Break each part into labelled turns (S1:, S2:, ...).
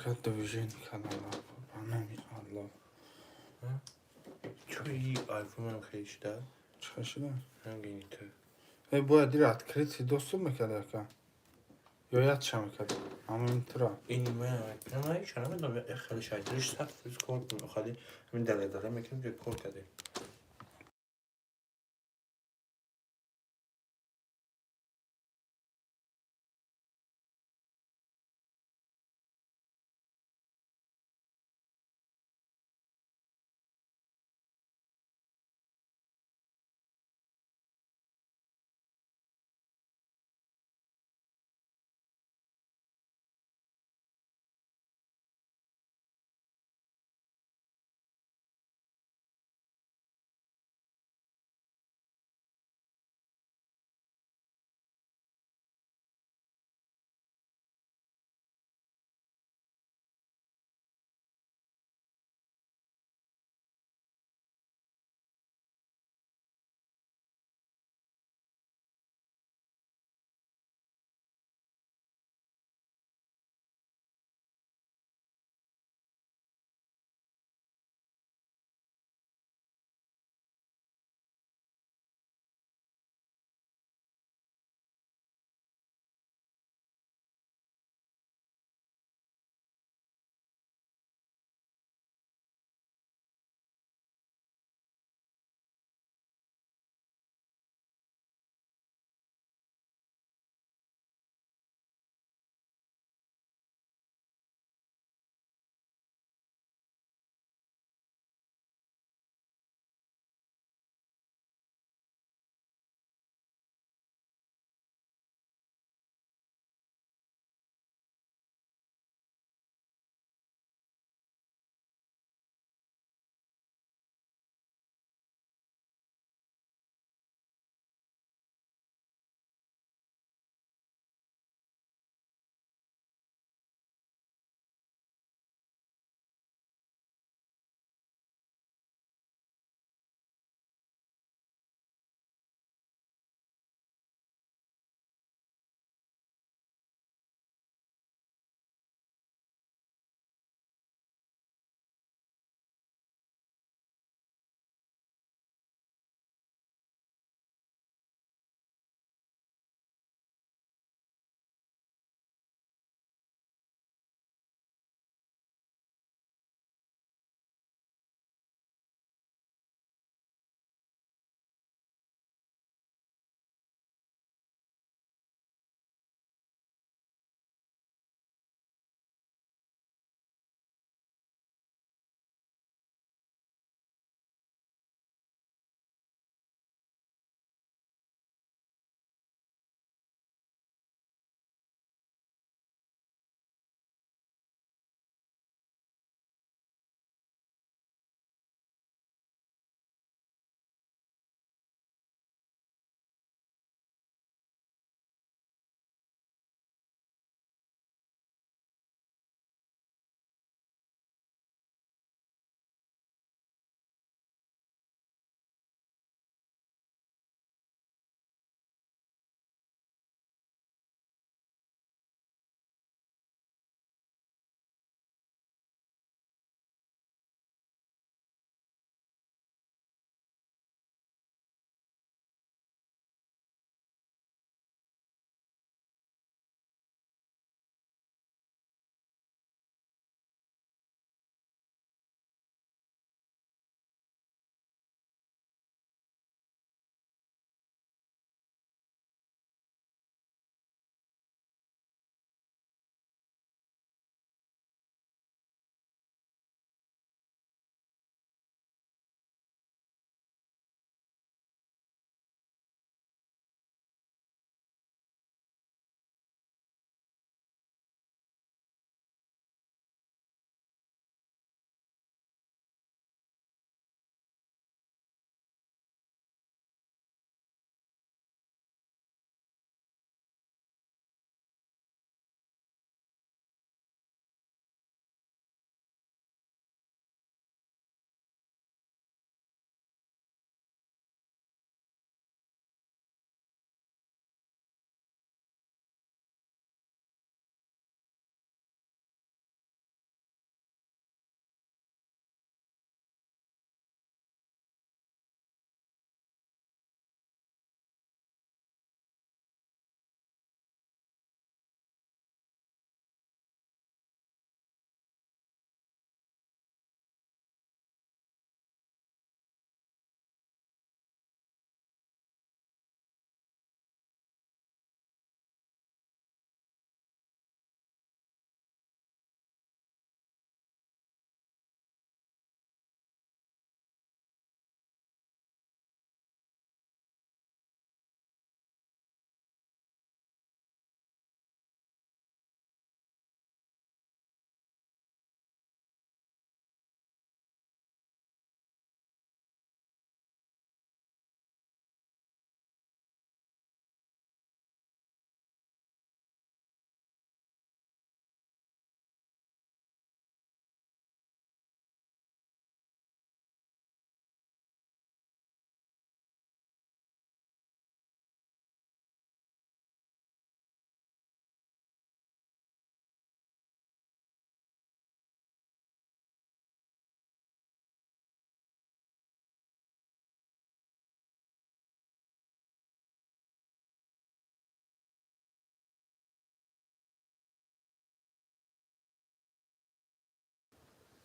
S1: دوژین kanala برنامه الله
S2: توی آیفونم خیلی شده
S1: چشیدم
S2: هنگینی تو
S1: باید دیرت کریتی دوستم میکرده که یا یاد چه میکرده همین ترا
S2: این من هیچ کنم من خیلی شایدش سخت فیز کورد خالی همین داره میکنم که کورد کده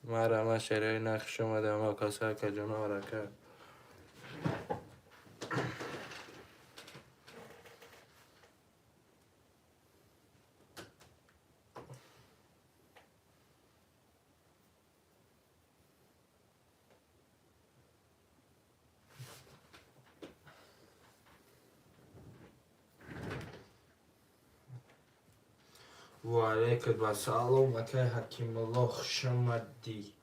S2: مرمه شرای نقش اومده اما کاسه که جانا رکه و علیکم و سلام اکی حکیم الله خوش آمدی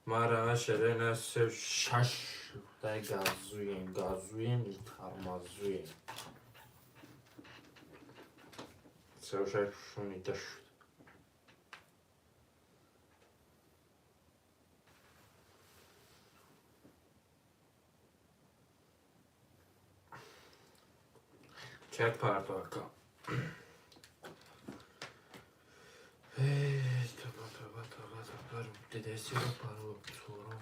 S2: مرمه شرای نقش شش دای گازویم ترمازویم سوشه شونیده شد چک پرتاکا تبا دیدسی رو پرو چورو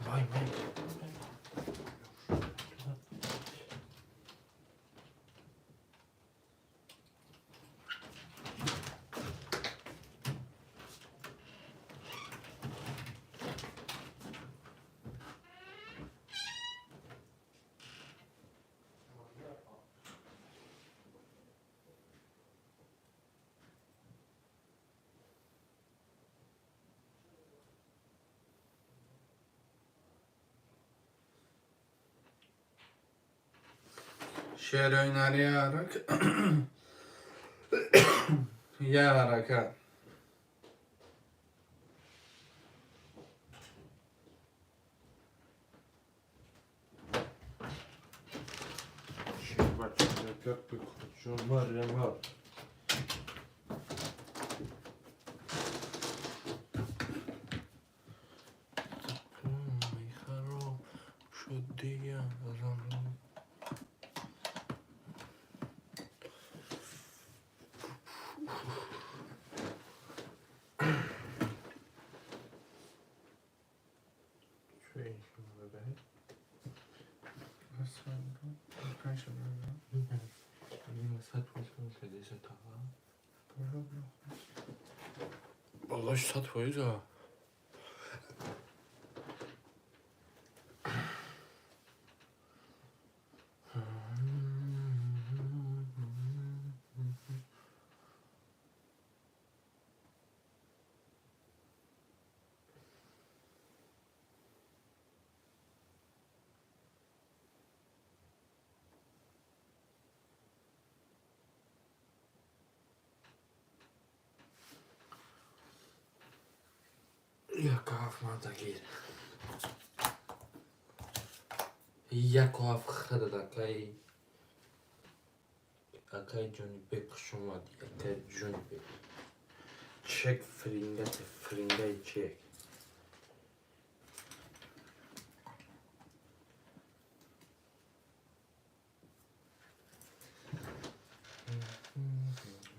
S2: وای شرای نری حرکت یه حرکت شربت حرکت بکن چون مرمه خراب شد دیگه والله 100% یک آف ما تگیر یک آف خدا دکی اکی جونی بک شما دی اکی جونی بک چک فرینگه چک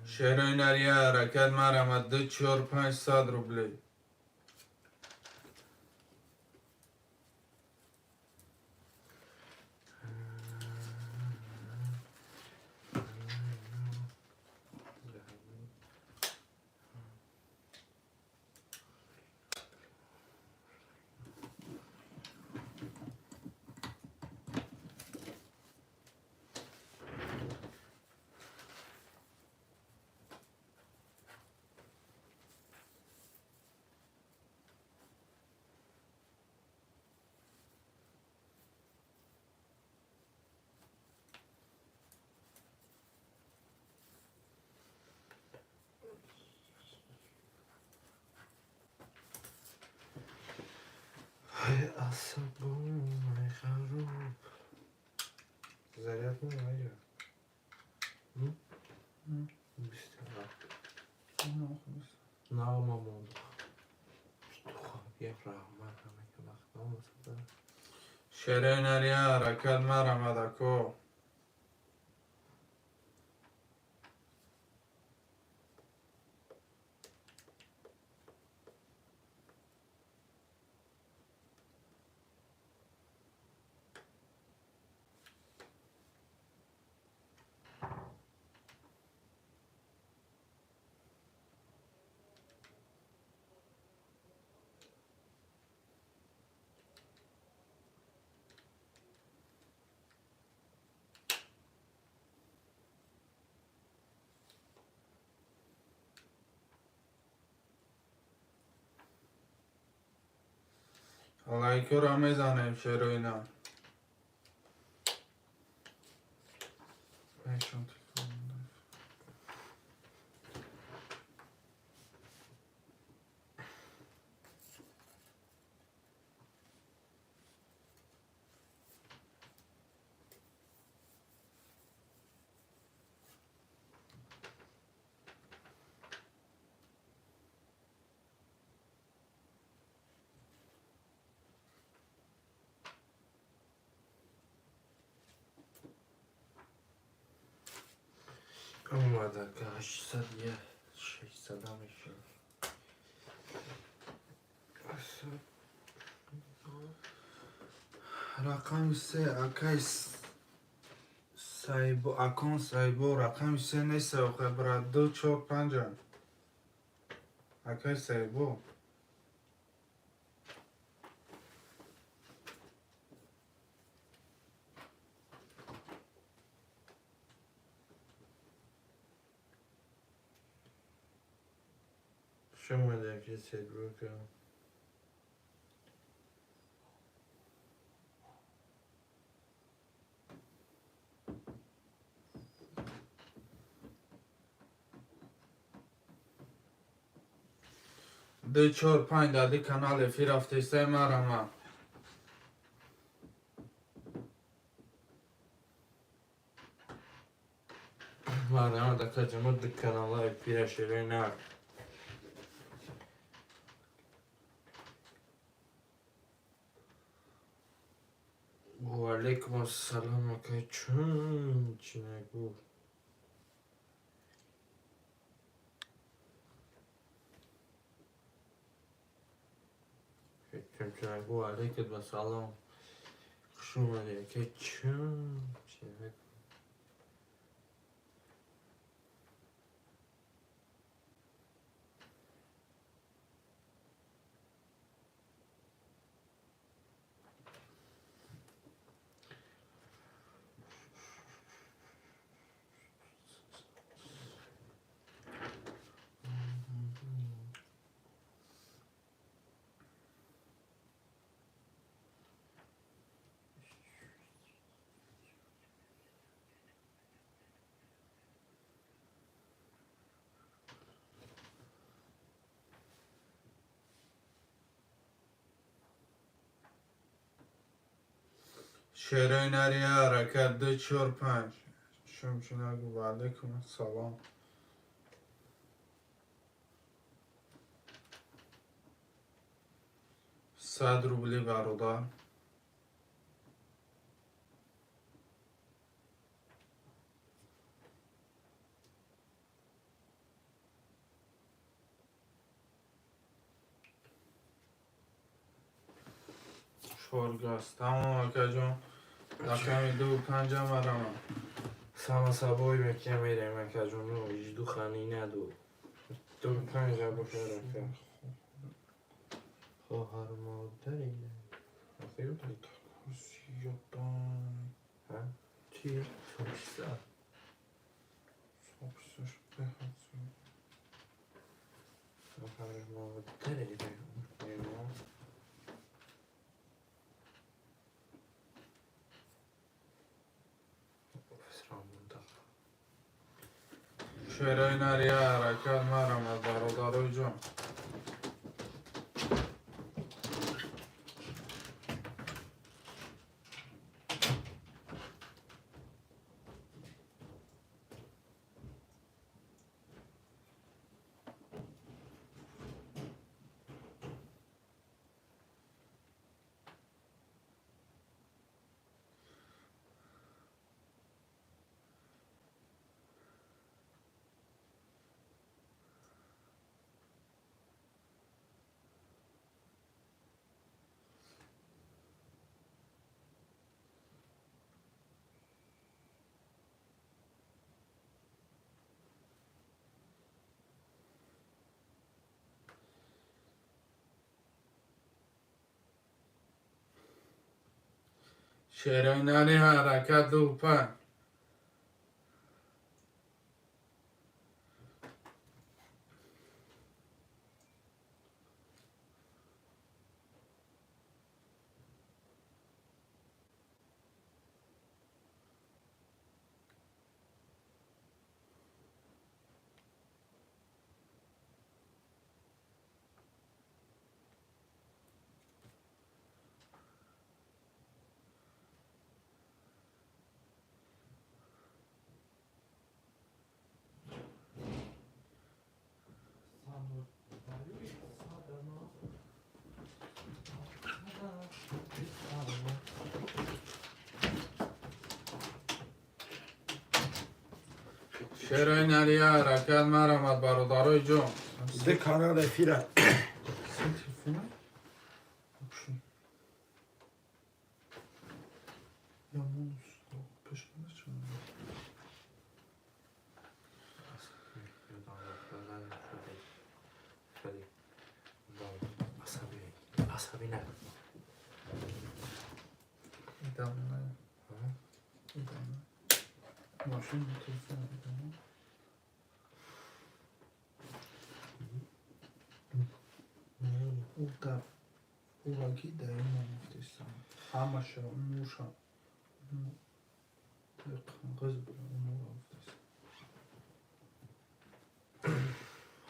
S2: شرای نری حرکت مرمت 2 4 500 روبلی عصبون خروب زریعت نمیگه نه ما موند خب یک رحمت همه که وقت نامسته
S1: شیرین نریا رکل مرمدکو لایکو را میزنیم شیرینا پیشون
S2: اومده که 800 یه 600 هم میشه
S1: رقم سه اکیس سایبو اکان سایبو رقم سه نیست آخه برای 2 4 5 اکیس سایبو
S2: شما در که سید رو که
S1: دو 4 5 دادی کانال افیر افتیسته مرمه
S2: مرمه دکه جمعه دو کانال های پیره شیرین نر و علیکم السلام اکای چون چی نگو چون نگو علیکم السلام خوش اومدی اکای چون چی نگو
S1: شیرین نریا رکت 2 4 5 شم چی نگو و علیکم السلام 100 روبلی برادر شورگاز تمام اکا جون رقمی 2 5 مرمه
S2: سما سبایی مکه میریم اکا جونو اجدو خانی ندو دو 5 بخیر اکا خواهر مادری اخیو داری
S1: سیادان
S2: ها؟ چی؟ سوشتا
S1: سوکسش بهت
S2: خواهر مادری اینا
S1: شیرین نریا رکت مرمه برادروی جون شیرینی حرکت دوپن شیرینی حرکت مرمت برادرای جون
S2: ده کانال افیره
S1: تلفونه؟ یا موز پشمه چون
S2: عصبی نه
S1: ادامه ادامه ماشین تلفن ادامه او در اوراکی در این مفتیستم همه شا موشا قز بودم اون مفتیستم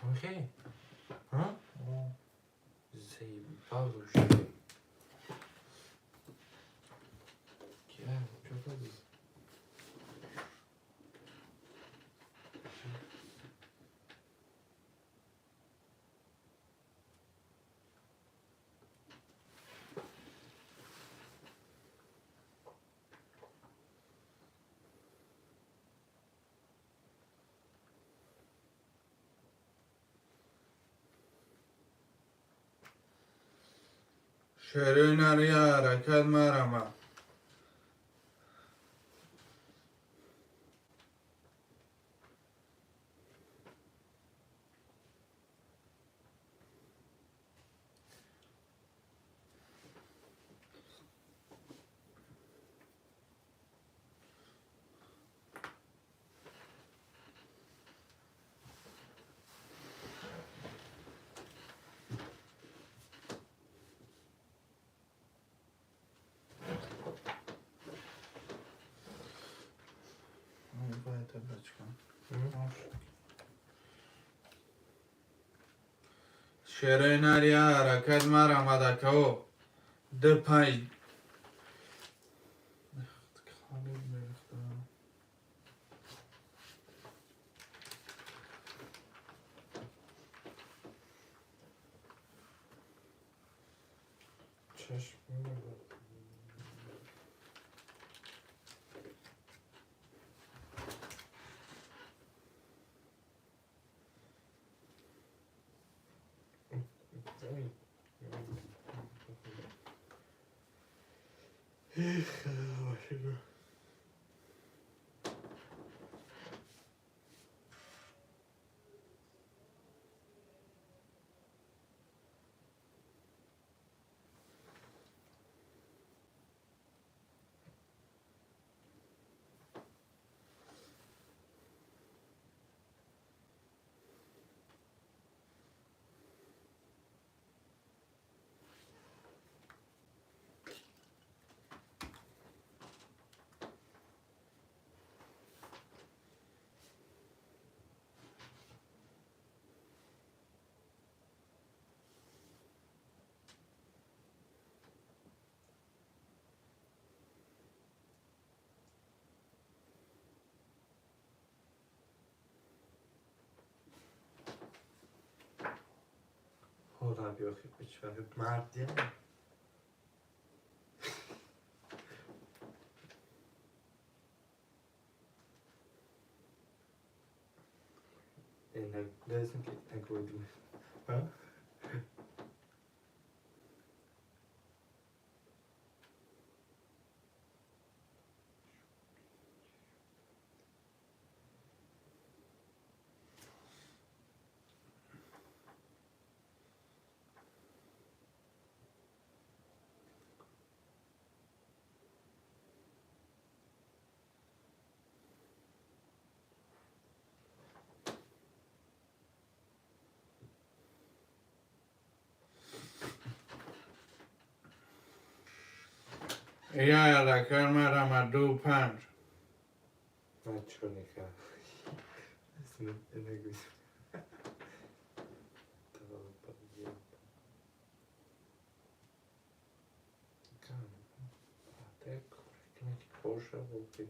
S2: اوکی ها؟ زیبا روش گرم کجا بود؟
S1: شیرینی حرکت مرمت باید بچکن شیرینی حرکت مرمت اکو ده پای خالد میختم
S2: چشم خدا بیاخی بچه مردی لازم أقول ها
S1: یا رکن مرم 2 5
S2: نچونیکا اسم نگوی Porsche voltei.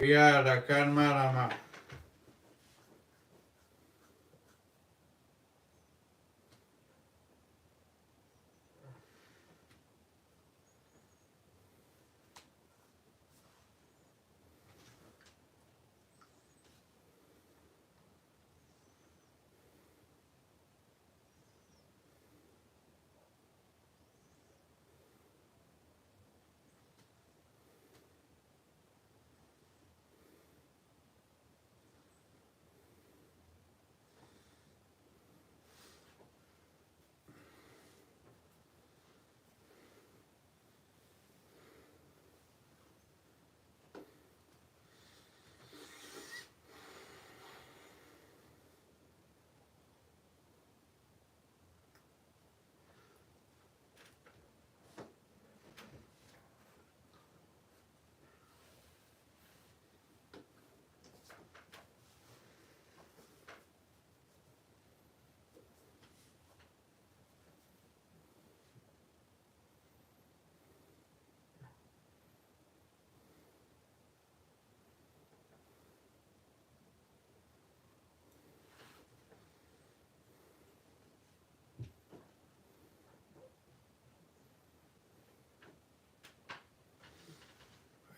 S1: یا رکن مرم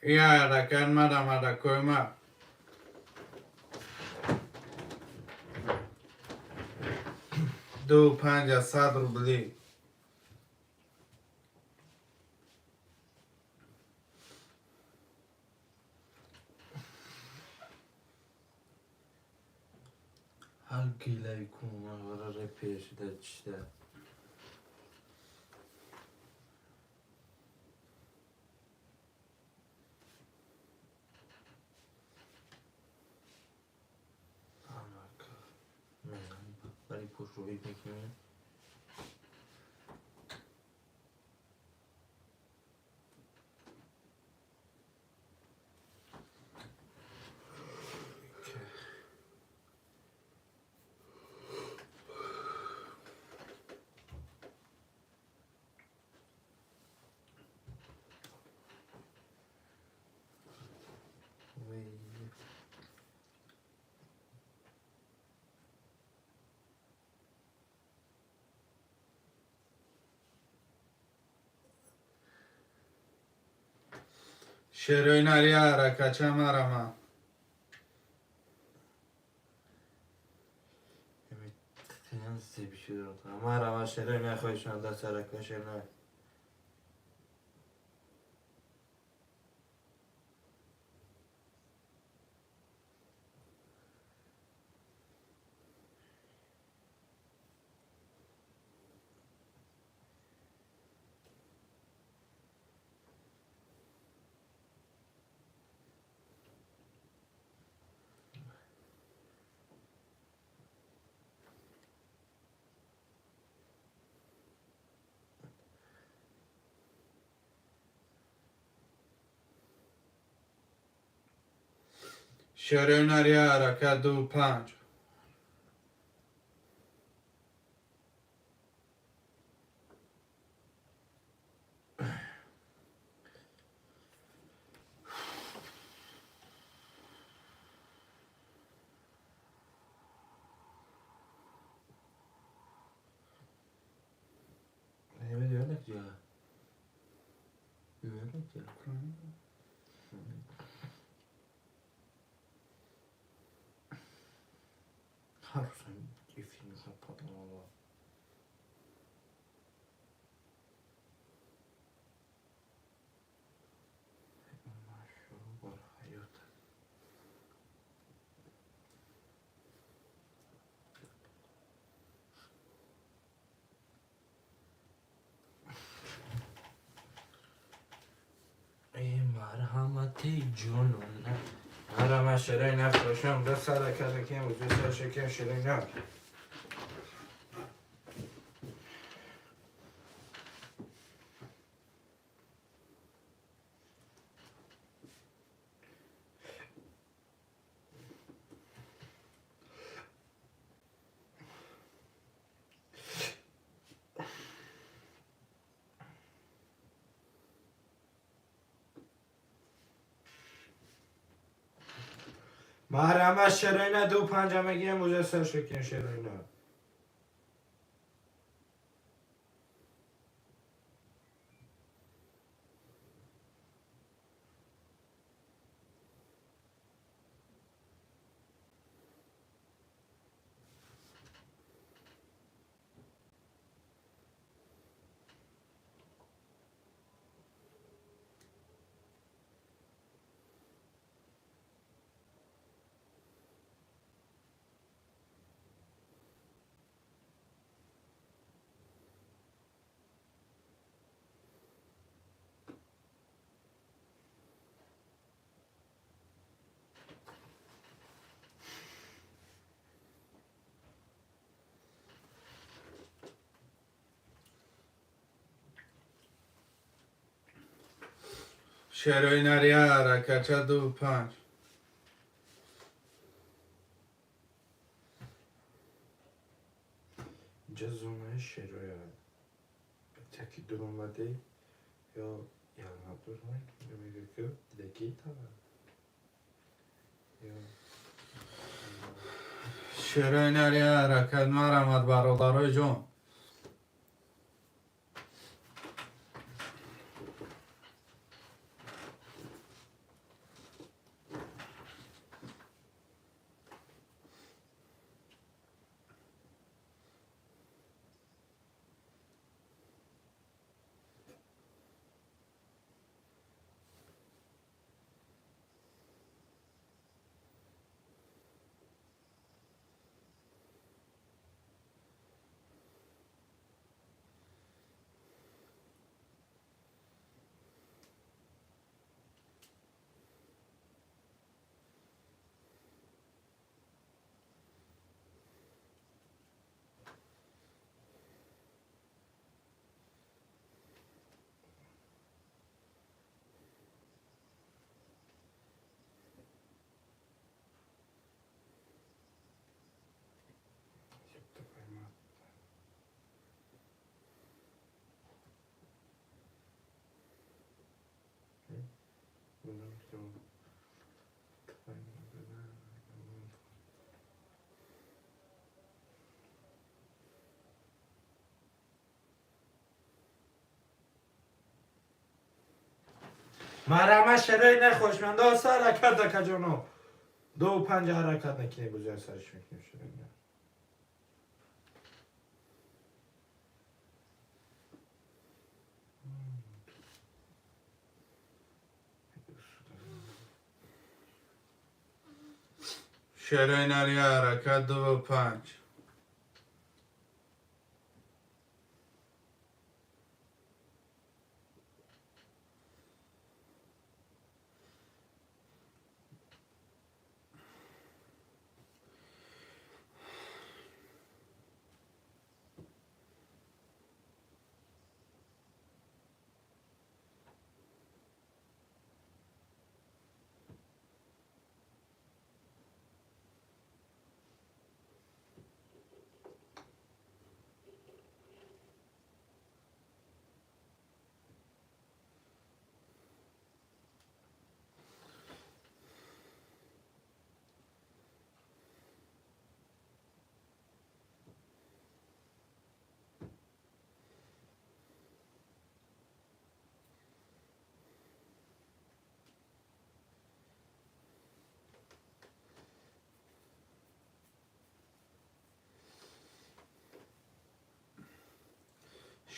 S1: یا رکن مرم کویمه 2 5 100 روبلی
S2: Algıyla kumar repiyesi de işte. ولی پشت روی میکنیم
S1: شیروی نریا رکچه مرم
S2: تنین سیبشی دارد اما هر شده نخواهیشان دست رکشه نه
S1: شیروی نریا رکچه 2 5
S2: Ne diyor ya? Diyor ya. هر روزم یه فیلم خواهد آقا. شروع بار حیات. ای مرحمتی جنون مرحمت شرای نفرشم ده سر کرده که موزه سر شکر شرای نفر محرمت شرینه دو پنجمگی موزه سر شکن شرینه
S1: شرای نریه حرکت 2 5
S2: اینجا زونه شروع تکی دور اومده یا یلما دور اومده یا میگه که دیگه تا یا
S1: شرای نریه حرکت مرحمت برادرای جان
S2: مرحمت شرای نخوشمنده سر حرکت دکه جانو 2 5 حرکت نکنه بوزه سرش میکنه شرای نه
S1: شرای نریه حرکت 2 5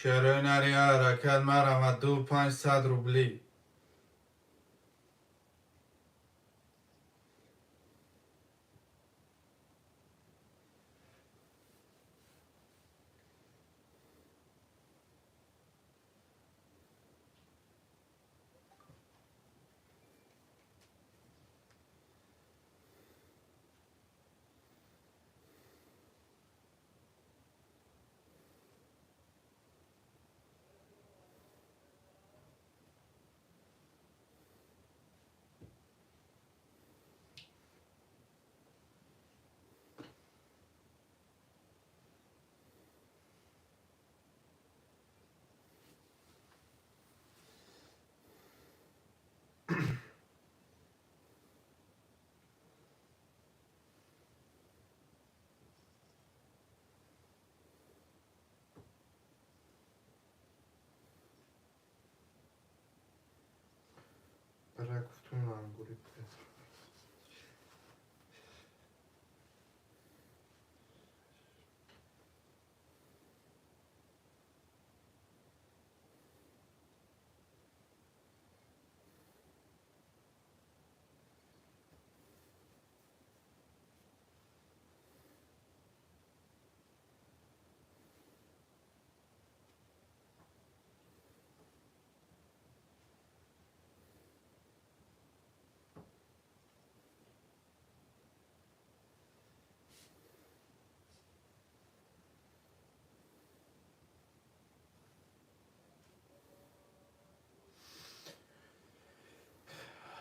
S1: شروع نری حرکت مرمت 2500 روبلی.
S2: برای گفتون انگوری بده.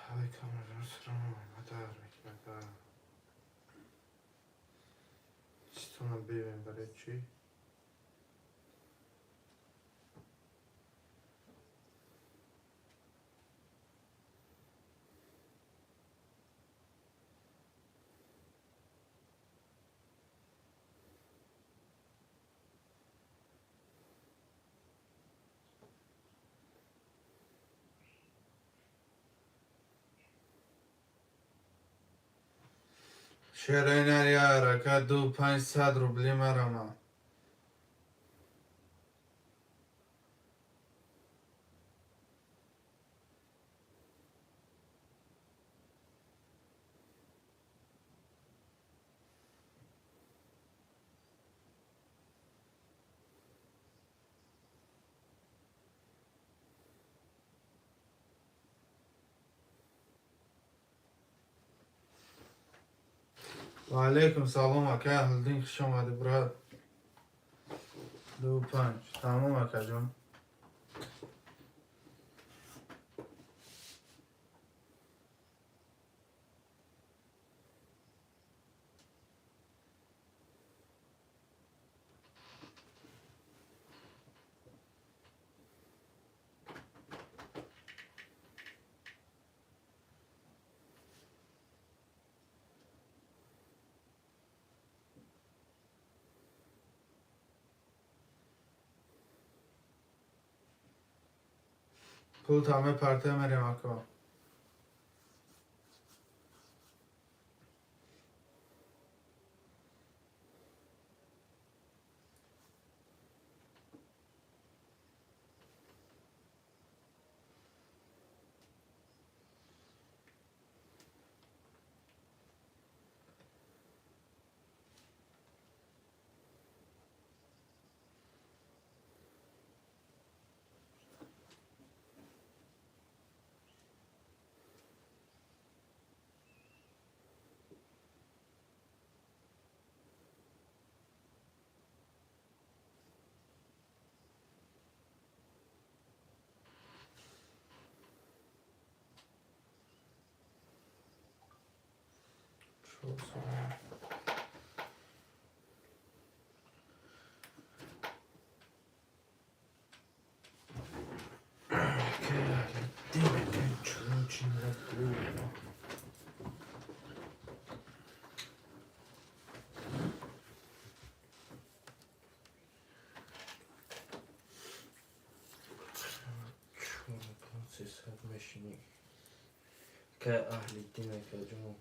S2: های کامران سرم مدار مدار چطورم بیرون برای چی؟
S1: شروع نری حرکت 2500 روبلی مرمت. و علیکم سلام اکا اهل دین خوش آمده براد. 25 تمام اکا جان. پول همه پرته مریم اکا.
S2: که اهل دینه که جمعه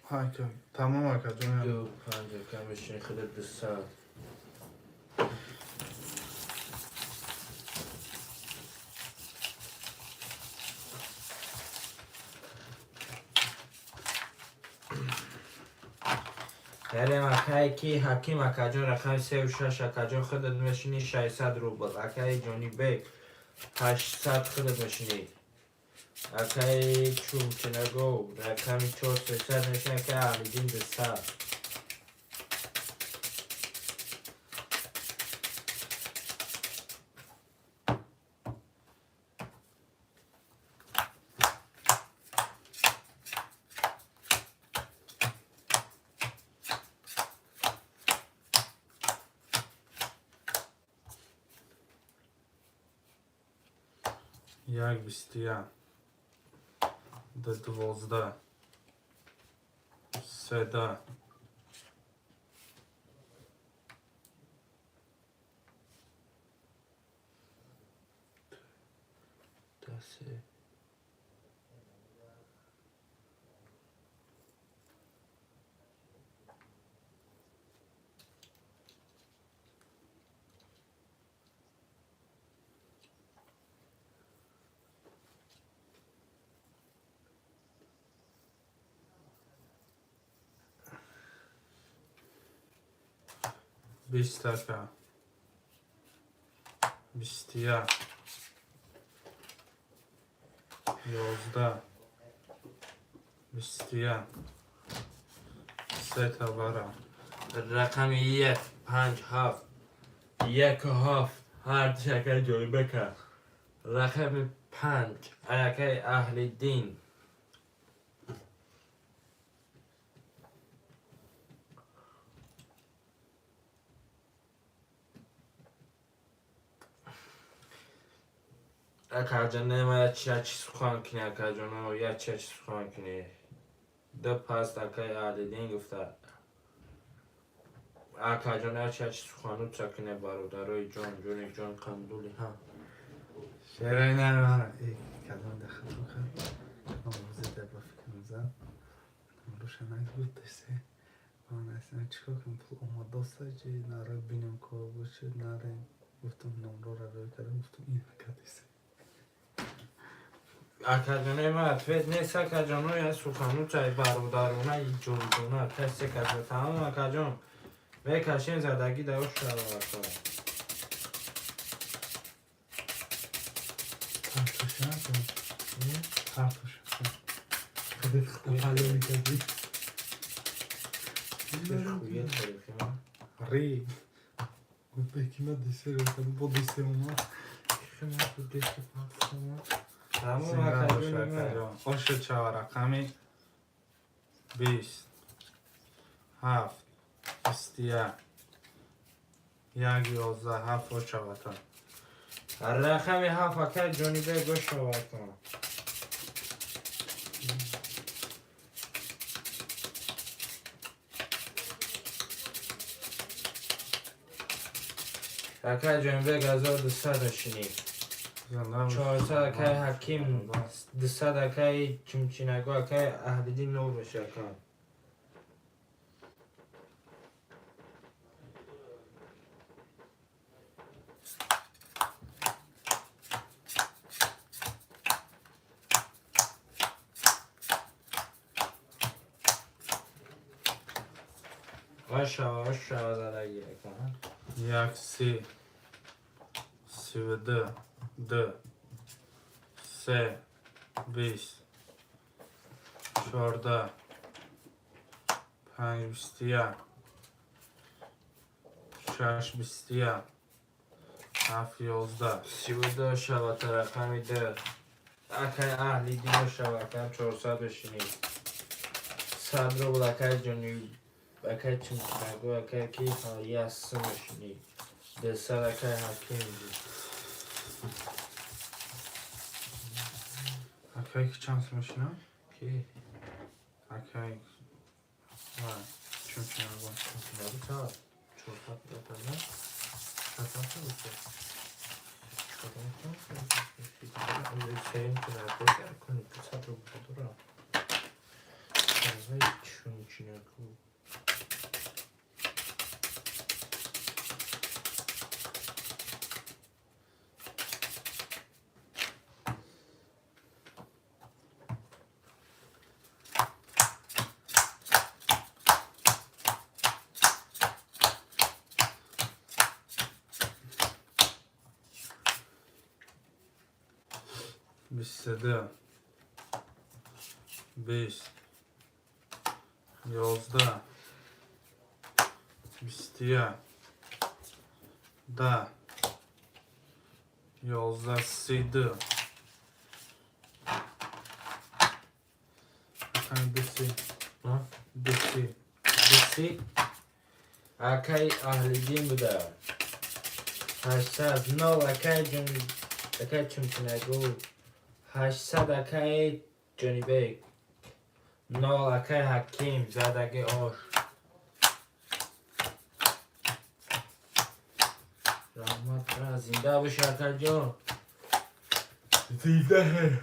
S1: های که تمام اکا جان.
S2: 2 5 که میشینی خیلی 2 ساعت
S3: اکای کی حکیم اکاجان رقم 36 اکاجان خودت میشینی 600 روبل. اکای جونی بیگ 800 خودت میشینی. اکای چوب چنگو رقم 400 میشینی. اکای اهلیدین 200.
S1: یک 21 ده 12 13
S3: دسته
S1: 20 تکه 21 11 21 3 تا برا
S3: رقم 1 5 7 1 7 هر شکل جوی بکن. رقم 5 اکای اهلیدین اکاجان نماید چی سخن کنی. اکاجان رو یا چی سخن کنی. دو پاست اکای اهلیدین گفته اکاجان یا چی سخنو چکنه برادرای جون قندولی ها.
S1: شعرهای نرمانه ای کلام دخل بکن نمازه در با فکر میزن روشنک بود دسته من اصلا چیکار کنم پول اومد دسته چی ناره بینم که باشه ناره گفتم نمرو رو روی کردم گفتم این کدیسه
S3: اکاجانه ما اتفید نیست. اکاجانه یا سخنو چای برادرونه ای جونه کسی کسی تمام اکاجان به کشیم زدگی دوش رو بکنه.
S1: هفتوش نکن هفتوش خودت خواهی میکردی
S3: خویه تاریخی من
S1: ری گفت بکی ما دیسه رو کنم با دیسه اومد
S3: خیلی من بود دیسته پاکستان تمام
S1: زنده باشه
S3: اکاجانه من
S1: اکاجان خوش چهار رقمی 20 7 21 یک 11 7 و چهارتا
S3: رقم 7 اکای جونی به گوش رو بکن. اکای جونی به 1200 شنی. 400 اکای حکیم 200 اکای چمچینگو اکای اهلیدین نور بشه اکای آشا زدگی اکای
S1: یک 30 32 2 3 20 14 5 21 6 21 7 11
S3: 32 شبات رقمی ده اکای اهلیدین شبکم 400 بشینی. 100 رو بود اکای جونی اکای چمچینگو اکای کی خواهی هستم بشینی. 200 اکای حکیم دی
S1: اکایی که چند میشنه؟
S3: کی؟
S1: اکایی چون چون نگوان
S3: نبود چهار 400 بودتا نه؟ 400 بود سرین که نرده در کنی 200 رو بود را شبای چمچینگو
S1: 22 20 11 21 10 11 32
S3: دیسی اکی اهل دین بوده 800 نو اکی جنی اکی چمچنگو 800 اکی جنی بیگ نو اکی حکیم زدگی آش رحمت را زنده باشی اکی جان زنده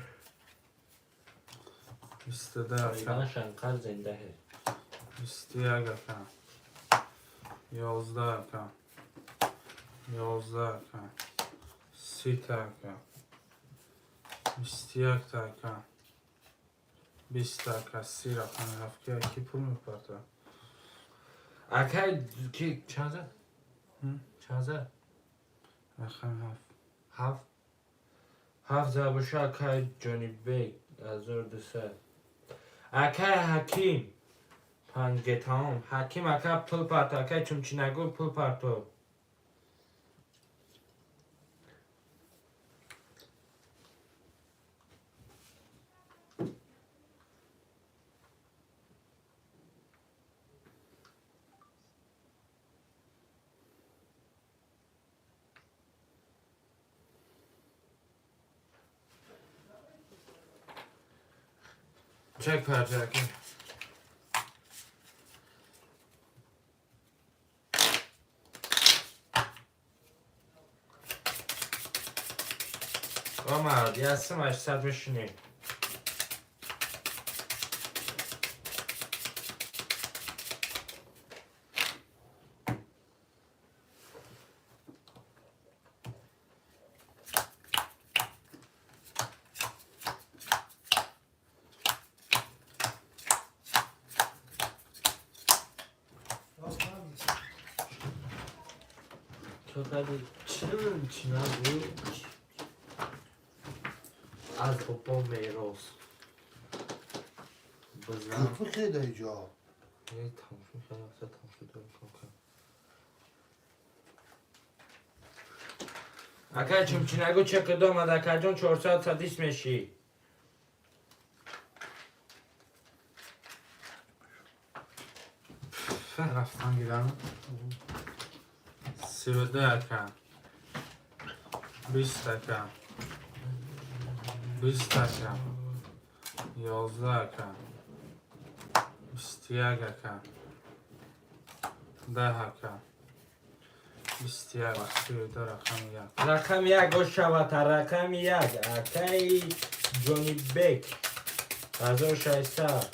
S1: 22
S3: ایران شنکر زنده
S1: 21 11 11 30 21 20 30 رقم هفت که کی پول میپرده
S3: اکی کی چند زد؟ چند زد؟
S1: رقم
S3: هفت هفت زد باشه اکی جانی بیگ 1200 اکی حکیم پنگتام حکیم اکی پول پرتو اکی چمچی نگو پول پرتو چک پرتو اکی آمد یه هستم 800 بشینی تو قدی چی نبود از بابا میراث بزن
S4: پول که داری جا
S3: یه تماشون کنم اصلا تماشون دارم کنم اکا چمچی نگو چه کدام اکا جان 400 صدیس میشی
S1: رفتن گیرم 32 20 20 11 21 10 21 32
S3: رقم یک گوش شود رقم یک اکی جونی بیک 1600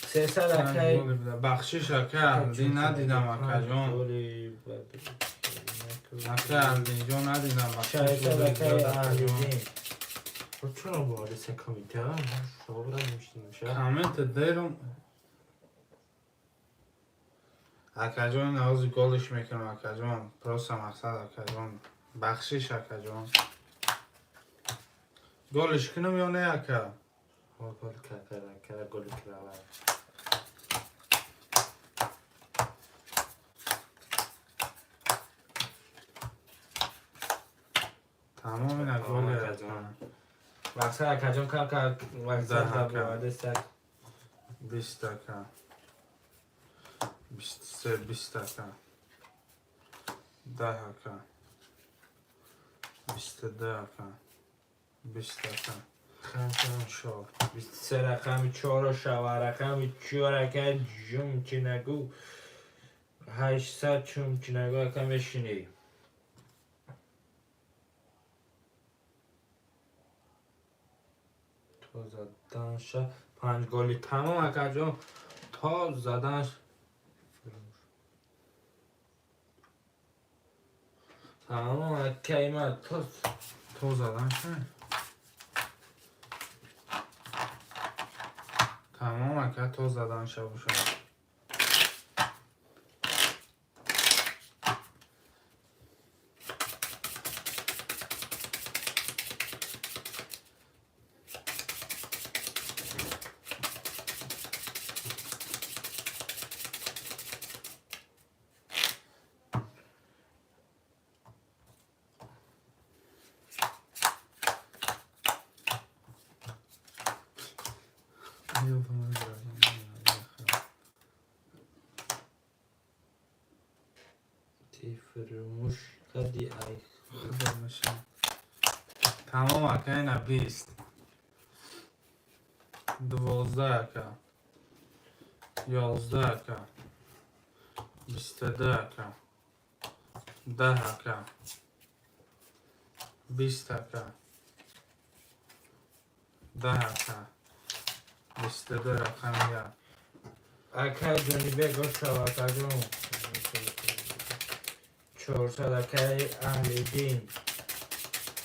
S3: 300 اکی
S1: بخشش دی ندیدم اکا جان اکا اینجا ندیدم بخشش
S3: 600 اکی اهلیدین چرا بارد سه کمیته هم شما برم میشتیم
S1: کامنت دیرم اکا جان نوازی گلش میکنم اکا جان پروسا مقصد اکا جان بخشش اکا جان گلش کنم یا نه اکا
S3: گل کرده گل کرده
S1: تمام اینا گل اکا جان
S3: مقصد اکا جان کم که مقصد بارد سک
S1: 20 23 20 10 22 20 4
S3: 23 رقم 4 شوا رقم 4 اکا جون چی نگو 800 چون چی نگو اکا بشینی تو زدنش 5 گلی تمام اکا جان تا زدنش تمام اکا ایمد
S1: تو زدن شد تمام اکا تو زدن شد
S3: فرموش کردی ای
S1: خدا میشه تمام اکا اینا 20 12 اکا 11 اکا 22 اکا 10 اکا 20 اکا 10 اکا 22 رقم یا
S3: اکای جونی بگو شبکه جون 400 اکای اهل دین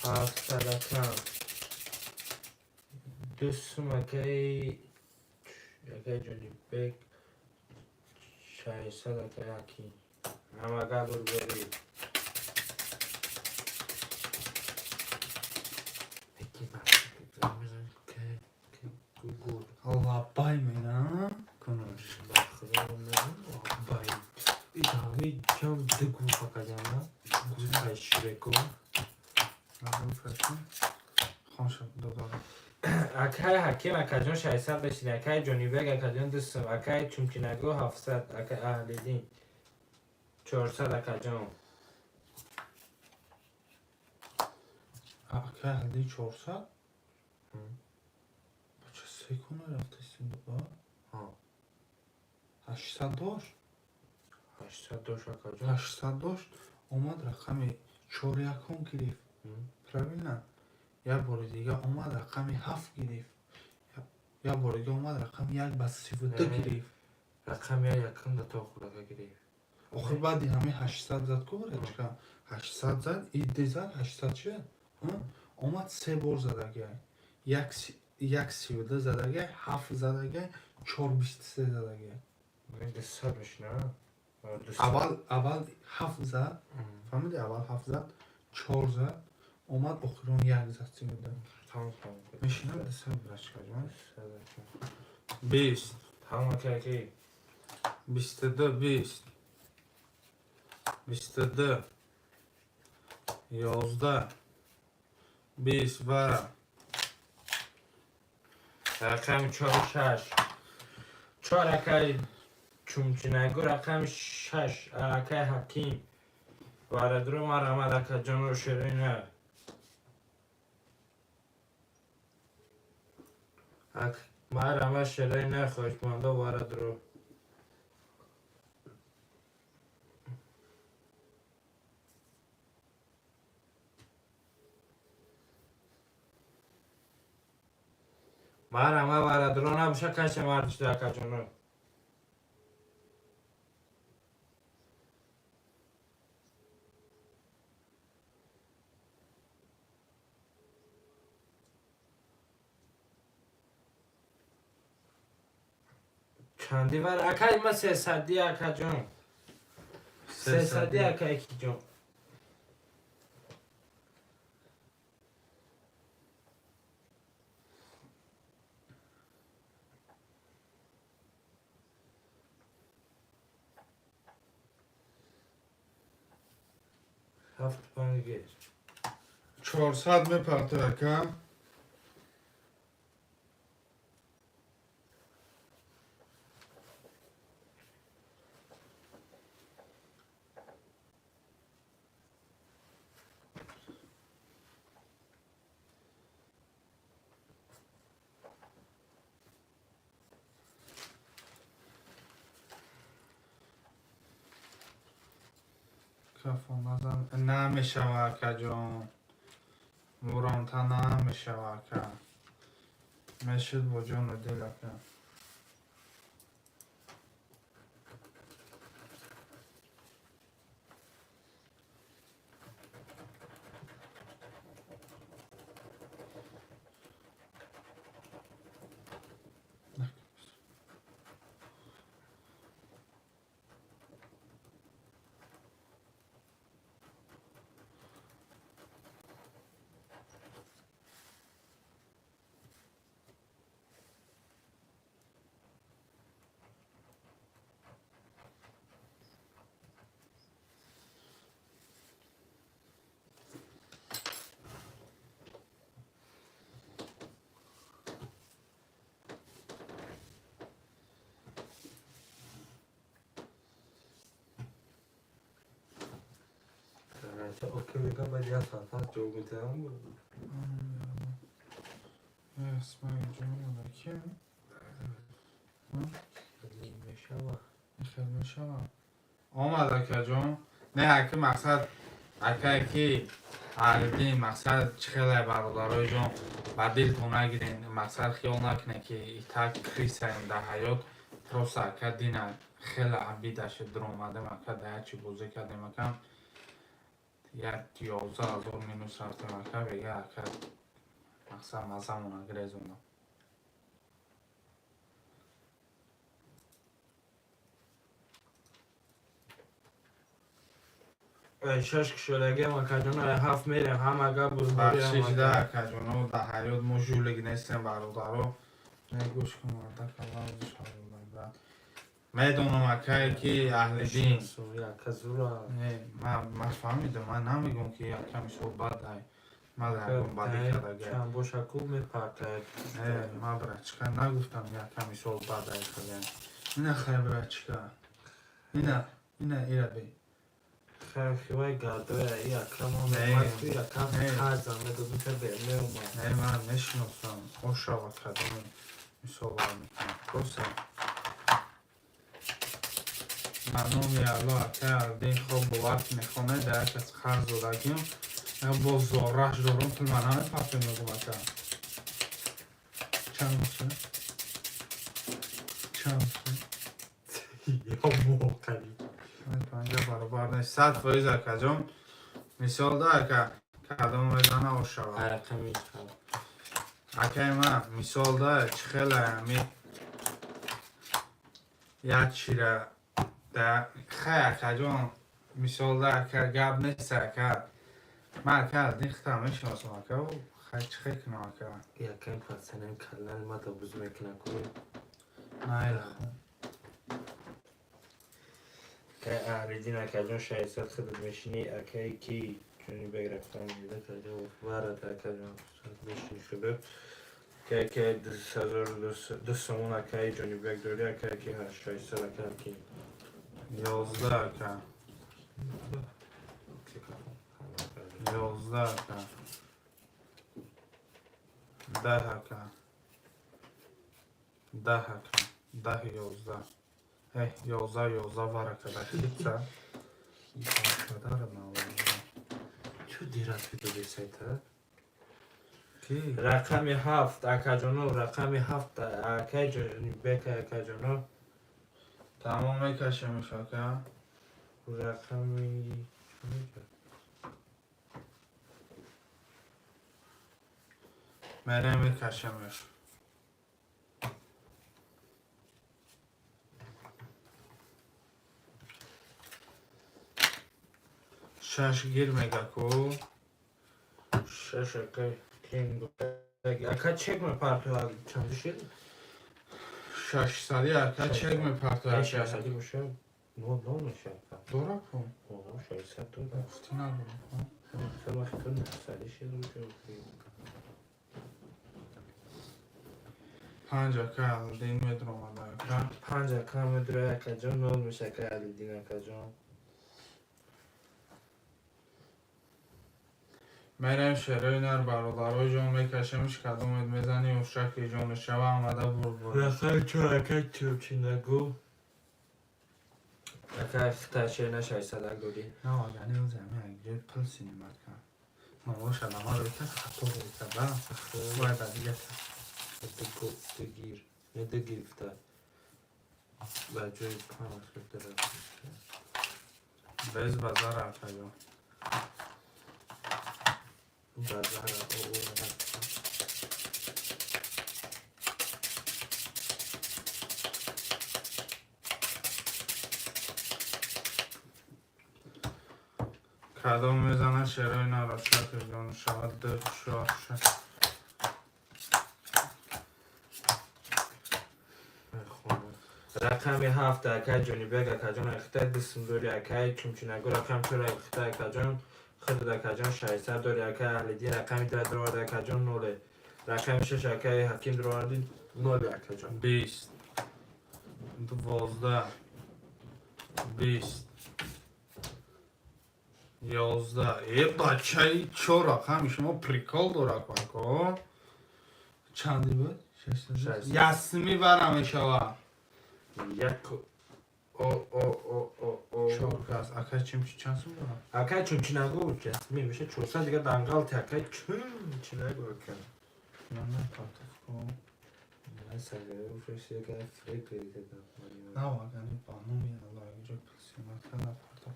S3: 700 اکا دوستم اکای جونی بگ 600 اکای اکی همه قبول بری
S2: Peki baktıklarımızın Google
S1: Allah bay مینا konuş
S2: bakılarımızın bay İtavi çav de Google bakacağım Google kaşıreko
S1: Nazım فرشون خوشم دوباره
S3: اکای حکیم اکای جون 600 بشین اکای جونی بگ اکای جون دوستم اکای چومچینگو 700 اکای اهل دین 400 اکای جون
S1: اکا هندی 400 چه سیکونه رفتیستیم بابا
S2: ها
S1: 800 داشت
S3: 800 دوش اکای جون
S1: 800 داشت اومد رقم 4 یکم گرفت правильно یا بار دیگه اومد رقم 7 گرفت یا بار دیگه اومد رقم 1 به 32 گرفت
S3: رقم یا یکم دا تا خورده گرفت
S1: آخر بعد همه 800 زد کورچکا 800 زد ایده زد 800 چه اومد 3 بار زدگه یک 32 زدگه 7 زدگه 423 زدگه
S3: دست بشنه
S1: اول 7 زد فهمیدی اول 7 زد 4 زد اومد آخرون 1 زد چی بوده
S3: تمام
S1: میشینم دست برشکا جان 20
S3: تمام که
S1: 22 20 22 11 20 و
S3: رقم 46 4 اکای چومچینگو رقم 6 اکای حکیم واردرو مرمد اکای جون رو شیرینه مرمد شیرینه خوشمانده واردرو مرمد واردرو نبشه کشه مردش ده اکای جون رو چندی ور اکای ما 300 اکای جون 300 اکای کی جون هفت پنگیر
S1: 400 میپرده اکا کفا نزن نمیشه اکا جان مورانتا نمیشه اکا میشد با جان و دل اکا
S2: اوکی بگم باید یه صفحه جو میتونم
S1: اسم جون که خیلی شما آمد اکا جون نه اکی مقصد اکا اکی علیدین مقصد چه خیلی برادرای جون با دلتون نگیرین مقصد خیال نکنه که ایتا کریس این در حیات پروسا اکا دینه خیلی عبیدش در اومده اکا ده چی بوزه کردیم اکا یک 11,000 مینوس رفتیم اکا بگه اکا مقصد مزمون گریزونه
S3: شش کشولگی ما کجان هفت میریم هم اگر بزرگی
S1: بخشش
S3: هم
S1: ده کجانو در حیات ما جولگ نیستیم برادرو نه گوش کن ورده کلا روزش حالا میدونم اکایی که اهل دین من فهمیدم من نمیگم که یک کمی صحبت دای من درگم بدی کرده
S3: چند باشکو میپرده
S1: من برچکا نگفتم یک کمی صحبت دای خیلی اینه خیلی برچکا اینه ایره بی
S3: خیلی گرده ای اکرم هم توی اکرم خرزم میدادم که برمه اومد
S1: نه من نشنستم خوش شود کدوم صحبت میکنم پروسه ممنون الله که دین خوب بوقت میخونه در یک از خرز دادگیم با زارش دارم تو من همه پاپی میگم اکا چند موسه؟
S3: یا موقعی
S1: پنجه برابر نیست 100% اکا جون مثال ده که کدوم میزنه او شود
S3: عرقه میخواد
S1: اکای من مثال ده چه خیلی همی یک چیره ده خیلی اکا جون مثال ده که گب نیست اکا من اکا دیخته میشناسم اکا خیلی چه خیلی کنم اکا
S3: یکم پسنم کلن ما بوز میکنه کنیم
S1: نه خون
S3: که اهلیدین اکجان شایستت خودت میشینی اکی کی چونی بگرفتم میده کجا وارد اکجان میشین شده که دستمون اکی جونی بگداری اکی کی هست شایست اکی کی
S1: 11 اکا 11 اکا 10 اکا 10 اکا 10 11 11 ورکه ده کیتسه پدر
S3: چو دیرت بیدو بیسایته؟
S1: کی؟
S3: رقمی هفت اکجانو رقمی هفت اکی جونی بکه اکجانو
S1: تمام میکشه میشه که
S3: رقمی
S1: میره میکشه میشه شش گیر میگه کو
S3: شش اکی کینگ اکی چک میپرتو چند شد؟
S1: 600 اکا چک میپرته
S3: شش سالی باشه نو میشه
S1: دورا کن
S3: اوه 600 دلار
S1: گفتی ندارم
S3: خیلی وقت تو 900 شده میشه
S1: 5 اکا دین میدونم اکا
S3: 5 اکا میدره اکا جان 0 میشه که علیدین اکا جان
S1: میریم شروع نر برادرای جان میکشیمش کدومت میزنی و شکل جان شبه آمده برو
S3: رقم چو اکا چوب چی نگو اکا اختشه نشه 600 گوری
S1: نه یعنی اون زمین اگه پل سینیمت کن نموش ادامه رو کس خطور رو کردم باید دیگه
S3: دو گیر نه دو گرفته بجای 5 داره
S1: بیز بازار اکا جان
S3: بازار
S1: کدوم میزنه شروع نر شکل جان شود دو شار
S3: رقمی هفت اکا جونی بگ اکا جان اخته دستم دوری اکا چمچی نگو رقم چرا اخته اکا جان خود اکا جان 600 دوری اکا اهلیدی رقمی در درورد اکا جان نوله رقمی 6 اکا حکیم دروردی نوله اکا جان
S1: 20 12 20 11 یه بچه 4 رقم شما پریکال داره کنکو چندی بود؟ 6 یسمی برم شما
S3: یک او
S1: 4 کس اکا چیم چی چند سون دارم؟
S3: اکا چون چی نگو جسمی بشه 400 دیگه دنگال تی اکا چون چی نگو اکا
S1: نه پارتف کن
S3: من سگره بفرشت که فریک ریده
S1: نه واقعا بانو میاد الله اینجا پسیونات کنه پارتف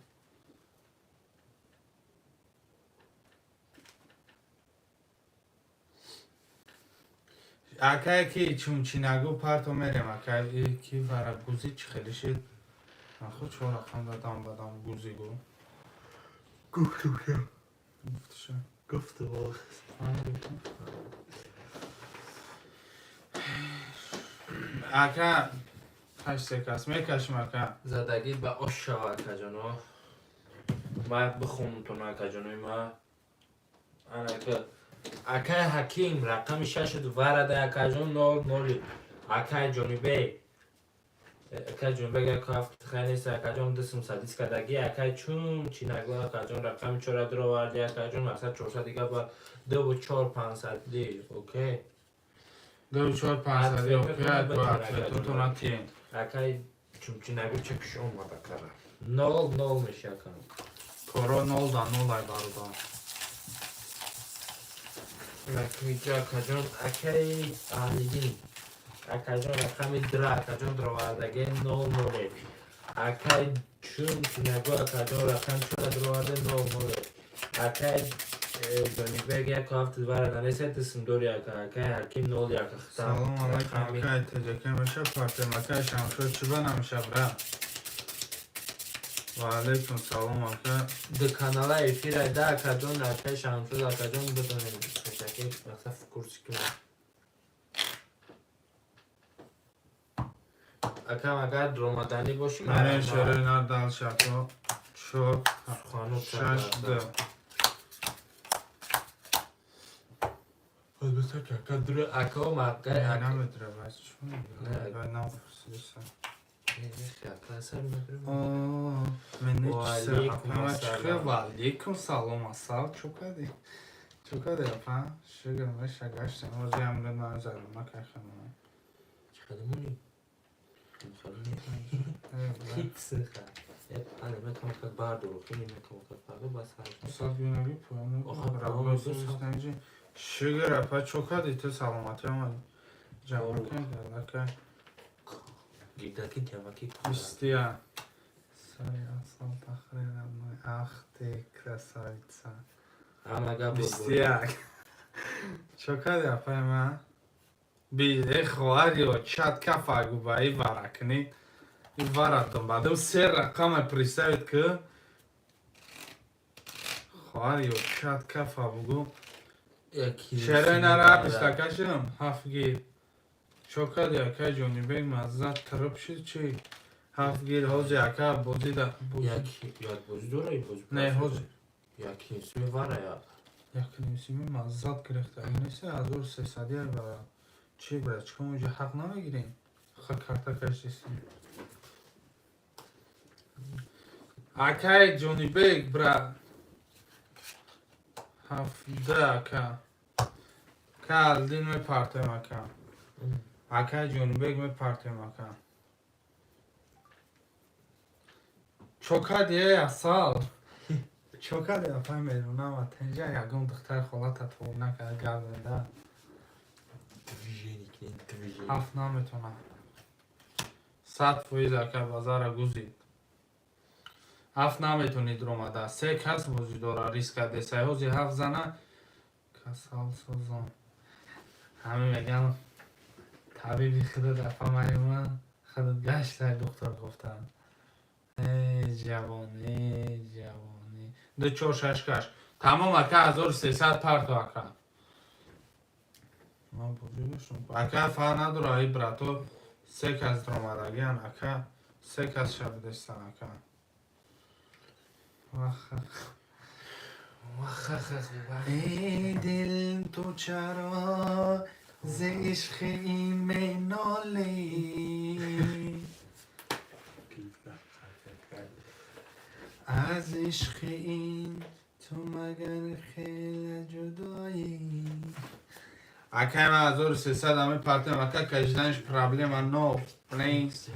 S1: اکا کی چون چی نگو پارتو میرم اکا کی برای گوزی چی خیلی شد من خود 4 رقم دادم بدم گوزی گو
S3: گفتم که
S1: گفتشم
S3: گفته واقع
S1: اکا 8 کس میکشم اکا
S3: زدگی به آشا اکا جانو ما بخونم تو اکا جانوی ما اکا حکیم رقم 6 ورده اکا جان 0 اکا جانی بی اکا جان بگه کافت خیلی نیست اکا جان دستم سادیس کردگی اکا چون چی نگو اکا جان رقم 4 درو وردی اکا جان مقصد 400 دیگه با 2 و 4 500 دی اوکی
S1: 2 4 5 سالی اوکی تو نتین
S3: اکا چون چی نگو چکش اومد اکا 0 میشه اکا
S1: کارا 0 دا 0 ای بردا
S3: رقمی اکا جان اکای آهلیگی اکا جان رقمی درا اکا جان درو وردگی 0 اکای چون چی نگو اکا جان رقم 4 درو ورده 0 اکای جانی بگه کافت ورده نیسته دستم دوری اکای حکیم 0 اکا
S1: سلام علیکم اکای تجاکه میشه پارتی مکای شمشو چی بنا میشه برا و علیکم سلام اکای
S3: ده کانال افیره ده اکا جان اکای شمشو اکا جان بدونیم تشکر مقصد کورسی کنم اکا اگر درامدنی باشی
S1: من شروع نردال شکو 4
S3: خانو
S1: 6 2
S3: البته که اکا در اکا و مکه اکا
S1: نمیدره بس چون اکای نفرسیسه
S3: اکا اصلا میدونم
S1: من نیچسه
S3: وعلیکم
S1: اپا
S3: السلام.
S1: و علیکم سلام اصلا چو کدی چو کدی اپا شگرم شگشتن و جیم دن من زرم مکای خانم
S3: چقدر مونی هیچ سخه انا میتونم که باردو خیلی میتونم که باردو بس
S1: اصلا بینایی پایانه
S3: آخه
S1: برای
S3: پایانه
S1: سوستنجی شگر اپا چو کدی تو سلامتی هم جمع کن لکه
S3: گیده که جمعه که
S1: بیستیا سای اصلا تخریرم نای اختی کرسایتسا
S3: اما اگر
S1: بیستیا چو کدی اپا من ای خواهری و چند کف اگو با ای ورکنی ای ورکتون بعد او 3 رقم پریسایت که خواهری و چند کف اگو شهره نره پیستکشم 7 گیر چوکا دی اکا جونی بیگ مزد ترپ شد چی 7 گیر حوزی اکا بودی دا
S3: یکی یاد بازی دوره بازی
S1: نه حوزی
S3: یکی اسمی واره یاد
S1: یکی نیسیمی مزد گرفته این نیسته از دور 300 برای چی برای چکم اونجا حق نمیگیریم خود کارتا کشتیستیم اکای جونی بیگ برا 7 اکا کال دین می پارتیم اکا اکای جونی بیگ می پارتیم اکا چوکا دیه اصال چوکا دیه پای میرونم و تنجا یکم دختر خالت تو نکرد گردنده هفت نمیتونم 100% اکا بازار گوزید هفت نمیتونید رو مده 3 کس وجود داره ریسک ده 3 هوزی 7 زنه کسال سوزم همه میگن طبیبی خودت اپا میومن خودت گشت دکتر گفتن ای جوانی 2 4 6 کش تمام اکا 1300 پرتو اکا ما بودیشون اکا فا نداره ای براتو 3 کس درامدگی هم اکا 3 کس شب دستن اکا ای دل تو چرا ز عشق این می نالی از عشق این تو مگر خیلی جدایی اکای من 1300 همه پارتم اکا کجدنش پرابلم نو پلیس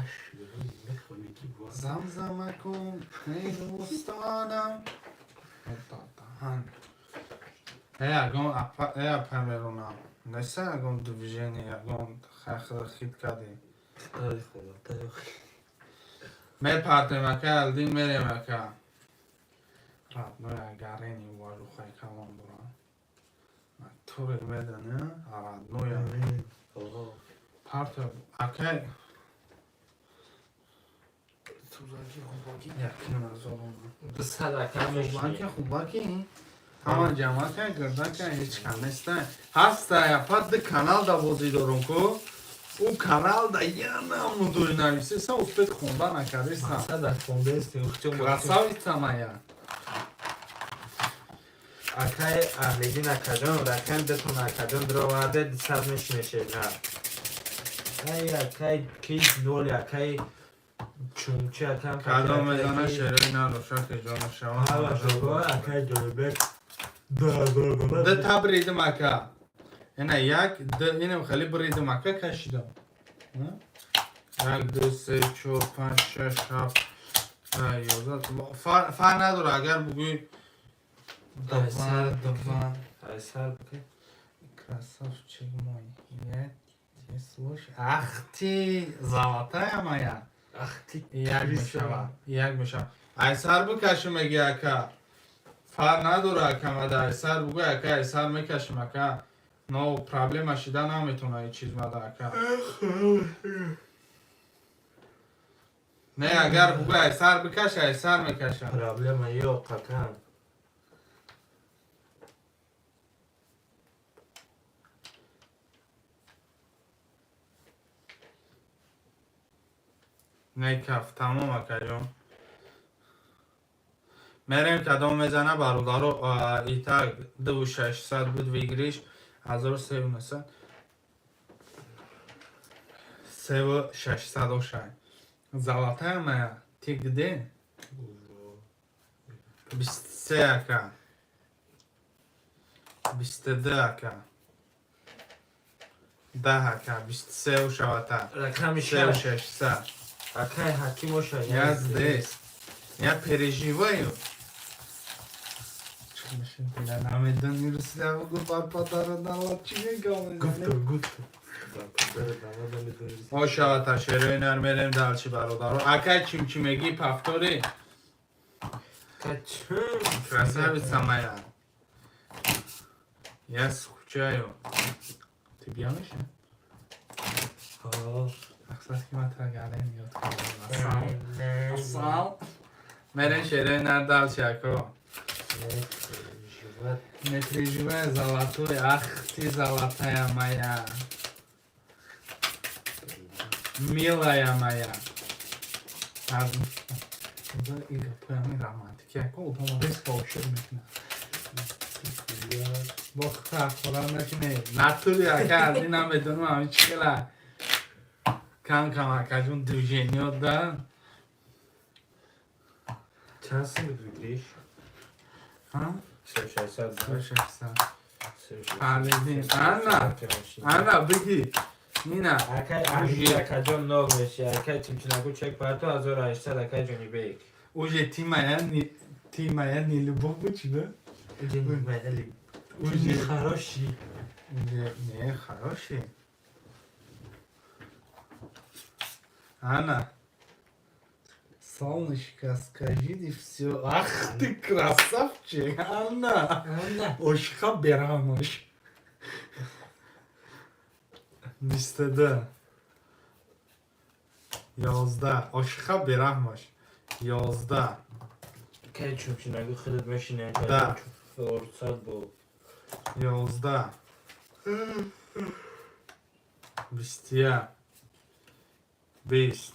S1: زمزمه کن ای دوستانم ای اپرمرونم نسه اگم دویژنی اگم خید کدی می پارتم اکا الدین میریم اکا راب نوی اگرینی وارو خواهی کلام برام توری میدنه راب نوی پارتم اکای یکی نزارم خوباکی خوباکی همان جماعت که گردن که هیچ کم نیستن هست یا پد کانال دا بازی دارم که او کانال دا یه نمو دوی نویسی سا افتاد خونده نکرده سا
S3: صد خونده استیم
S1: رساوی سمایا
S3: اکای اهلیدی نکجان رکن دتون نکجان درواده دیساد نشینه شیدن اکای کیش دولی اکای چونچه اکام
S1: کدام میدانه شیرهای نروشا که جانو شما
S3: هوا شبا اکای جلوبک
S1: ده تا بریدم اکا اینه یک ده اینه خیلی بریدم اکا کشیدم یک دو سه چور پنج شش هفت یازده فر نداره اگر بگوی دفن
S3: ایسر بکن
S1: красавчик мой я тебе слушаю ах ты золотая моя
S3: ах ти
S1: як میشم ایسر بکشم اگه اکا فر نداره اکا مده ایسر بگو اکا ایسر میکشم اکا نو پرابلم شده نمیتونه این چیز مده اکا نه اگر بگو ایسر بکش ایسر میکشم
S3: پرابلم یو قکن
S1: نه کف تمام اکا جون میریم کدام میزنه برادارو ایتا 2600 بود ویگریش 1300 3600 شاید زلاتای моя ти где 23 ака 22 ака 10 ака 23 شوتا
S3: رقم
S1: 3600
S3: اکای حکیمو شاید
S1: я здесь я переживаю намедони русляво губа падара дала чи мегам
S3: گفتو
S1: ما شوتا شروع نرمریم دلچی برادارو اکای چی میگی پفتوری
S3: کچون
S1: красавица моя я скучаю ты бьянешь احساس که من ترگرده میاد اصال میرین شیره نردال چکو نتریجوه زلاتوی اختی زلاتایا моя милая моя ایگه پویمی رمانتیکی اکو اوپاما ریس باوشیر میکنه با خورم نکنه نطوری اکه از این هم بدونم همین چکله کم اکه جون دوژینیو دن
S3: چند سیم بود ویگریش؟
S1: ها؟
S3: 3600
S1: پرلیدین انا بگی نینا
S3: اکای اهلی اکجان ناغ میشه اکای چیمچینکو چک پرتو 1800 اکای جونی بیک
S1: уже ти моя не любовь да
S3: уже хороший
S1: не хороший Анна солнышко скажи и все ах ты красавчик Анна ошха берамош бистада 11 ошха берамош 11
S3: که چیمچینکو خودت میشینه
S1: ده
S3: فرصت بود
S1: 11 20 20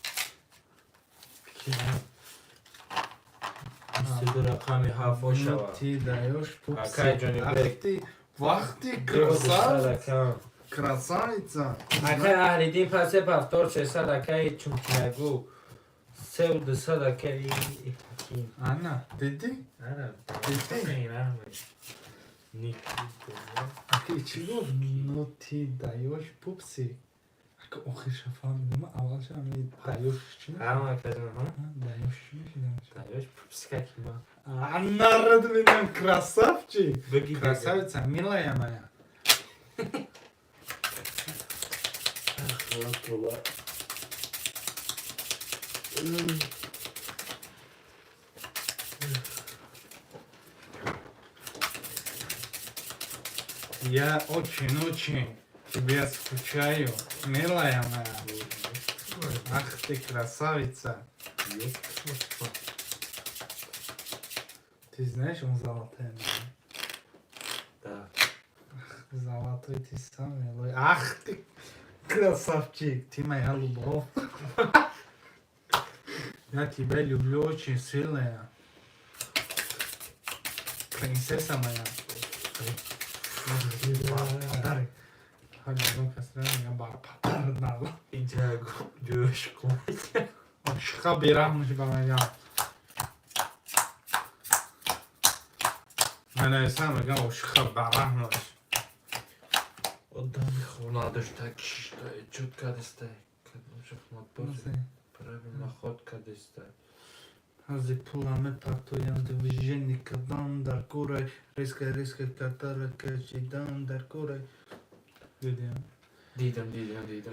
S3: 22 رقمی هفت شود
S1: ти даешь
S3: Акай Джонни Бек.
S1: вахти красавица
S3: اکای اهلیدین پس پفتار 600 اکای چیمچینکو 3200 اکای Kim?
S1: Ana dedi.
S3: Ana.
S1: Dedi.
S3: این احمد. نیکی
S1: Aki چی گفت نوتی دایوش پوپسی اگه آخرش فهمیدم اولش هم دایوش چی میشه؟
S3: احمد کدوم ها؟
S1: دایوش چی میشه؟
S3: دایوش پوپسکا کی ما؟
S1: Народ меня красавчик.
S3: بگی
S1: Красавица, милая моя. Я очень тебя скучаю, милая моя. Ах ты красавица. Ты знаешь, он золотая.
S3: Да.
S1: Золотой ты самый. Ах ты красавчик, ты моя любовь. Я тебя люблю очень сильно. Принцесса моя. Подарок. Ходим к стране, бар подарок.
S3: اینجا جوش کن
S1: Aşka bir ahmış bana ya. Ben esam ya aşka bir ahmış.
S3: Odam خونه داشته کشته چود کدسته کدوم شخمات باشه правильно ход کدسته
S1: Hazi pulame patuyan движение кадан дар курай резко катара качидан дар курай.
S3: دیدم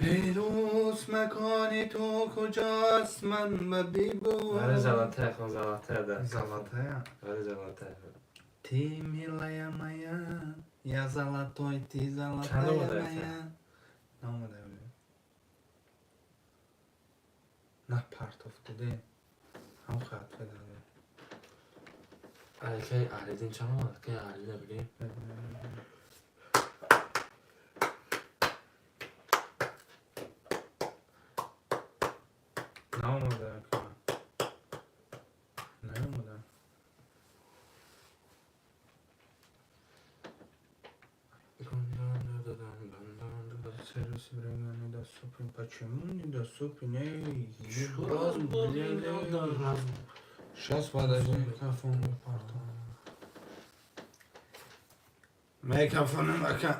S1: ای دوست مکان تو کجاست من بگو.
S3: آره زلطه خون زلطه ده
S1: Золотая.
S3: آره زلطه
S1: Ты милая моя, я золотой, ты
S3: Чандо
S1: золотая
S3: ударится?
S1: моя. Намı da öyle. Not part of today. Ham khat fedele.
S3: که اهلیدین چند آمد که اهلیده بگیم
S1: Namı da ka. Namı da. Сервис временно недоступен. Почему недоступен? Эй,
S3: Раз, раз.
S1: Сейчас подожди, микрофон пардон. Микрофон мака.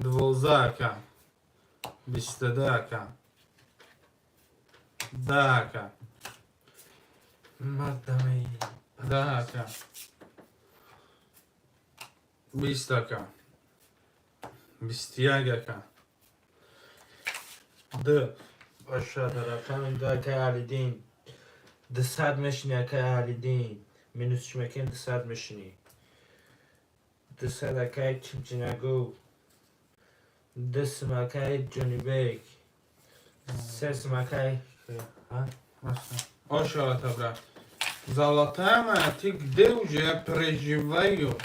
S1: 12 22 10
S3: مردمی
S1: 10 20 21 2
S3: باشه در رقم دا که اهلیدین 200 میشینی که اهلیدین منوس شمکن 200 میشینی 200 که چمچنگو 10 مکه جنوبیک 3 مکه
S1: Оша отобра. Золотая моя, ты где уже? Я переживаю.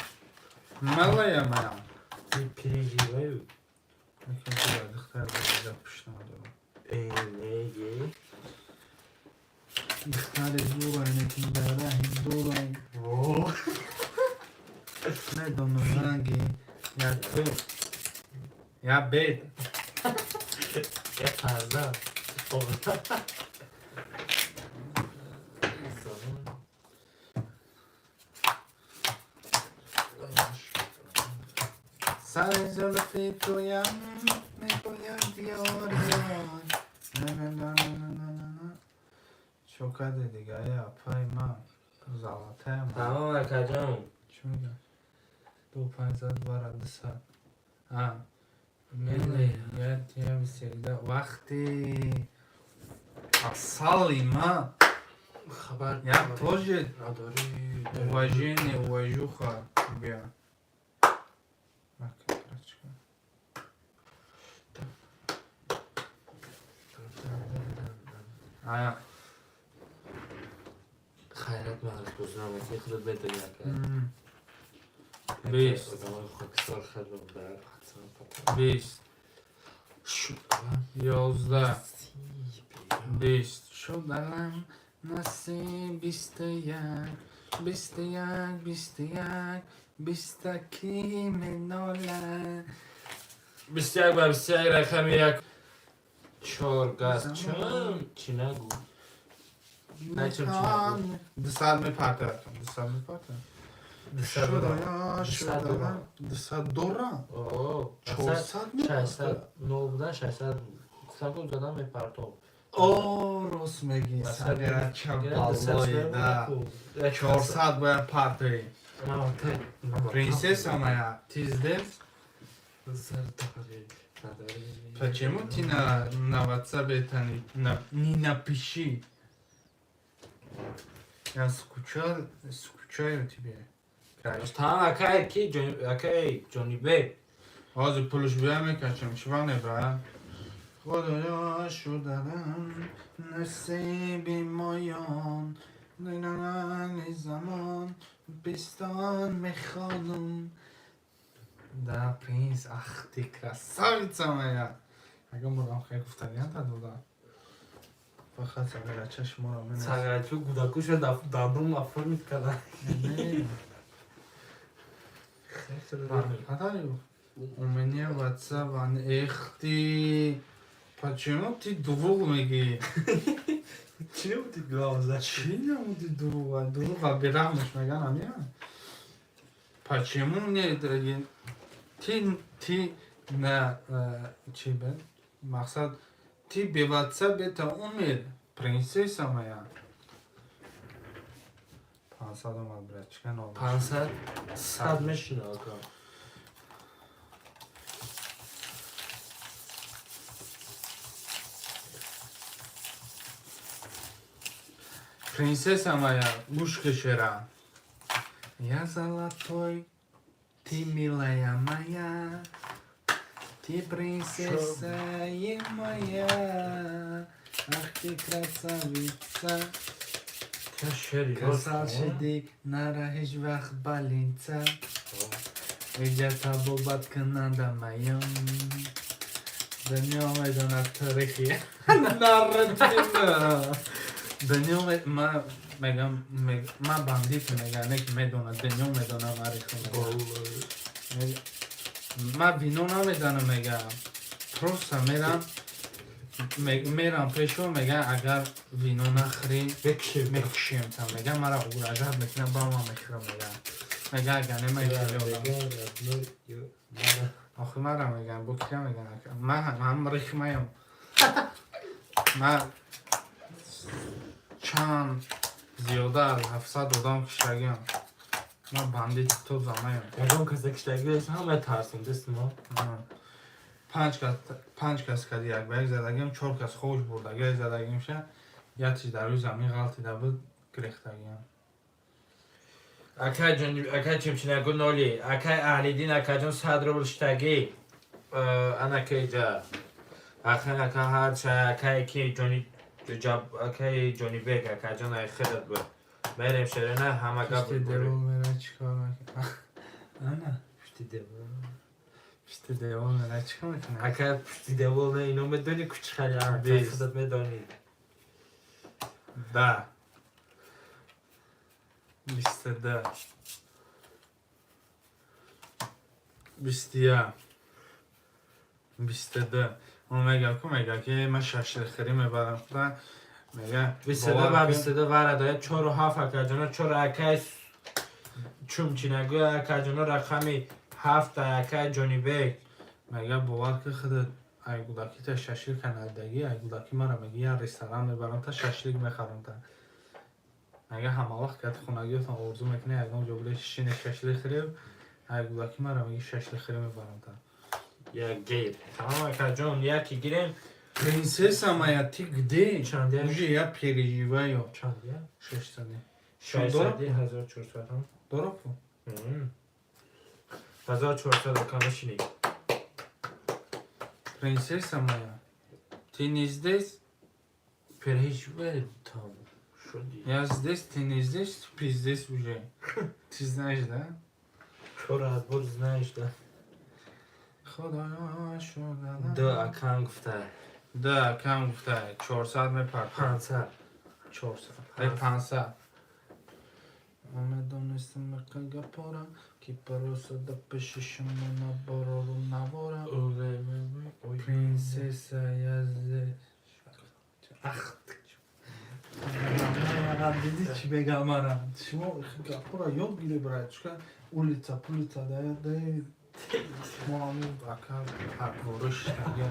S1: Милая моя.
S3: Ти переживаю
S1: Дыхтали зурай, неким дарахи зурай. Не доножаги. Я тут. Я бед.
S3: Я таза
S1: Саре золоты твоя, не твоя диор. Что кады дигая, пайма. Золотая моя.
S3: تمام کجام
S1: چی میگم؟ 2500 بار 200
S3: ملی
S1: وقتی اصلی ما
S3: خبر
S1: یا توجه
S3: نداری
S1: уважение уважуха бia آیا
S3: خیرت مغز بزنم که خودت بهتر نکرد
S1: 20
S3: آدم خاکستر خیلی در
S1: 20 11 20 شدم نصیب 21 کی مناله
S3: 21 بر 21 رقم یک 4 گاز چون چی نگو
S1: میخوان دستال میپرده دستال میپرده $200 400
S3: نو بودن 600 سگو زدن به پرتاب
S1: راست میگی سر چه بالایی ده 400 باید پرده принцесса моя ты здесь почему ты на WhatsApp это не напиши я скучаю тебе
S3: там акай ки акай جونی بی
S1: آزی پولش بیام میکشم چیوان ابراهیم خدایا شدنم نصیب مایان نینان زمان بستان میخوانم دا پرینس اخ تی красавица моя اگه مرام خیلی گفتنیان تا دودا فقط سمیره چشم مرا منه
S3: سگرچو گودکوش دندون مفهوم میکنن
S1: У меня WhatsApp, эх ты, почему ты друг миги?
S3: Чему ты глаза?
S1: Чему ты друг обирамыш меган амия? Почему мне ты на чебе? Максат, ты без WhatsApp это умер, принцесса моя. 500 اومد برای چکن آبش
S3: 500 100 میشینه آقا
S1: принцесса моя гушка шера я золотой ты милая моя ты принцесса моя ах ты красавица کسال شدی نره هیچ وقت بالینچه ایجا تابوبت کننده میم دنیا میدونه تاریخی نره دنیا میگم من بندیت میگم که میدونه دنیا میدونه مریخ میگم من وینو نمیدونه میگم پروستا میرم پیشو میگن اگر وینو نخری میکشیم تا میگن مرا اورجت میکنم با ما میخرم میگن اگر نمیخری آخه مرا میگن بکرم میگن من هم ریخ میم من چند زیاده از 700 دادم کشتگیم من بندیت تو زمیم
S3: اگه کسی کشتگی هست همه ترسیم دست ما
S1: 5 کس که یک بیگ زدگیم 4 کس خوش بردگی زدگیم شه یک چیز در روی زمین غلطی در بود گریختگیم
S3: اکای چمچینه گو نولی اکای اهلی دین اکای جان صدر بلشتگی انا که جا اکای هر چه اکای کی جونی جاب اکای جونی بیگ اکای جان ای خیرت بود میریم شده نه همه گا
S1: پشتی دیوال میره چیکار میکنه انا
S3: پشتی دیوال
S1: پشتی دیوال میره چیکار میکنه
S3: اکای پشتی دیوال نه اینو میدونی کچ خیلی هم خودت میدونی
S1: ده 22 22 اون میگه که من شش خری میبرم خدا میگه
S3: 22 ورده 4 و 7 اکای جانا 4 اکای چومچینگو اکای جانا رقمی 7 اکای جونی بیگ
S1: میگه باور که خودت ای گوداکی تا ششلیک کندگی ای گوداکی مرا میگه یه رستوران میبرم تا ششلیک میخرم تا میگه همه وقت که خونگی تا آرزو میکنه اگه جوبله شین ششلیک خریم ای گوداکی مرا میگه ششلیک خریم میبرم تا
S3: یا گیر تمام اکای جون یکی گیریم
S1: принцесса моя ты где
S3: چنده
S1: уже я переживаю
S3: چنده
S1: 600
S3: 600 1400 هم
S1: дорого
S3: 1400 کامشینی
S1: принцесса моя ты не здесь
S3: переживаю там
S1: я здесь ты не здесь ты здесь уже ты знаешь да
S3: چرا از بود знаешь да
S1: خدایا شدنم
S3: دو اکان گفته
S1: ده کم گفته 400 میپرد
S3: 500
S1: 400 ای 500 دونستم مقنگا پارم که پروسا دا پششم نبارا رو نبارم پرینسسا یزده دیدی چی بگم من شما گپا را یاد گیری برای چکا اولیتا پولیتا ده ما همون اکر پرورش تگه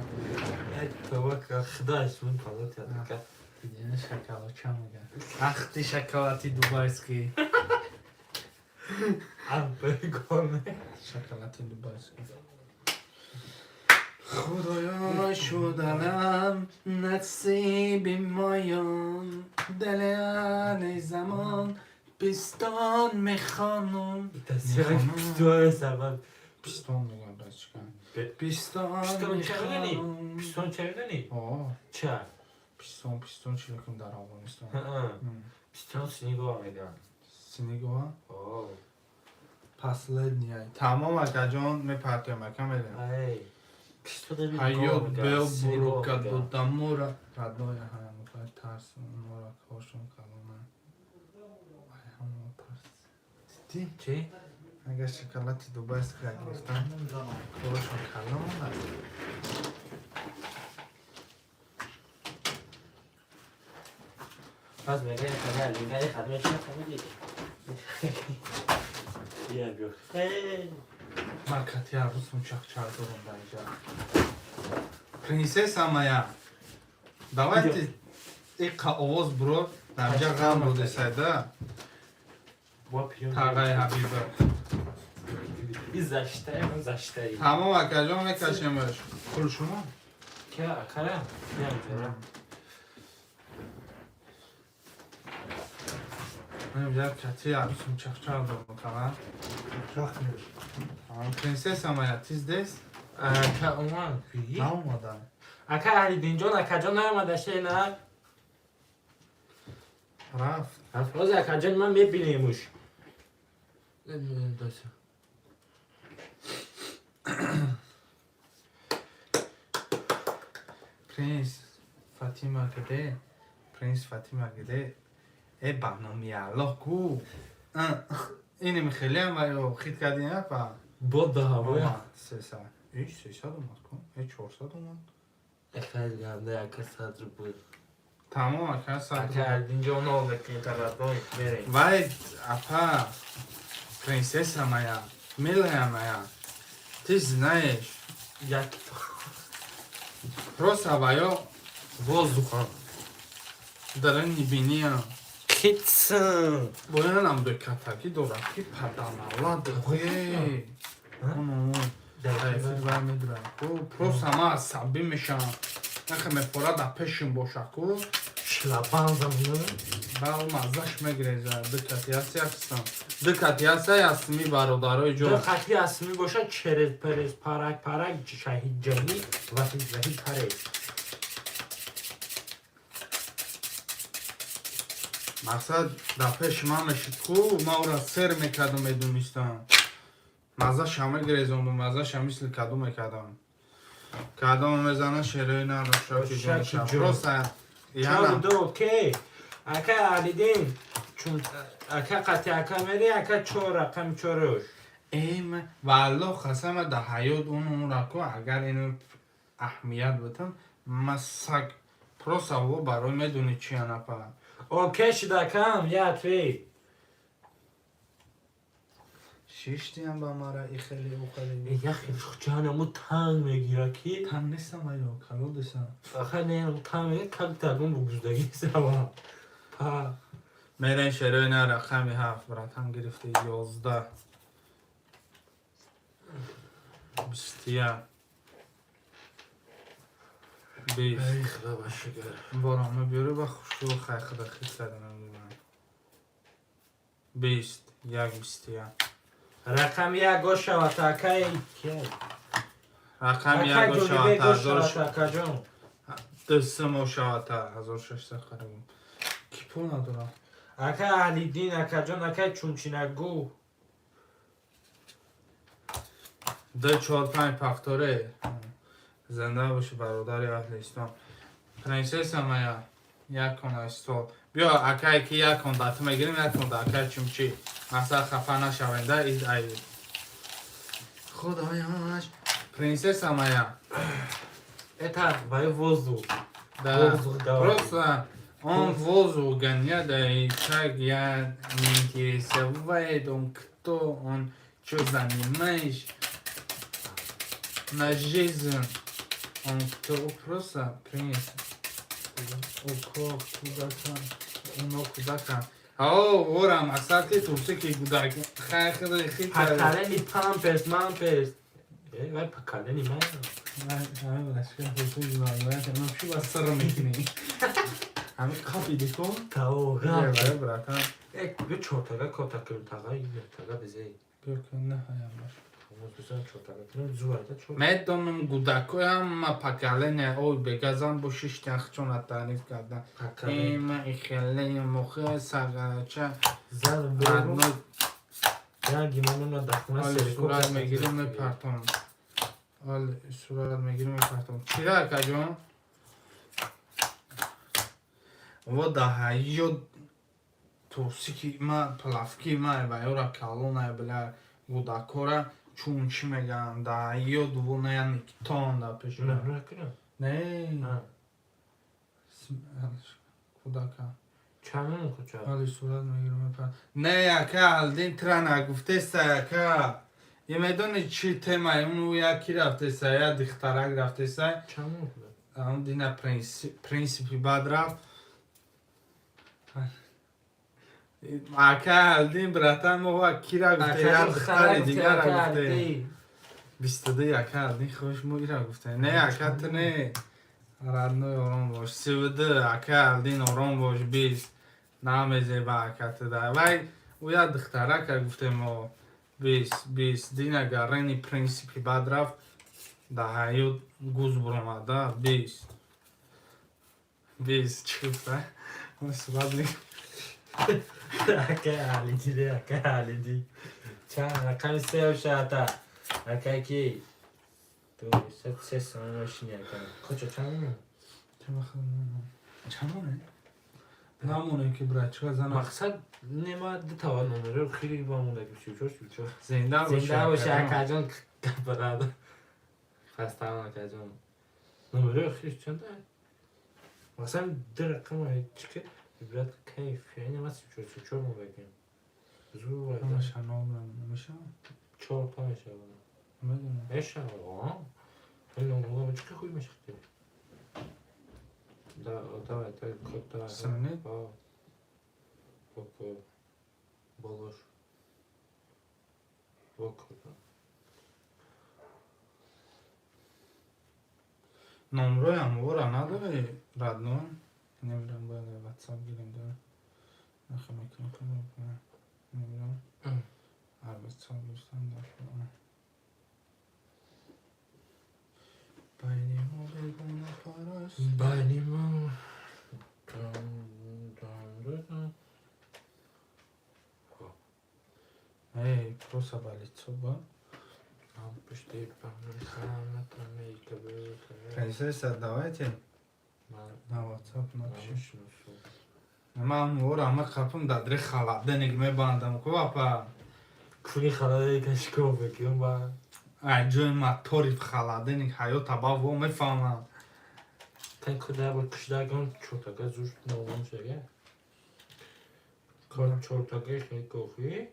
S3: تو که خدا اسمون پالات یاد کرد
S1: دیدی شکلات چه میگن اختی شکلاتی دوبایسکی
S3: بگم
S1: شکلاتی دوبایسکی خدایا شدنم نصیب مایان دل اهل زمان پیستان میخوانم
S3: پیستون سبب
S1: پیستان میگم بچکن پیستان
S3: پیستون چه میدنی؟
S1: میخوانم
S3: پیستون چه میدنی؟
S1: آه
S3: چه؟
S1: پیستان چی لکن در افغانستان
S3: پیستون سینگو میگن
S1: سینگوها
S3: اوه
S1: последняя تمام اکا جان میپرتیم اکا میدیم
S3: ای پیستون
S1: حیات بل برو
S3: میگن
S1: کدو دمورا ردای همه ترس مورا کاشون کلامه همه ترس دیدی؟
S3: چی؟
S1: اگر شکلاتی دوبایست که گرفتم کاشون کلامه
S3: پس میگه خدا لیگای خدمت چه فهمیدی؟ بیا بیا
S1: مرکتی عروس مچخ چردو بنده اینجا پرنسس моя давайте ایقا آواز برو نمجا غم بوده سایده تقای حبیبه
S3: این زشته من زشته
S1: تمام اکا جان میکشیمش کل شما
S3: که اکره بیام
S1: اینجا کتی عروس مچخ چردو بکنم پرنسس моя ти здесь؟
S3: که اومد بیگی؟
S1: نه اومدم
S3: اکه علی دینجان اکه جان نرمده شه نه؟
S1: رفت
S3: افراز اکه جان من میبینیموش نمیدونم داشته
S1: پرنس فاطیما گده پرنس فاطیما گده ای برنامه الله کو اینم خیلی هم خیلی کردی نه پا
S3: بود به هوای
S1: 300 ایش 300 اومد کن ای 400 اومد
S3: اکه گرده اکه صدر بود
S1: تمام اکه
S3: اکه
S1: صد
S3: علی دینجان آقا که تردای میره
S1: وای اپا پرنسسا моя милая моя ты знаешь
S3: یک
S1: просто вою воздуха дара небиния
S3: کیتسن
S1: боянам до катаки дорад ки паданала дохе даифид вай медурам просто ама асаби мешам нахе мепора да пешин боша ку
S3: шлабан замونه
S1: бал мазаш мегреза дикати ҳастами бародарои ҷо
S3: خطی اسمی باشه چرز پرز پرک شهید جنی وحید پرز
S1: мақсад дар пеши ман мешид ку ма ӯро сер мекардам медонистам мазаша мегрезонду мазаша мисли каду мекардам кадом мезана шерои надошаки ҷонша просто яна
S3: دو کی اکا علیدین چون اکا قطی اکا میری اکا چور رقم چوروش
S1: эм валло қасама дар ҳаёт онро ку агар ин аҳамият бутам ма саг просто во барои медони чи анапа
S3: اوکی شدکم یا توی
S1: шиштиам ба мара и хеле ухали
S3: یخی جانمو تنگ میگیره کی
S1: тан нестам аё калодесам
S3: آخه نیم تنگ میگیره کل تبون بگوزدگی سوا پا
S1: мерен шерои на рақами 7 братан гирифта 11 21 20
S3: ای خدا باشگر
S1: борона биёри ба хушу хайхда хит кардам 20 21
S3: رقم یک گوش شود اکای
S1: рақами
S3: اکای
S1: ягу
S3: جونی
S1: шавата
S3: گوش شود اکا جون
S1: дусмо шавата 1600 харагум ки пул надорам
S3: اکا علی دین اکا جون اکای چونچینگو
S1: 245 пахторе занда боши бародари аҳли ислом принсесса моя якон асто биё акае ки якон да ту мегирем якон да акае чумчи масал хафа нашавенда ид ай худояш принсесса моя
S3: это бай воздух
S1: да
S3: воздух давай
S1: просто Он воздух да и как я не интересует, он кто, он что занимаешь на жизнь, он кто просто принес. куда-то. ورم اصلا تو که گودک خیلی خیلی
S3: پکالنی پامپرس مامپرس وای پکالنی من
S1: همه بلشکه حسوی باید همه چی با سر میکنی همه کافی دیکو
S3: تاو
S1: برای براتن
S3: به چورتاگا کاتاکل تاگا یکتاگا بزی
S1: بکن نه هایم باش
S3: بزن چورتاگا کنم زورده چورتاگا
S1: میدونم گودکو هم پکالنی اوی بگذن با شش تخچون تعریف کردن این خیلی موقع سرگرچه
S3: زن برو یا گیمانو ندخونه سری
S1: صورت میگیریم میپرتم صورت میگیریم میپرتم چرا کجون؟ و دهایی توسیکی ما پلافکی ما وایورا کالونه بلا گودکورا چون چی میگم دهایی دوونه یا نیکتان دا پیشون
S3: نه
S1: نه گودکا
S3: چمون کجا
S1: حالی صورت میگیرم میپرتم نه یکا هلدین ترا نگفته سا یکا یه میدونی چی تمای اونو یکی رفته سا یا دخترک رفته سا
S3: چمون
S1: اون دینا پرینسیپی بعد رفت اکا هلدین براتن ما کی را گفته یا دختر دیگر را گفته 22 اکا هلدین خوش موی را گفته نه اکا تو نه رادنوی آرام باش 32 اکا هلدین آرام باش 20 نامیزه با اکا تو ده وای او یا دخترک را گفته ما 20 دینا گرینی پرینسیپی بعد رفت ده هایو گوز برامده 20 چی گفته؟ اون صورت میگه
S3: اکه حالی دی چند اکه سیو شاعتا اکه کی تو سه ساماشینی اکه کجا چمونه؟
S1: چمونه؟ نمونه که برای چه زنم
S3: مقصد نما دو تا نمره خیلی با مونده که شوچو
S1: زنده
S3: باشه اکه جان براده خسته هم اکه جان نمره خیلی چنده؟ مثلا در رقم چکه ببرد کیف یعنی ما چور مو بگیم زور باید
S1: نمیشه نمیشه
S3: 4 تا میشه
S1: میدونم
S3: میشه این نمونه با چکه خوی میشه давай куда
S1: سمنه
S3: بکو بالاش بکو
S1: نمره هم ورا نداره ردنو نمیدونم باید واتساپ گیریم داره نخواه میکنم نمیدونم هر واتساپ دوستان داشت بینی ما بگونه پرست
S3: بینی ما
S1: ای پروسا بالیتسو با
S3: هم پشتی بامن خانت میکه بود
S1: کنیسه صداویتی نه واتساپ نکشش من ورا همه خفم دادری خلاده نگمه باندم که باپا
S3: کولی خلاده کشکو بکیم با
S1: جای ما طوری خلاده نگ حیاتا با و میفهمم
S3: تن کده با کشدگان چورتاگه زور نوام شده کار چورتاگه خیلی کافی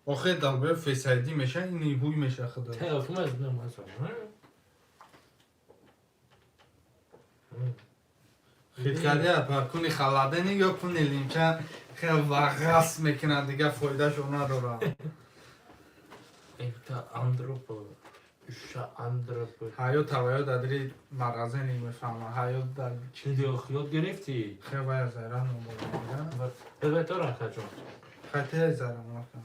S1: آخه دلبه فیسایدی میشه این نیبوی میشه خدا
S3: تلفون از نمازم
S1: خیلی کردی اپا کنی خلاده نگ یا کنی لیمچه خیلی وغص میکنه دیگه فایدهش اونا رو را
S3: ایتا اندروپو شا اندروپو
S1: حیاتا باید دادری مغازه نمیفهمه حیات در
S3: چی دیو خیال گرفتی؟
S1: خیلی باید زیران نمونه
S3: بده تو را کجا
S1: خیلی زیران مکن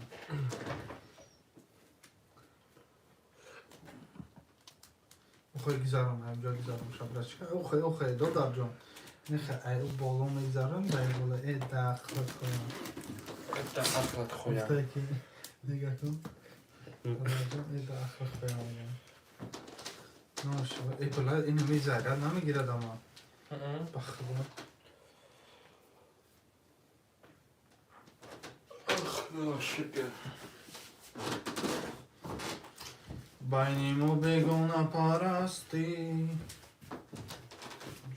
S1: اوخه گذارم همجا گذارم شبرا چکه اوخه دو در جان نخه ای او بالو میگذارم باید بوله ای دخلت خویم
S3: ایتا اخلت خویم
S1: گفته که دیگه کن ای دخلت خویم ناشه ای بلا اینو میزرد نمیگیرد اما بخدا شکر بینی مو بگونه پرستی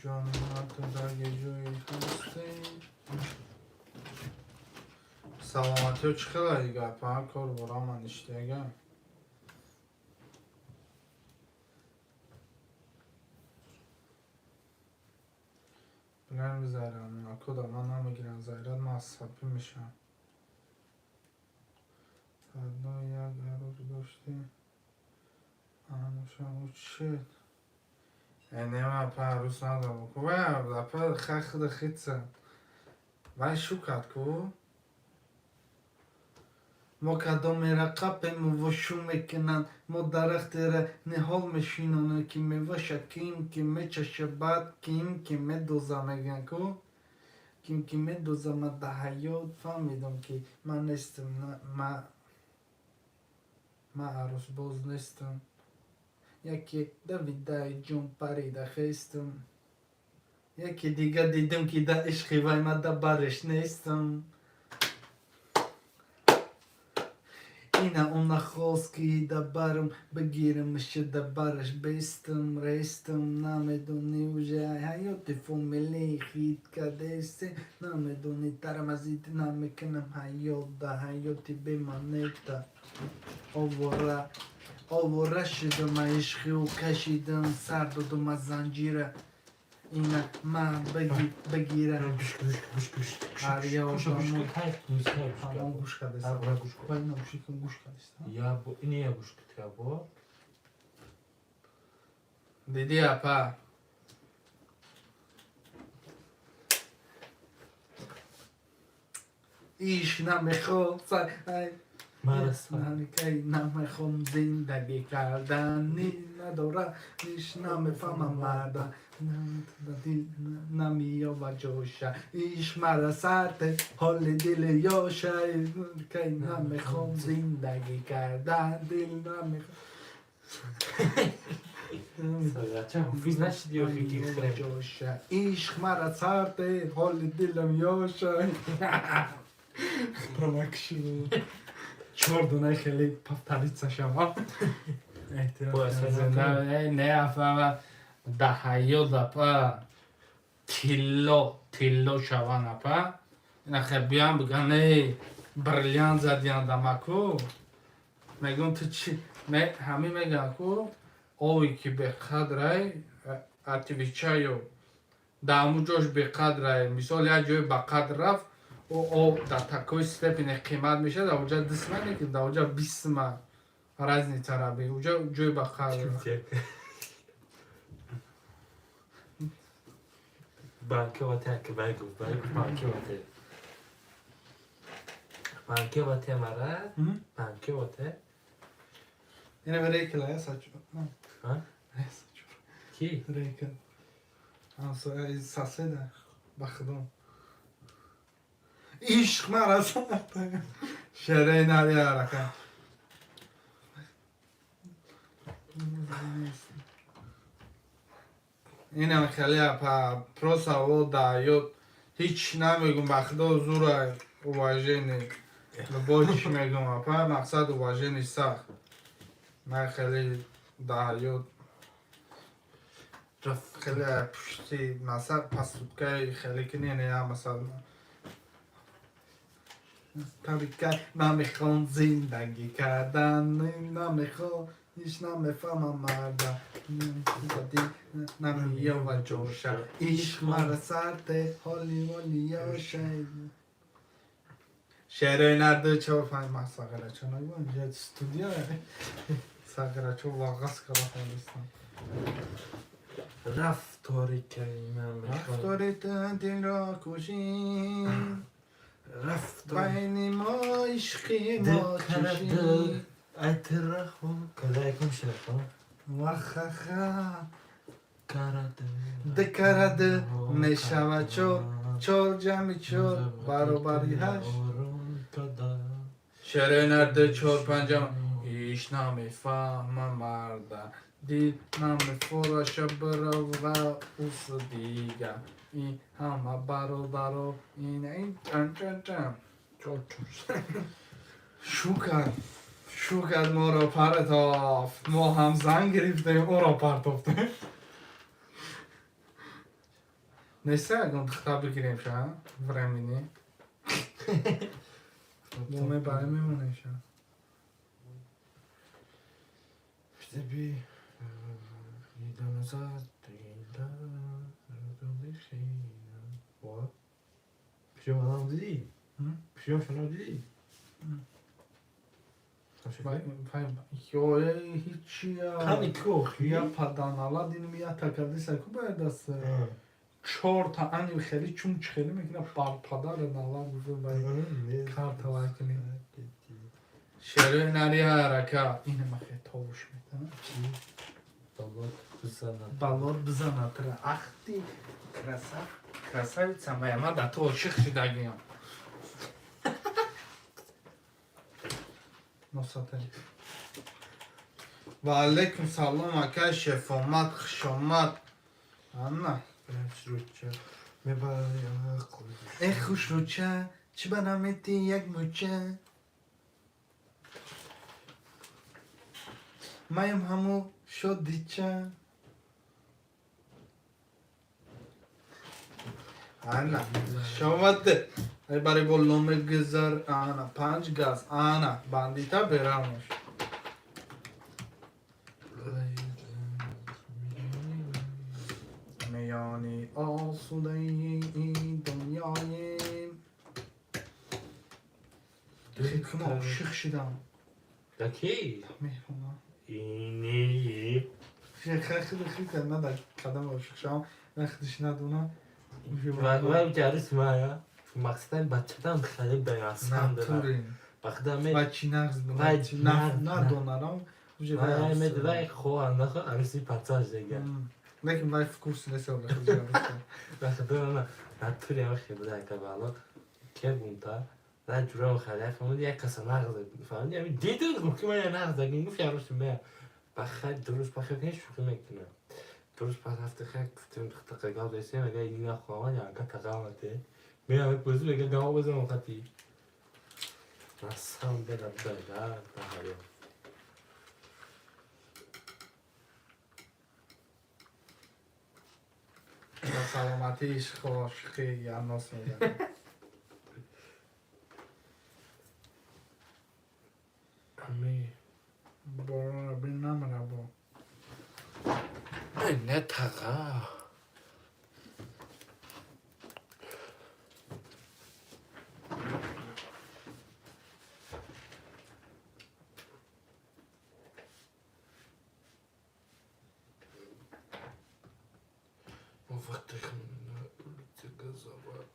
S1: جان من تو در یه جایی هستی سلامتی ها چی خیلی دیگه پا کار برا من اشتیگم بلن بذارم اونا کدا من نمیگیرم زیرات مصحبی میشم فردا یک عروض داشتی آنوشم او چید نمیم پا عروس ندارم که وای پا خخ خیتسم وای شو کرد که ما کدام رقبیم و شو میکنن ما درخت را نهال میشینن که میوه شکیم که میچشه بد کیم که میدوزه میگن که کیم که میدوزه من ده حیات فهمیدم که من نیستم من عروس باز نیستم یکی دویده جون پریده خیستم یکی دیگه دیدم که ده عشقی وای من ده برش نیستم اینه اون خواست که ده برم بگیرمش ده برش بیستم ریستم نمیدونی وجه حیات فامیلی خید کدیسته نمیدونی ترمزید نمیکنم حیات ده حیاتی بمانیده آواره شدم عشقی و کشیدم سر دادم از زنجیره اینه من بگیرم آریا و دامون همون گوش کدیسته باید اینا گوشی کن گوش کدیسته
S3: یا بو اینی یا گوش کد یا بو
S1: دیدی اپا ایش نمیخواد نمیخوام زندگی کردن نداره ایش نمیفهمم مردن نمیاد و جوشه ایش مرا سرد حال دل یاشه که نمیخوام زندگی کردن دل نمیخوام
S3: چه حفیظ نشدی و خیلی
S1: جوشه ایش مرا سرد حال دلم یاشه پرودکشن 4 دونه خیلی پفتاریتسا شما نه افهم ده حیات اپا تیلو شوان اپا اینا خیلی بیان بگن ای بریلیان زدیان دمکو میگم تو چی همین میگن که اوی که به قدره اتیویچایو دامو جوش به قدره مثال یه جای به قدر رفت او در تکوی ستپین قیمت میشه در اونجا دست میکنه در اونجا 20 ما رزنی ترابی اونجا جوی با قدر
S3: بانکه واته که بگو بانکه واته مرد بانکه واته
S1: اینه به ریکل ها ساچو
S3: کی؟
S1: ریکل ساسه ده بخدم عشق مرا ساخته شره نری حرکت اینم خیلی اپا پروسا و دایوت هیچ نمیگم بخدا زور واژنی باچ میگم اپا مقصد واژنی سخت من خیلی دایوت رفت خیلی پشتی مثلا پسودکای خیلی کنی نه مثلا طریقه نمیخوام زندگی کردن نمیخوام هیچ نمیفهمم مردم نمیام و جوشه عشق مرا سرده حالی والی یاشه شعرهای نرده 4-5 ماه ساقره چون اینجا استودیو ساقره چون واقعا سکره خواهدستم
S3: رفتاری کریمم
S1: رفتاری دل را کشین بین ما عشقی ما چشین
S3: اترخو کدایکم شرخو
S1: وخخه
S3: کرده
S1: دکرده میشود چور جمعی چور برابری 8 شعره نرده 4-5 ایش نمیفهمم مرده دل نمیفروشه برو و اوس دیگه این همه برو این چن شو کرد ما را پرتافت ما هم زن گرفتیم او را پرتافتیم Neyse, gıda gireyim şu an. Vremini. Bu me میمونه şu an.
S2: İşte bir یادم زد What? پیشم الان دیدی؟ پیشم شما دیدی؟
S1: Yo hiç ya.
S2: Hani کوخی؟
S1: Ya padanalar dinimi ya takadıysa kubaya dası. چهار تا انیل خیلی چون خیلی میکنه پادر نالان بزرگ باید کار تلاش کنی شروع نری هرکا اینه ما خیلی توش میتونه بالور بزنه تره اختی красавица моя надо то ших шидагиям نصاتری و علیکم سلام اکای شفامت خشامت آنه
S2: شروچه میبری عقل
S1: ای خوش روچه چی برامتی یک موچه مایم همو شد دیچه آنا شامده ای برای بولوم گذر آنا 5 گاز آنا باندیتا براموش میانی آسوده این دنیای خیلی شیخ شدم
S3: دکی؟
S1: میخونم
S3: اینی
S1: خیلی کنه در قدم رو شیخ شدم وقتش ندونم
S3: و جریس مایا مقصد بچه‌دم خیلی بیاسم دارم
S1: نطورین
S3: بخدمه
S1: بچی نغز
S3: بچی نغز
S1: ندونارم
S3: من مدرای خواه نخواه عروسی پتاش دیگه
S1: لیکن لایف کورس نیست ولی خیلی جالب
S3: بخدمه نطوری هم خیلی بوده که بالا که بونتا نه جورا خیلی فهمید یک کسا نغز فهمید یعنی دیدون که من یه نغز دیگه گفت یاروش میه بخیر درست بخیر که شوخی میکنه درست بعد هفته خیلی گفتیم تقیقات دیسیم اگه این نخواهان یا اگه تقامته میام یک بزرگ اگه گاه بزنم خطی نسام بدم دایده بخیر
S1: سلامتیش خوش خیلی اناس میگن
S3: امی
S1: برو بین نمره با
S3: نه تقا وقتی خمونه اولتی گذابت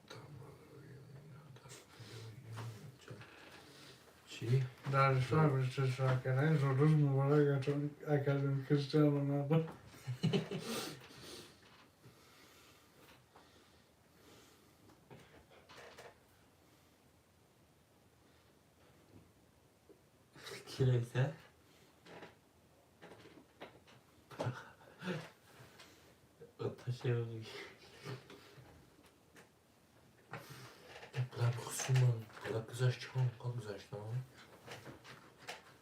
S3: چی؟
S1: در شهر بشه شاکره روز مبارک چون اکادمی کریستیانو رونالدو
S3: kilise taşı Bırak kusumun, bırak güzel çan, kal güzel tamam.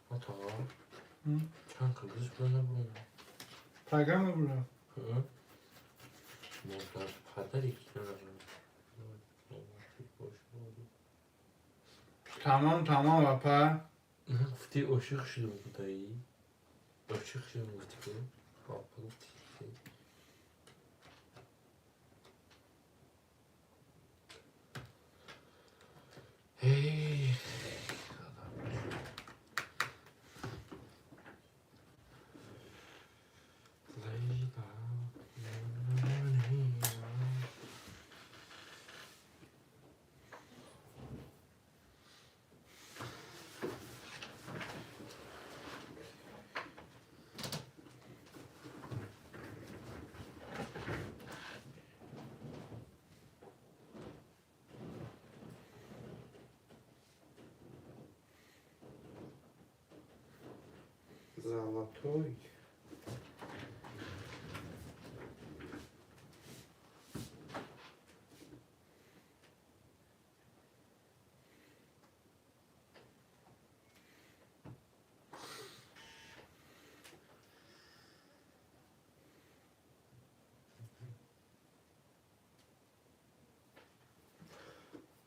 S3: Hata. Çan kal güzel böyle bu.
S1: پگم برو
S3: Hı? Motor kadar iki
S1: تمام اپا
S3: گفتی عاشق شدم بودایی عاشق شدم گفتی که بابا گفتی هی
S2: Золотой.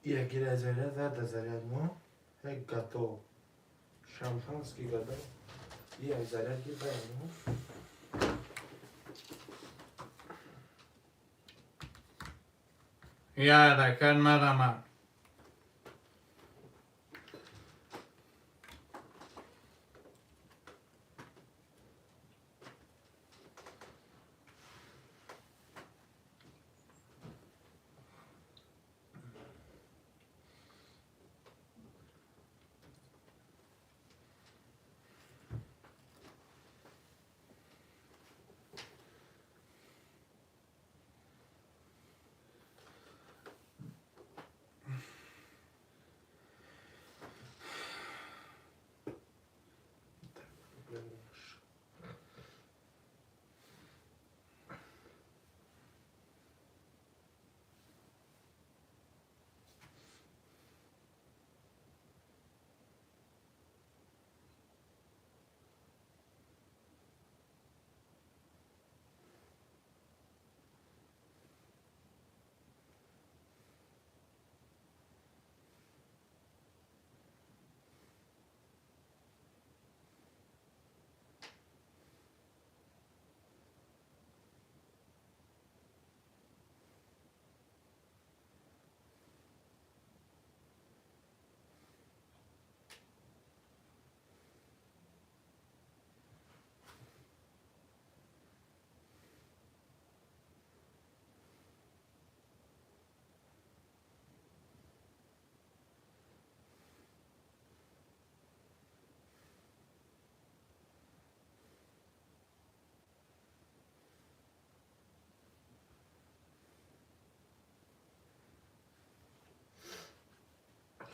S2: Jak rezerwę za zarядно, jak готов. Шампанский готов. И jak зарядки зарядно.
S1: Yara karmarama.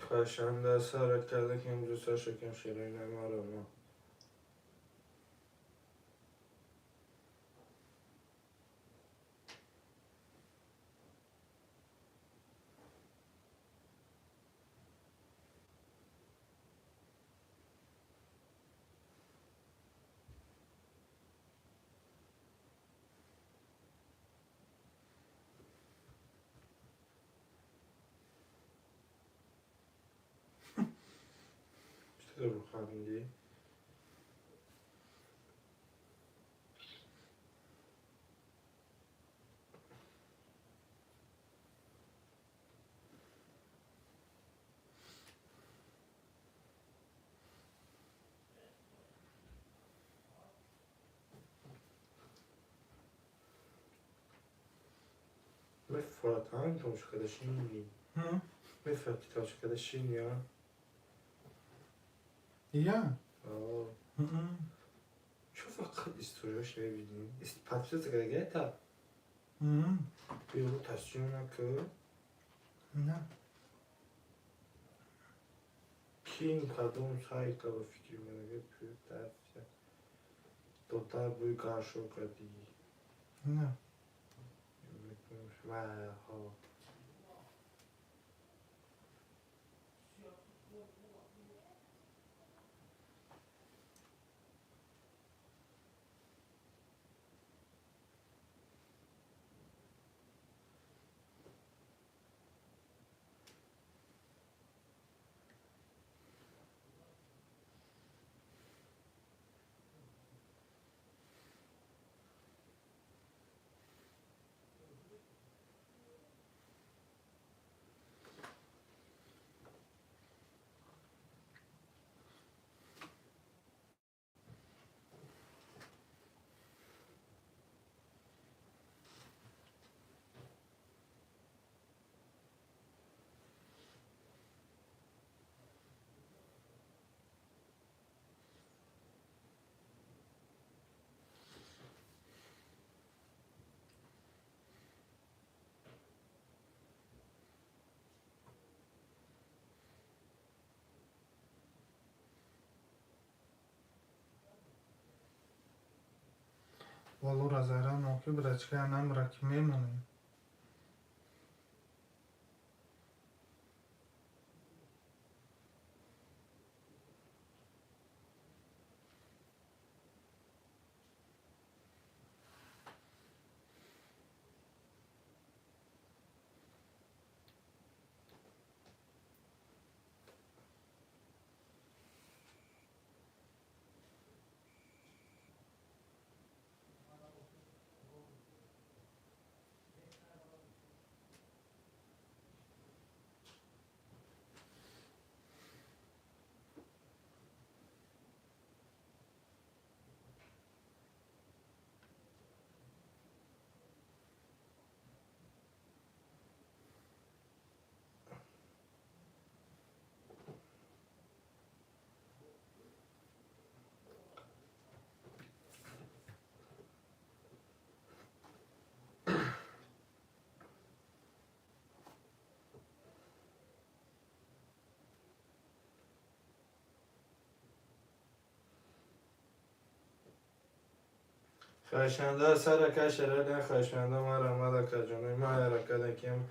S2: خواهشم در سرت کرده که امروز سر شکم شیرین مرا. چطور رو خمیدی؟ مفرد هم توش کدشینی مفرد توش کدشینی یا
S1: Ja.
S2: شو فقط استوریاش نبینیم پاتریس گرگتا بیرو تصمیم نکرد
S1: نه.
S2: کین کدوم سعی کرد و فکر منو پیو درد دوتا بوی گاشو کردی
S1: نه.
S2: ها
S1: والو را زهرا نوکی برچکه انم را که میمونیم
S3: خشنده سر شرینه خشنده ما رمده کجانه ما حرکت کم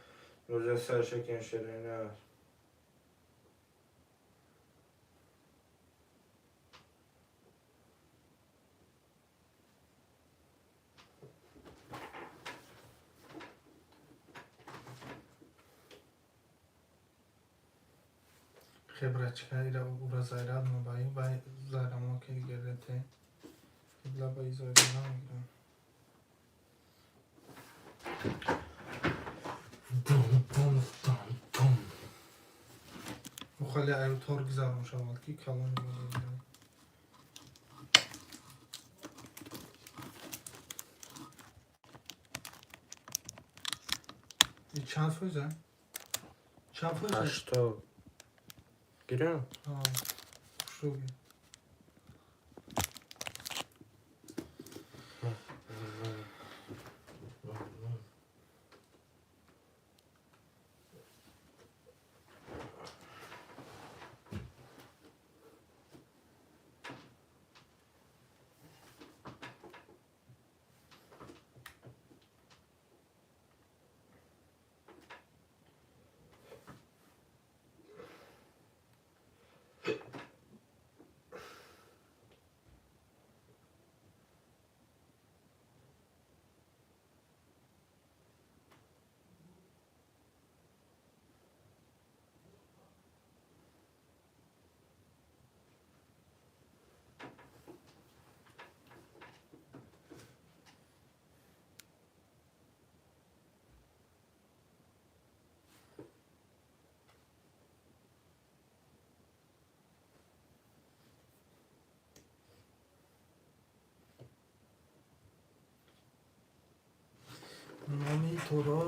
S3: روز سر شکن شرینه
S1: خبرچکه ایره او را زیرد مبایی و زیرما که گرده خبلا بایی زیرده نمیگیرم مخالی ایو ترک زرم شود که کلانی بایده این چند فوزه؟ چند فوزه؟
S3: 80 گیرم
S1: خوشو نامی تو را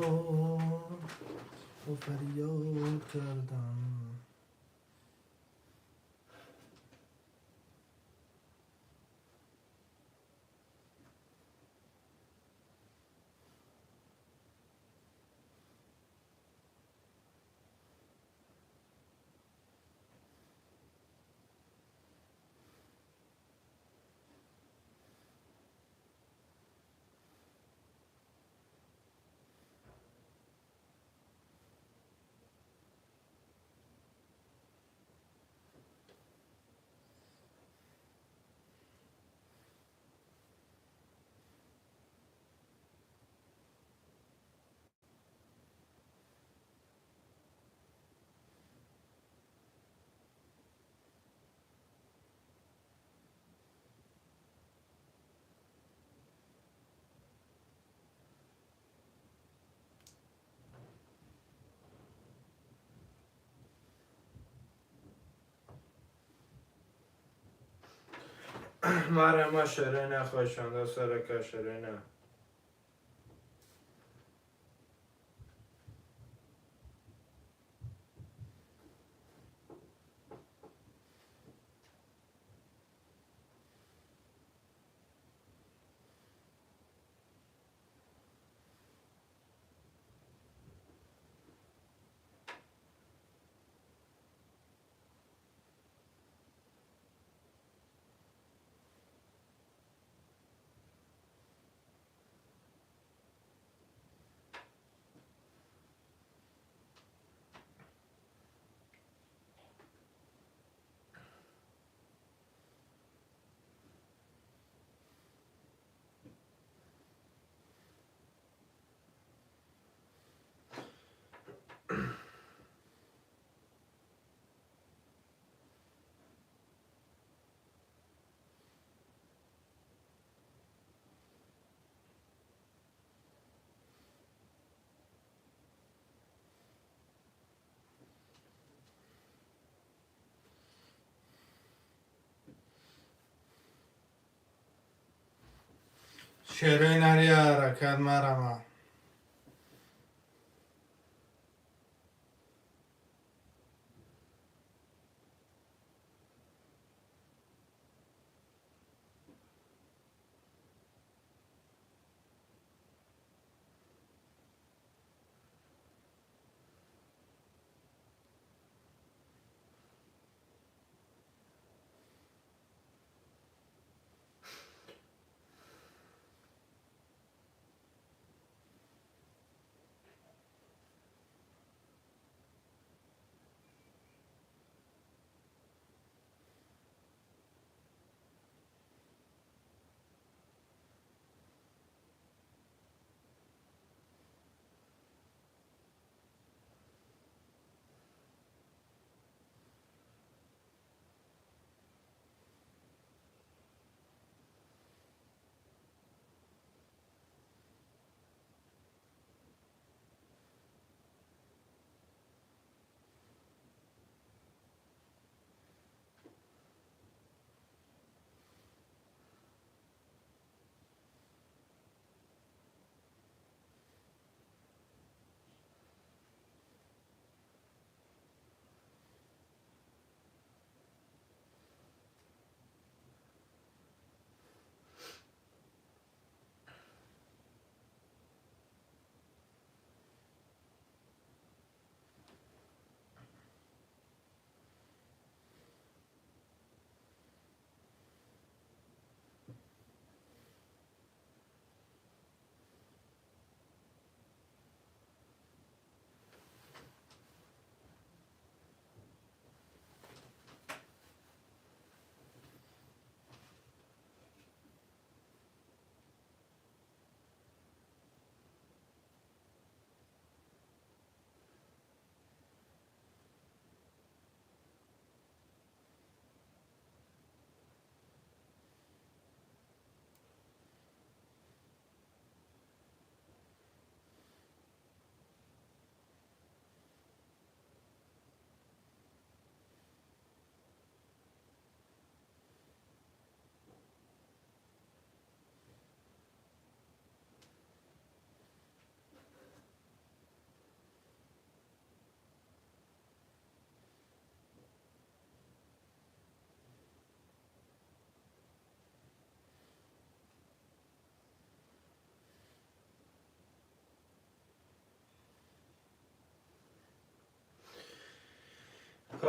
S1: با فریاد کردم
S3: ما شرینه خشنده سر شرینه
S1: شیرین ری حرکت مرمه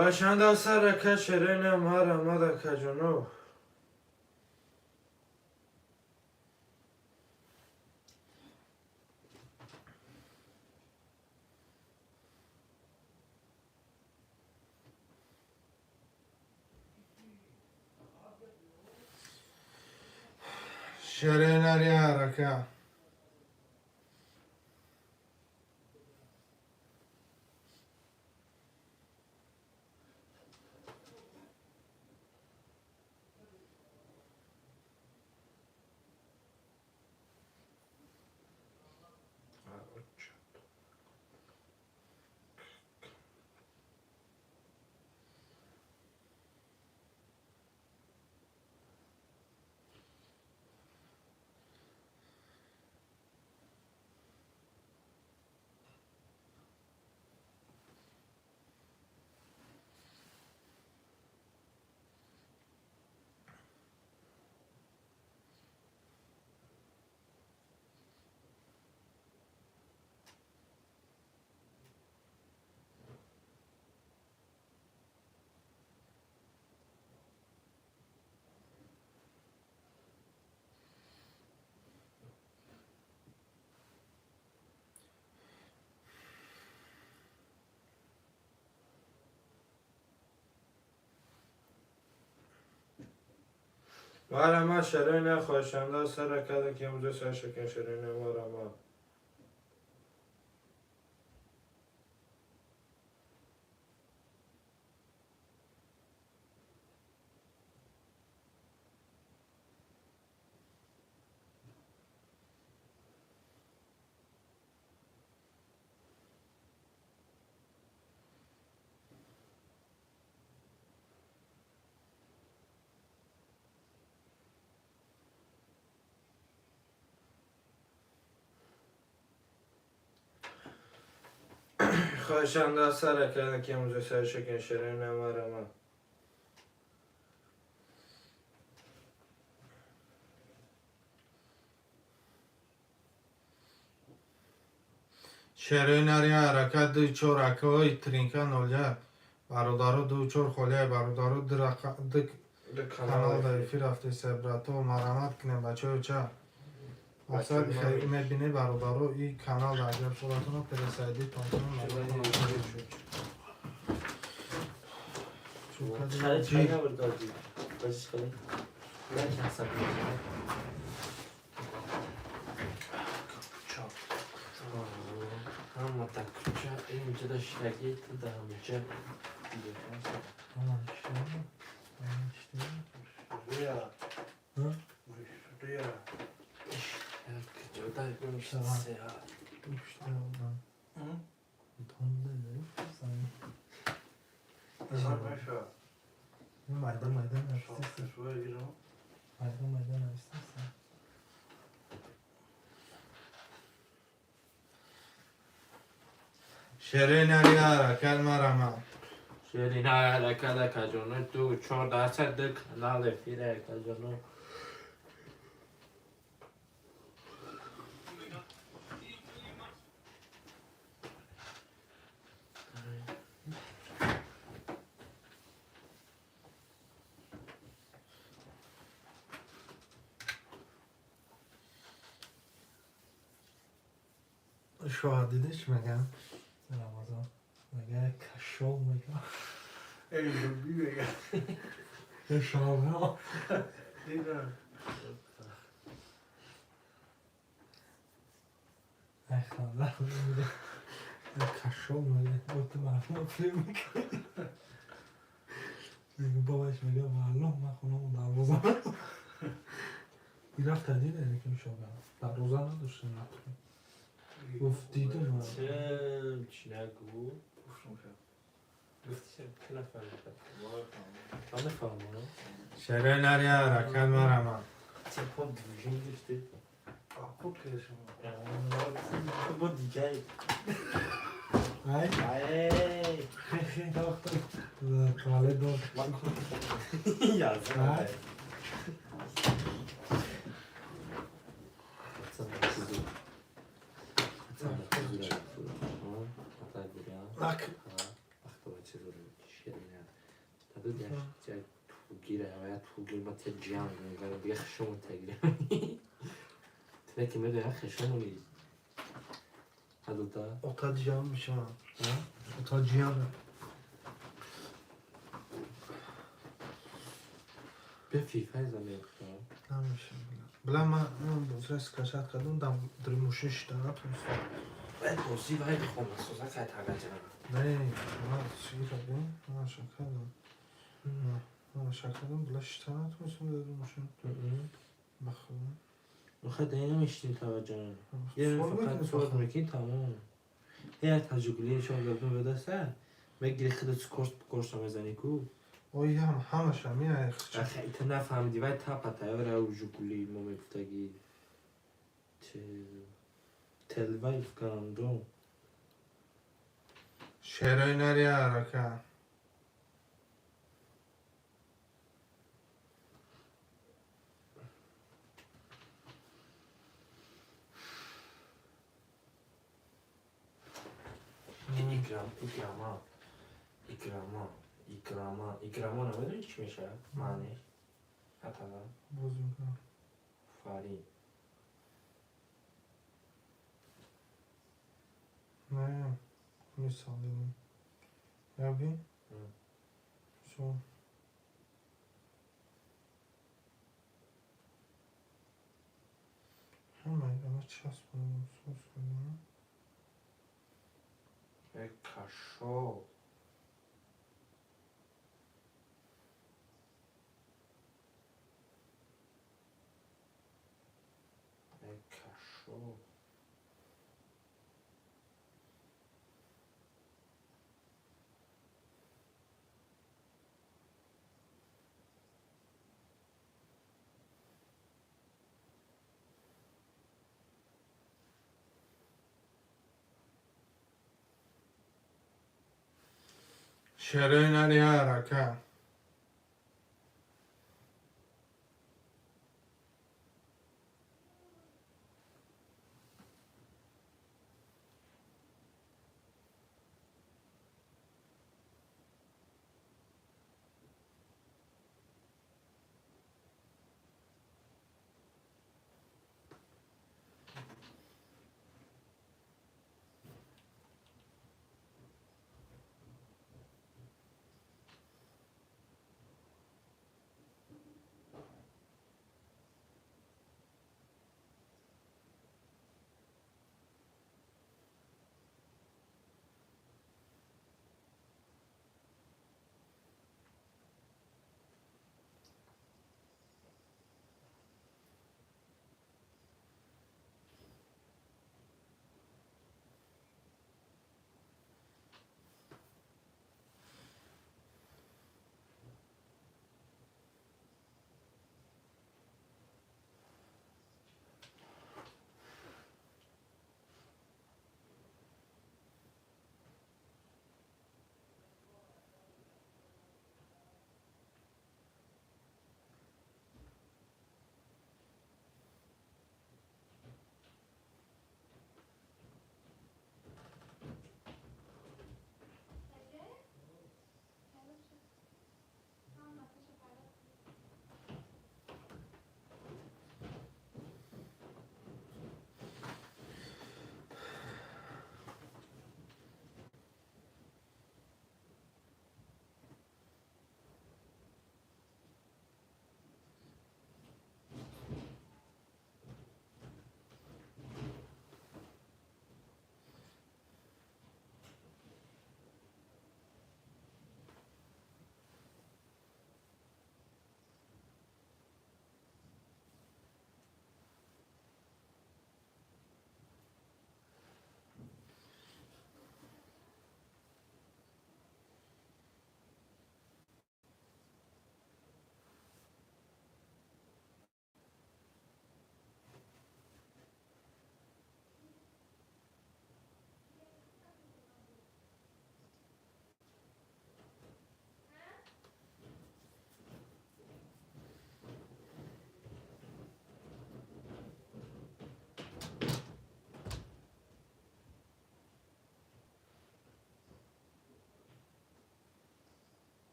S3: باشنده سر که شیرین مارا مادا کجونو
S1: شیریناری حرکه
S3: مارا ما شیرین خوشنده سر که که امروز سر شکن شیرین مارا ما خوشنده سر که امروز سر شکن شیرین مارا ما
S1: شیریناری حرکه دو چور اکوی ترینکا نولیا برادارو دو چور خولیه برادارو دو کانال در افیر هفته سبراتو مرامت کنه بچه های چه مقصد خیلی میبینه برادارو این کانال در اگر صورتون رو پرسایدی تانتون
S4: خرید خیلی نبردادی بازیش خیلی نه که حساب هم تکوچه اینجا داشتگی تو در همینجا
S2: رویا رویا
S4: جدا میشه سیاه
S2: نظر باشا
S1: مایدان
S2: شوه ایران
S1: شیریناری حرکت مرامت
S3: شیرین حرکه کجونو دو چور درصد دو کانال افیره کجونو
S1: شاهدیدش میگم رمضان میگه کشو میگم
S2: ای بی بگم
S1: یه شاهده
S2: دیدم
S1: ای خانده میگه کشو میگه بوده معلوم فیلم میکنه میگه باباش میگه معلوم من خونم در روزانه این رفت دیده یکم شاهده در روزانه داشته نکنه گفت دیدم
S4: چی نگو
S2: گفتم که
S4: گفتی که نفهمیدم من نفهمم
S1: شیریناری حرکت مرامت
S4: چه پا دیوژن داشته
S2: خوب که شما
S4: تو با دیگه
S1: ای
S4: ای
S1: خیلی داختر کاله دار
S4: من کنم یازم
S1: لک
S4: وقتی چیز رو شیرینه
S3: 진짜 독일에 독일 마트 지향인가 비가 خشم تگیره ترکی میدونی خشمونی هدوتا
S1: Ota cihan میشه
S3: ها
S1: Ota cihanه
S3: به فیفا زمین کنم
S1: نمیشه بلا من بازه اسکشت کردم دم دری موشش دارم
S3: باید بازی باید خون مسوزه که تاگه
S1: نه من چی کردم من شکردم من شکردم بلا شتانت میسون داری موشن بخورم
S3: مخد نمیشتیم توجه یه فقط صورت میکنی تمام یه تجربه شما گفتم به دسته مگه خودت کورس میزنی کو
S1: اوی همش هم میای
S3: آخه ایت نفهمیدی باید تا پتایا رو جوکلی مومفتگی چه تلویف کنم دو
S1: شعرهای نری عراکه
S3: ایگراما نمیدونی چی میشه معنیش حتی
S1: باز میکنم
S3: فاری
S1: نه میسالیم یابی شو همه اینا چسب کنیم سوس کنیم
S3: کاشو کاشو
S1: شعرهای نری عراکه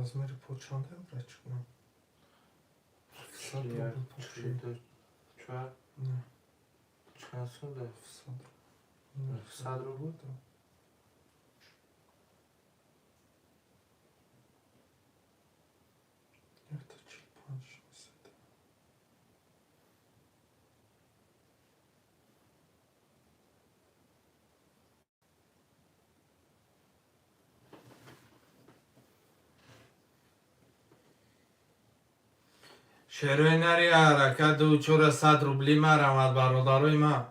S1: размери почонда брачкам.
S3: Я чудо чуа
S1: Не,
S3: часунда
S1: в садру.
S3: в садру بود.
S1: Это чилпанш.
S3: شروینری حرکت دو چور 100 روبلی مرمد برادروی ما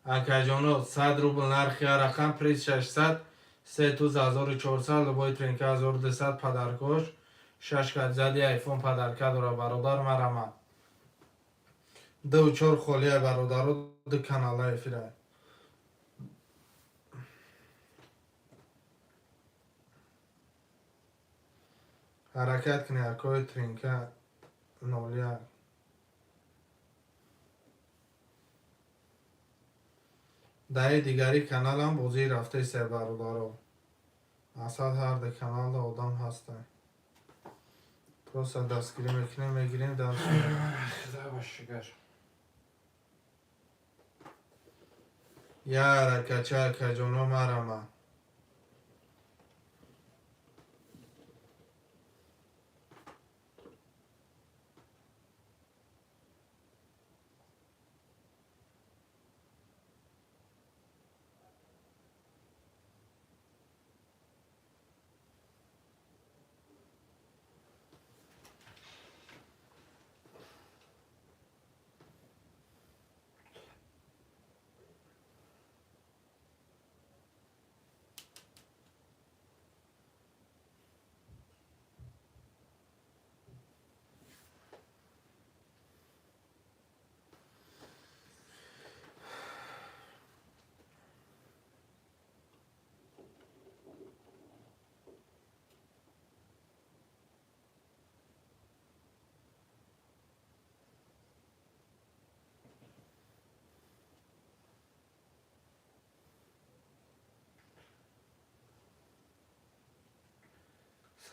S3: اکا جانو 100 روبل نرخی رقم پریز 600 3 توز 1400 لبای ترینکا 1200 پدرکش 6 کد زدی ایفون پدرکد را برادر مرمد دو چور خولی برادرو دو کانال افیره حرکت کنی اکای ترینکا نولیا در دیگری کانال هم بوزی رفته سه برادرو اصلا هر ده کانال ده آدم هستن پروسا دستگیری میگیریم دستگیریم
S2: خدا باشگر.
S3: یا رکچه کجونو مرمه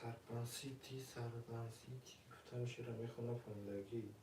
S2: سربازیتی گفتم شیرا میخونه فندگی.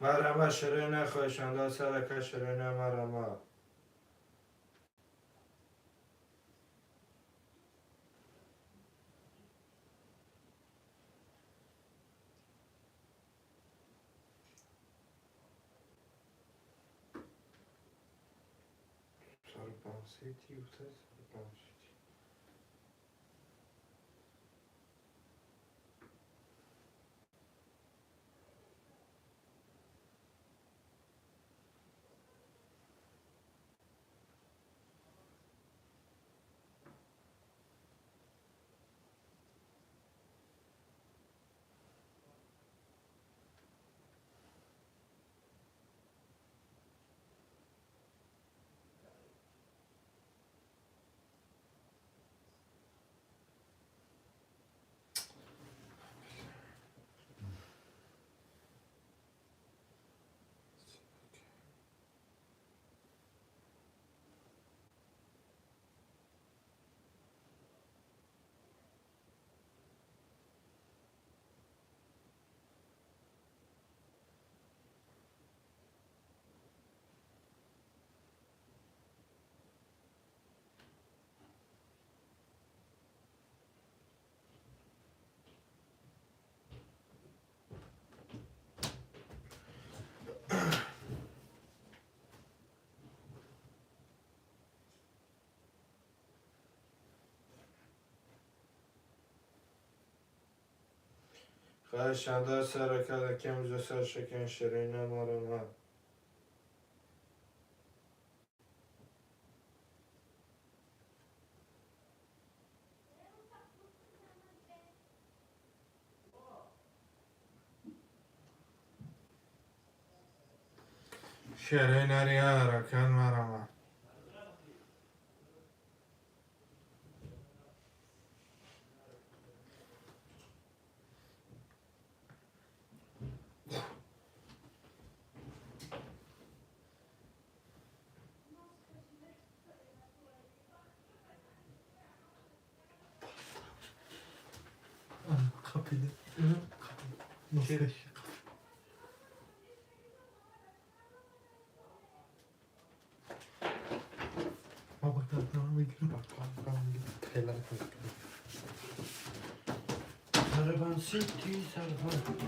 S3: مرمه شروع نخواهشنده سرکه شروع مرمه
S2: Sarpanseti usta sarpanseti.
S3: خواهشنده سرکه کم سر شکن شروع مرمه شروع نریه رکن مرمه
S1: Kapıydı. Nasıl
S3: Kim?
S1: kaçıyor? Baba devam ediyorum.
S2: Teyler koyduk.
S3: Sarpanseti sarpanseti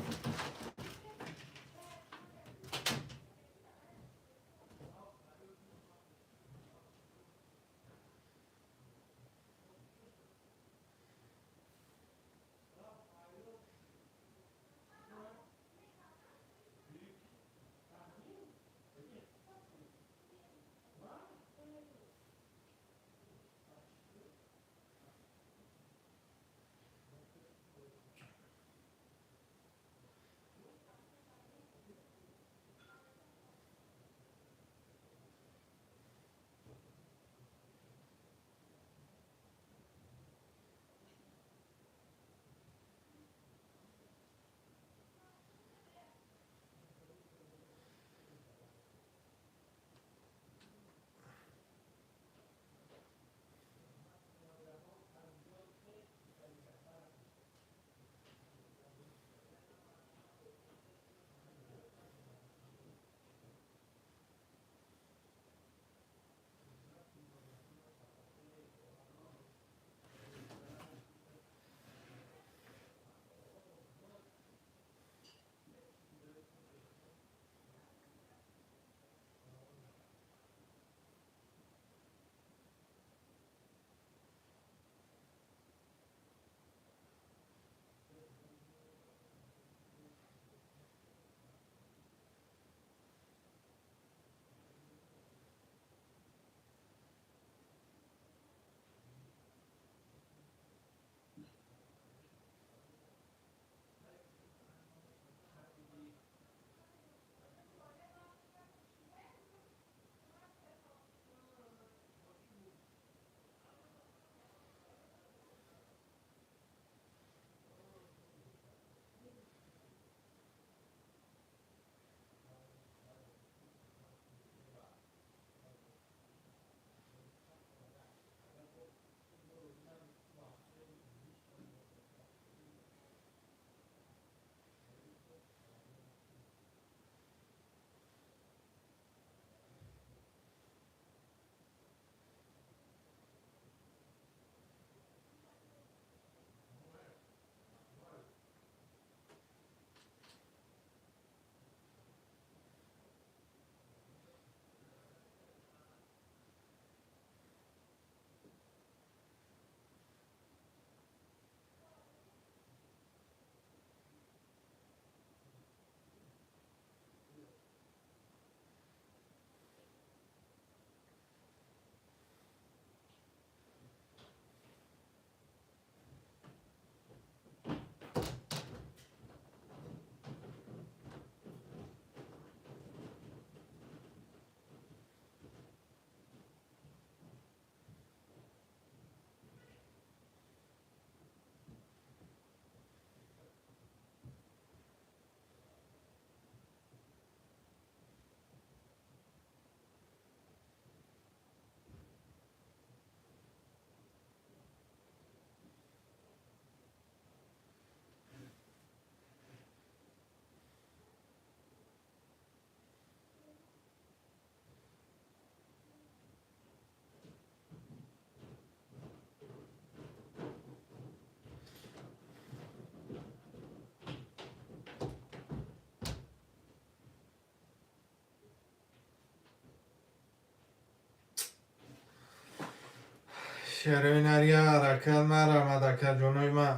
S1: شرینریا رکل مرا مدکه جنوی ما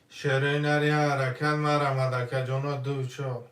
S1: شرینریا رکل مرا مدکه جنو دو چو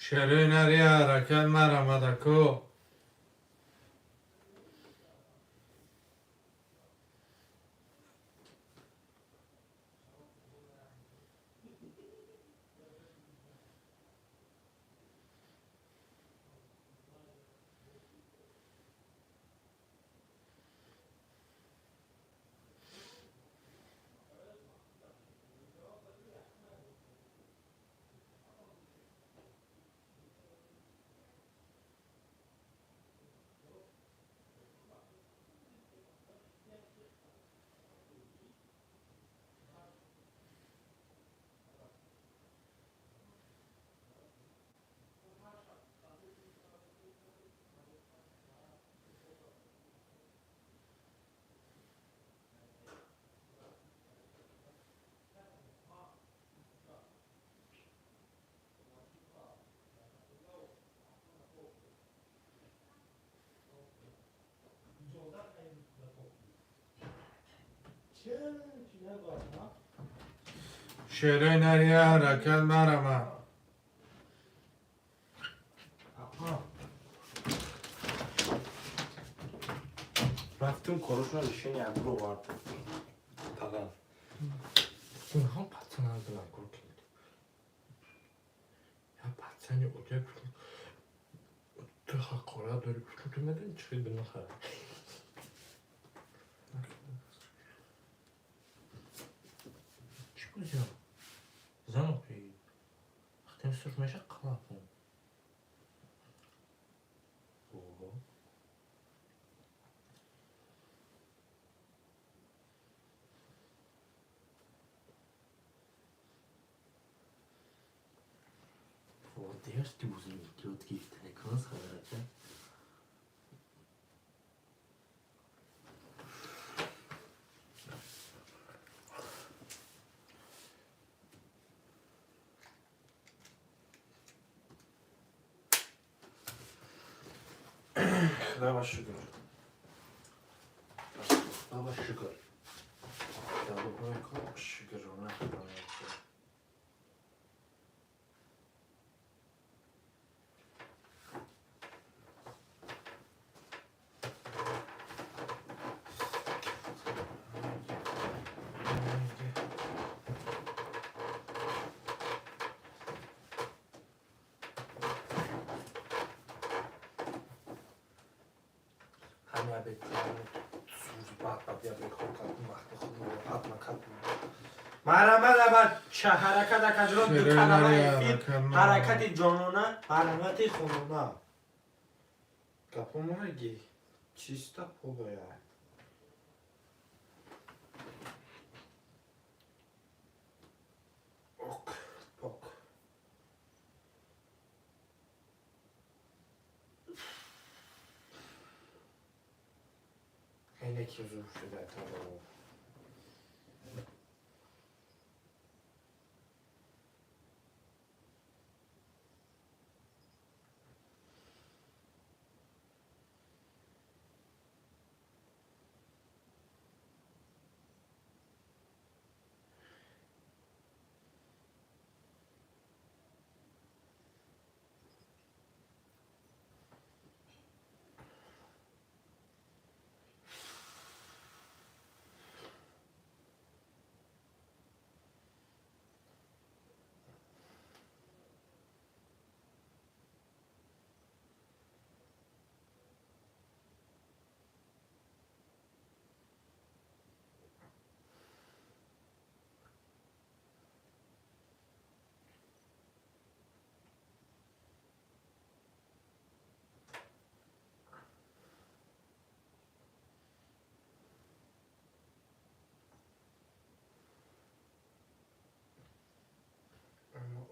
S1: شروع نری حرکت مرمدکو شروع نری حرکت مرمد
S3: رفتیم کارشون رو شنی ابرو وارد
S2: تقل
S3: اینها پتن ندارن کار کرد یا پتنی اوجه کنید تو حقارت داری بکنید تو نداری چقید به نخره چی کجا؟ زن اپی وقتی سرش میشه قلب کن Voor het eerst toen ze een groot gift en ik was geraakt.
S2: خدا شکر
S3: Baba şükür.
S2: Ya bu böyle kalk şükür ona
S3: Hani abi
S2: Sus bat ya bir korkak vakti khudmu atma katma.
S3: مرحمت اول چه حرکت اکجران دو کلمه فیل حرکت
S1: حرکت
S3: جانونه حرکت خونونه
S2: Kapımı giy. Çista polo ya. Ok, pok. Hele ki zor şöyle tabii.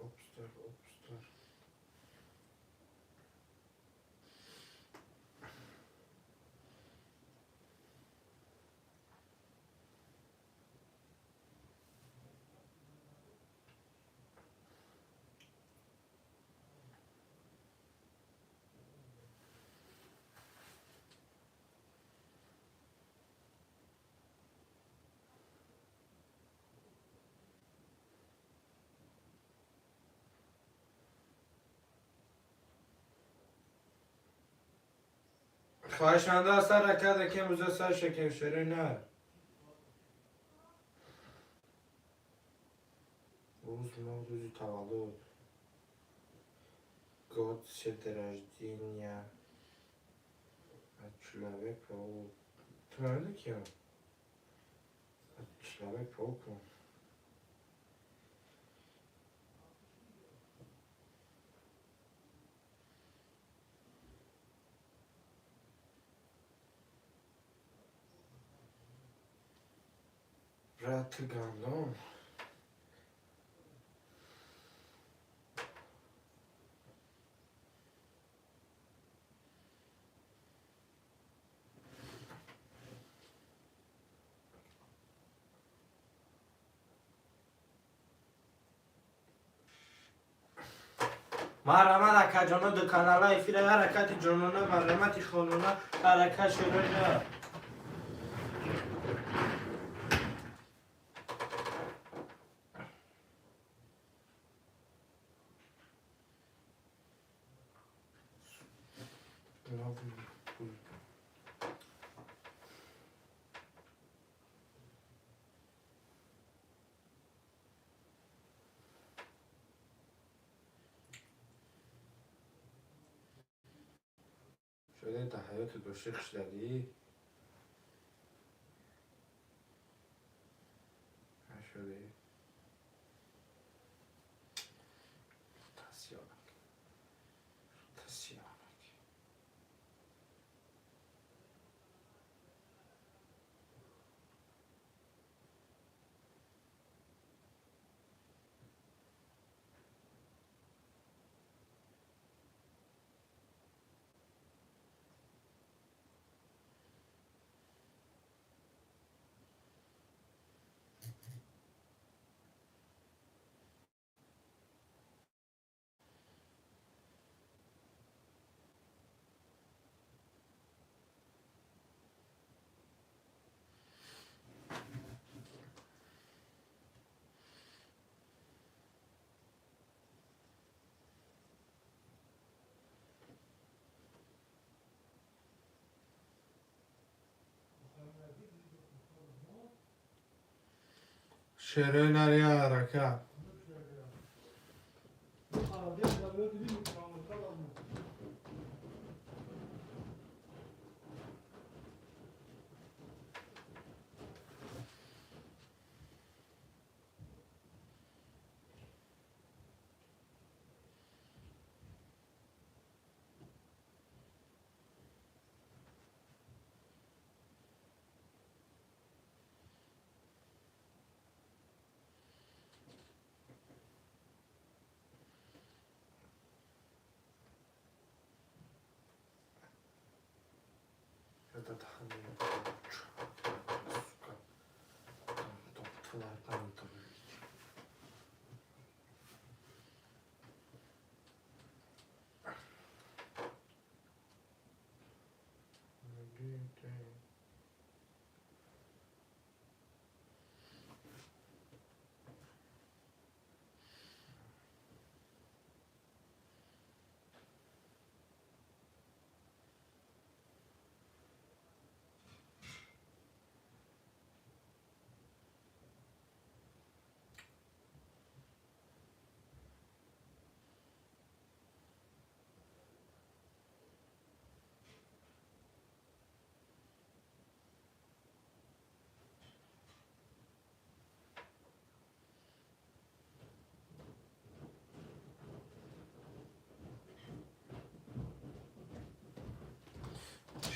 S2: Opstar, opstar.
S3: خواهشمنده سر رکده که موزه سر شکم شروع نه روز روزی تولد год света рождения от человека правильно кем от человека-паука брат гандон مرحمت اکا جانا دو کانال افیره حرکت جانانه مرحمت خانونه حرکت شروع نه شده تا حیات دو شخص دادی شده تسیانک
S1: شروع نری حرکت
S3: Это тахание сука там тварь там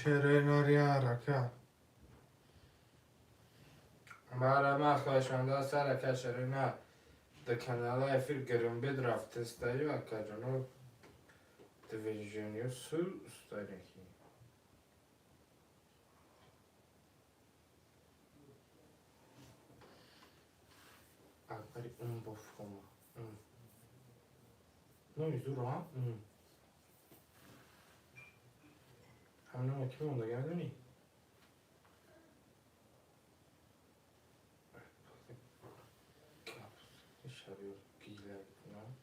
S1: شروع نری حرکت
S3: مرحمت خواهشمنده سر رکت شروع نه در کانال افیر گرم بید رفت استایی و اکا جانو دویژنیو سو استایی نکی اکبری اون بفکم نمیزو رو هم همینو ما که مونده گردونی شبیه گیله کنم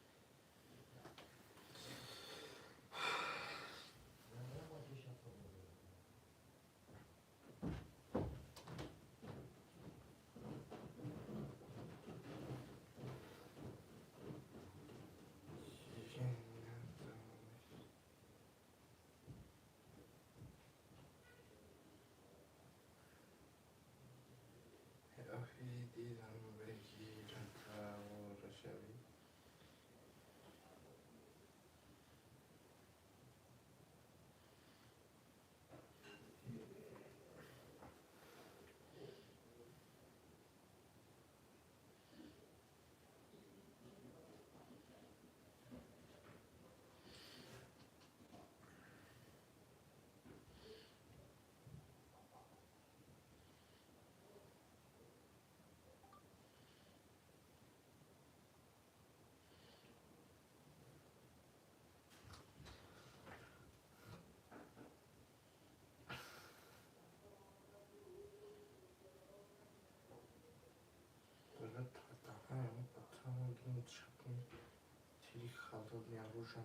S2: میگی خطاب میام روشن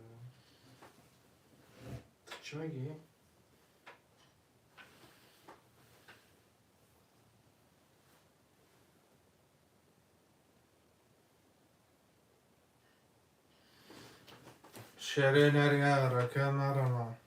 S2: چی میگی؟
S1: شرينا يا ركان رما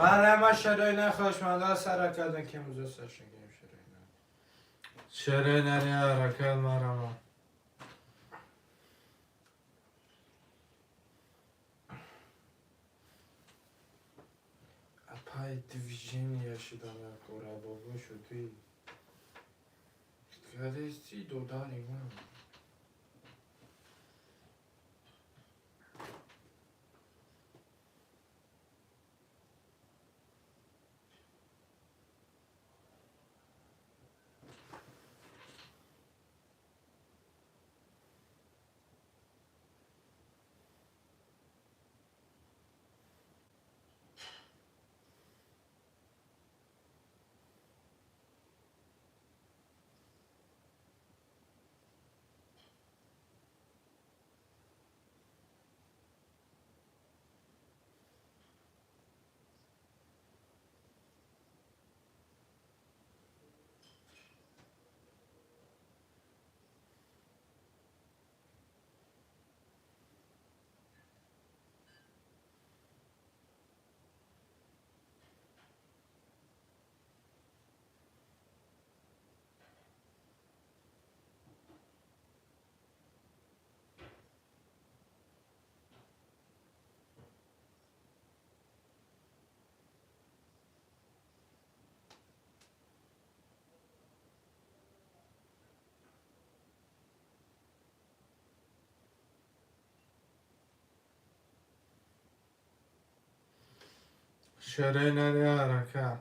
S3: مرحبا شراینا خوشمنده سر کردن که موزه سرشن گیم
S1: شرينا يا ركان رما
S2: اپای دیویژن شدن کورا بابا شدی گرستی دوداری من
S1: شرينا يا ركان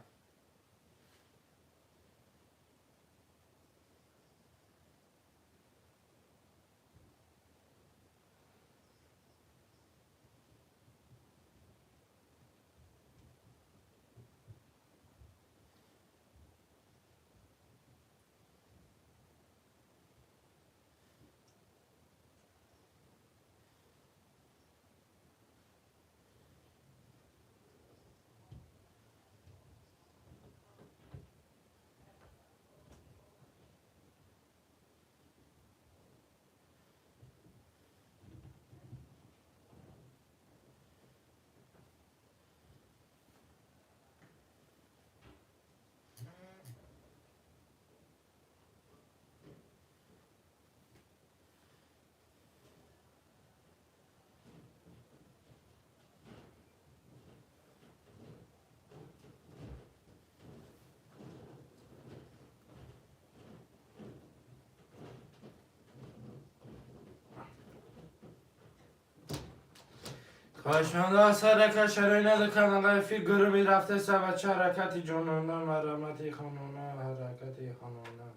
S3: خوشمنده سر که شراینا دکان آقای فی گروه رفته سر بچه حرکتی جانانه مرمتی خانانه حرکتی خانانه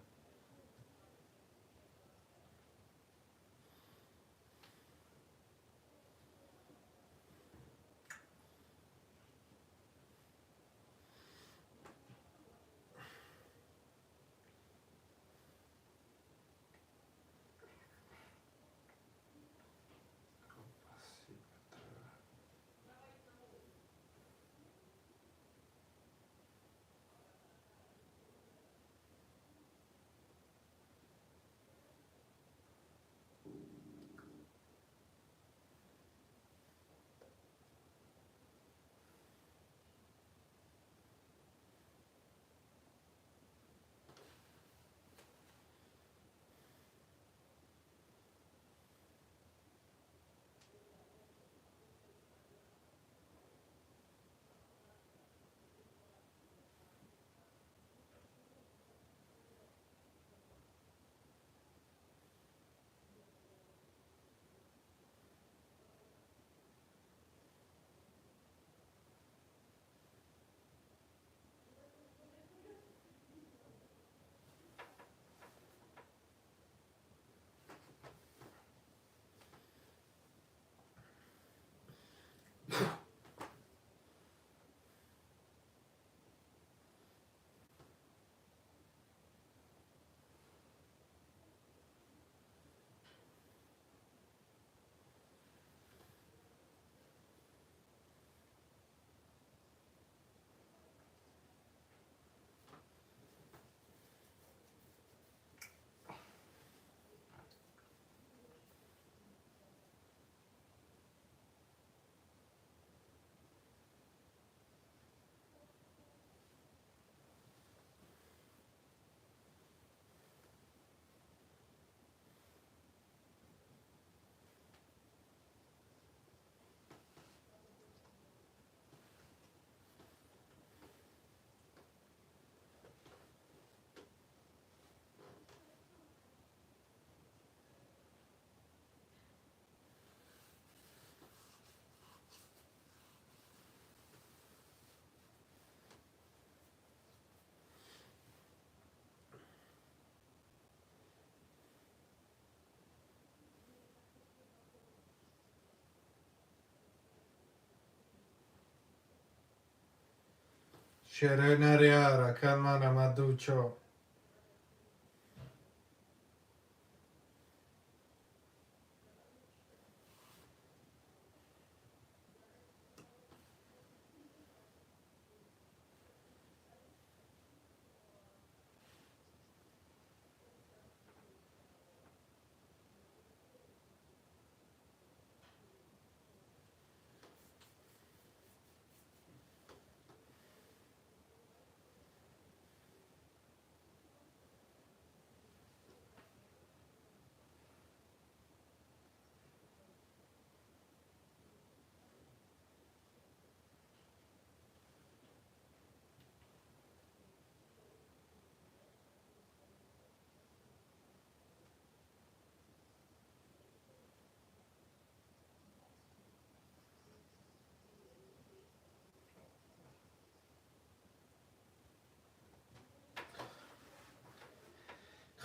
S1: شعرهای نریار اکل من رمدوچو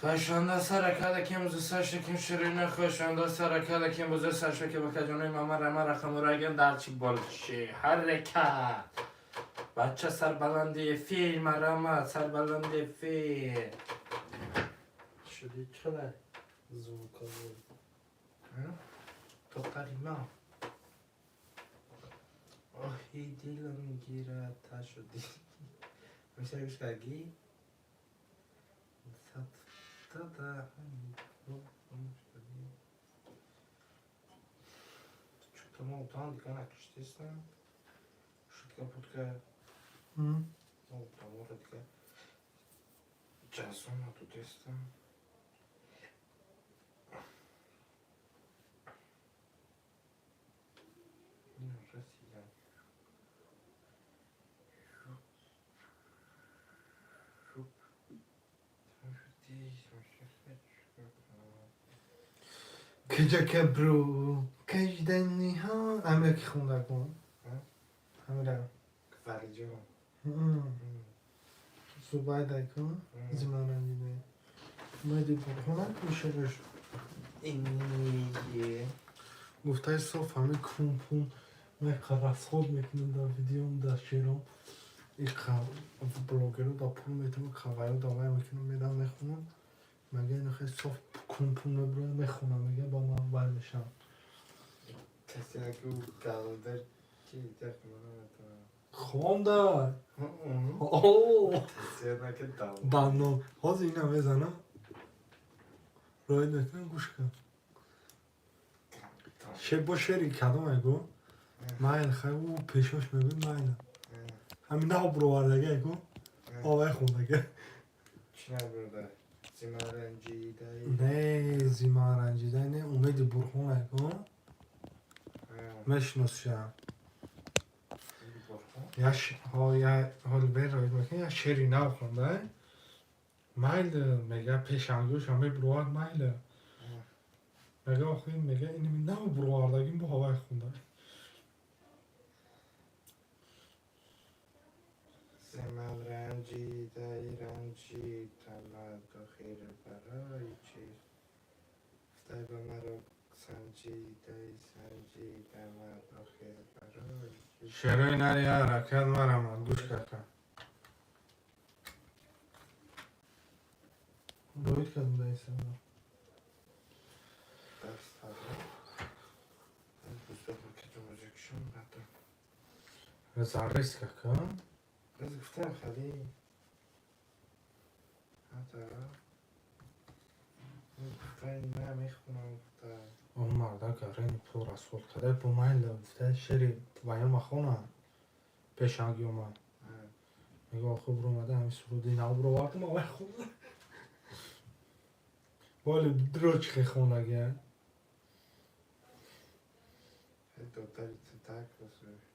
S3: خشانده سرکل کم بوده سرش کم شیرینه خشانده سرکل کم بوده سرش که بکجانه ماما رما رقم رگن درچی بالشی حرکت بچه سربلندی فیل مرما سربلندی فیل
S2: شدی چقدر زوکا بود
S3: تو قریما آهی دیلم گیره تا شدی میشه بگوش کردی؟ تا Что-то мы там дикана киштестен. Шутка путка. Ну, там может ка. Часом на тут тестен. Ну, Россия. Шуп.
S1: کجا کبرو کجدنی ها همه که خونده کن همه را
S2: Квалиджо.
S1: صبح دکن زمان هم دیده مایدی برخونه کشرش
S3: اینیه
S1: گفته صاف همه کمپون من قرص خود میکنم در ویدیوم در شیرم این بلوگر رو در پول میتونم خبر رو داوری میکنم میدم میخونم مگه اینو خیلی صاف کمپون رو میخونم میگه با من بر میشم
S2: کسی نکو کالدر کی تخمانه
S1: خوانده
S2: کسی نکو دال
S1: بمنون حاضر اینم بزنم رای نکنم گوش کن شب با شری کدام اگو مایل خیلی او پیشاش میبین مایل همین نه برو وردگه اگو آوه خوندگه
S2: چی نبرده زیمارنجیده
S1: نه زیمارنجیده نه امید برخون اگو مشنوسشم یا حال بر راید میکنه یا شری نو خونده مایل میگه پیشنگوش همه بروار مایل میگه آخوی میگه اینمی نو بروواردگیم با هوای خونده
S2: زیمارنجیده رنجیده مرد خیر برای چیز فتای به مرا سنجیده مرد خیر برای چیز
S1: شروع نری حرکت مرم گوش کردم باید کردم دیسم
S2: درست هست بس بگو که تو موزیکشون بده
S1: زرریس که
S2: بس گفتم خیلی حتی خیلی نمیخونم گفتم
S1: اون مرده که رین پر از خود کده با مایل گفته شری ویم خونه پیشنگی اومد میگه خوب رو اومده همی سرودی نو برو وقتم آوه خونه والی دروچ که خونه گه
S2: خیلی دوتاری تک بسه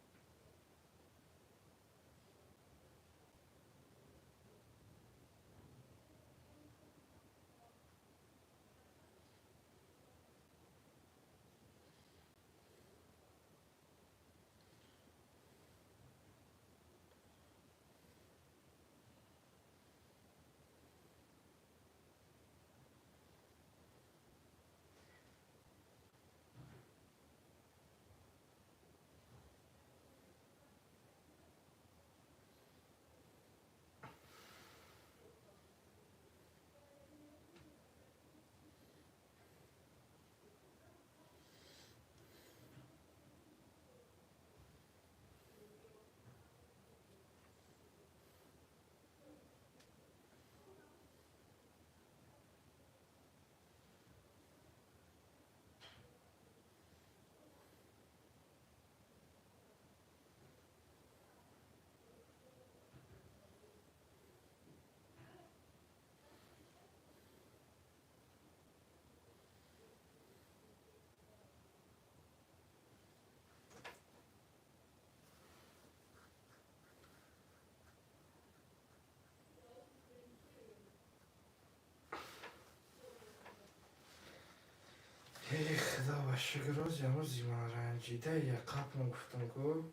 S2: شکروز یامو زیمان رنجیده یه قبل گفتم گو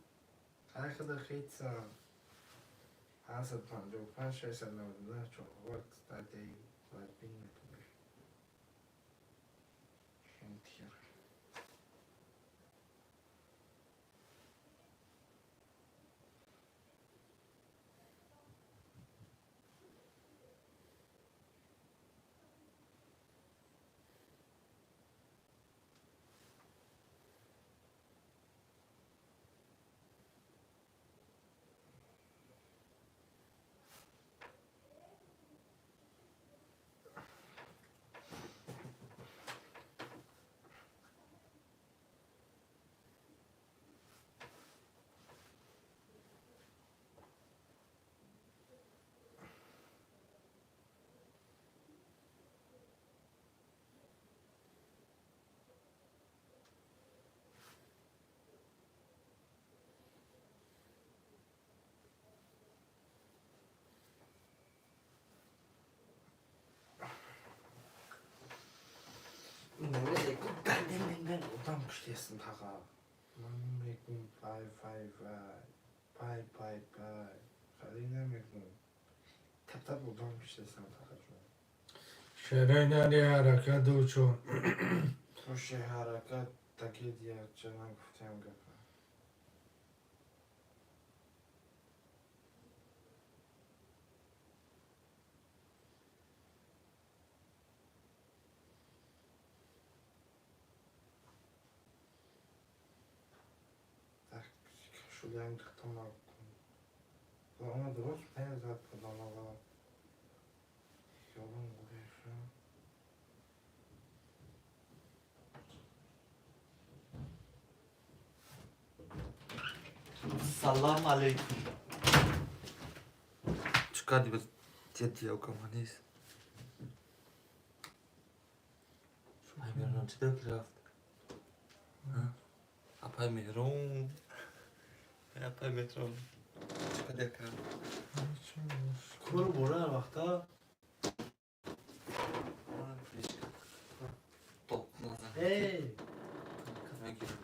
S2: هر خدا خیتسم 755 699 چون وقت داده باید بینه خیلی 내가 딴 오담 그랬음 다가 맥군 파이 가리나 맥군 탑탑 오담 그랬음 다가 좀
S1: شرایط حرکت و چون
S2: توش حرکت تکی دیگه چنان گفتم گفتم شده هم دختم نکن و اون درست پیزد بدم آقا یادم بودشم
S4: سلام علیکم.
S2: چقدر به جدی او کمانیست
S4: میرم چه دکی رفت؟ اپای مهرون چقدر یک رفت؟ کور بوره هر وقتا top نزن
S1: ای
S4: میگیرم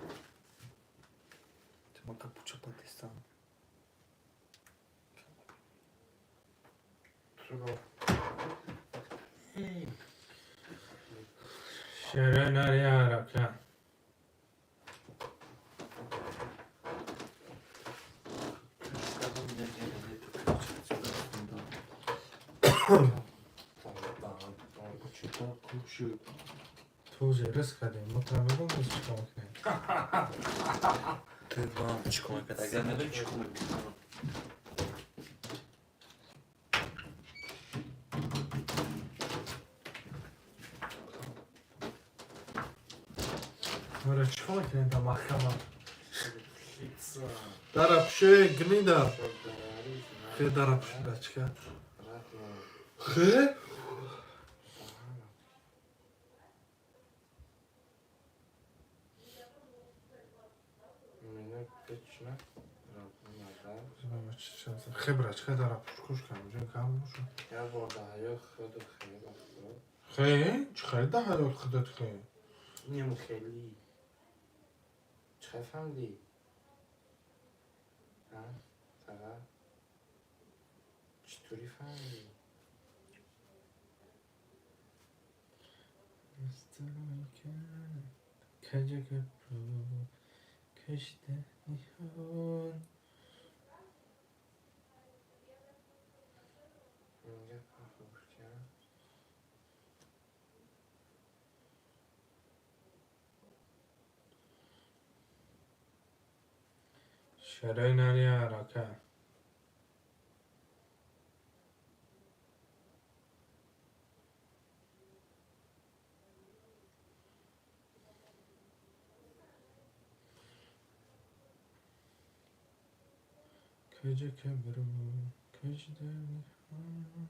S4: ما کپوچه پاتیستان
S1: شرایط حرکت توزی رس کردیم مطمئن نیست چیکار کنیم
S4: تو با چیکار کرد اگر نداری چیکار کنم
S1: آره چیکار کنیم تا محکمه دربشه گنیده خیلی دربشه بچکه خیلی خبرت خیلی دربشه کش کنم جای کم باشه
S2: یا با دهیا خود خیلی
S1: خیلی؟ چه خیلی ده حیات خودت خیلی؟
S2: نیم خیلی چه فهمدی؟ ها؟ فقط چطوری فهمدی؟
S1: کجا کپرو کشته نیهان
S2: اینجا خوش کرد
S1: شرایط حرکت کجا کبرو کشته نیهان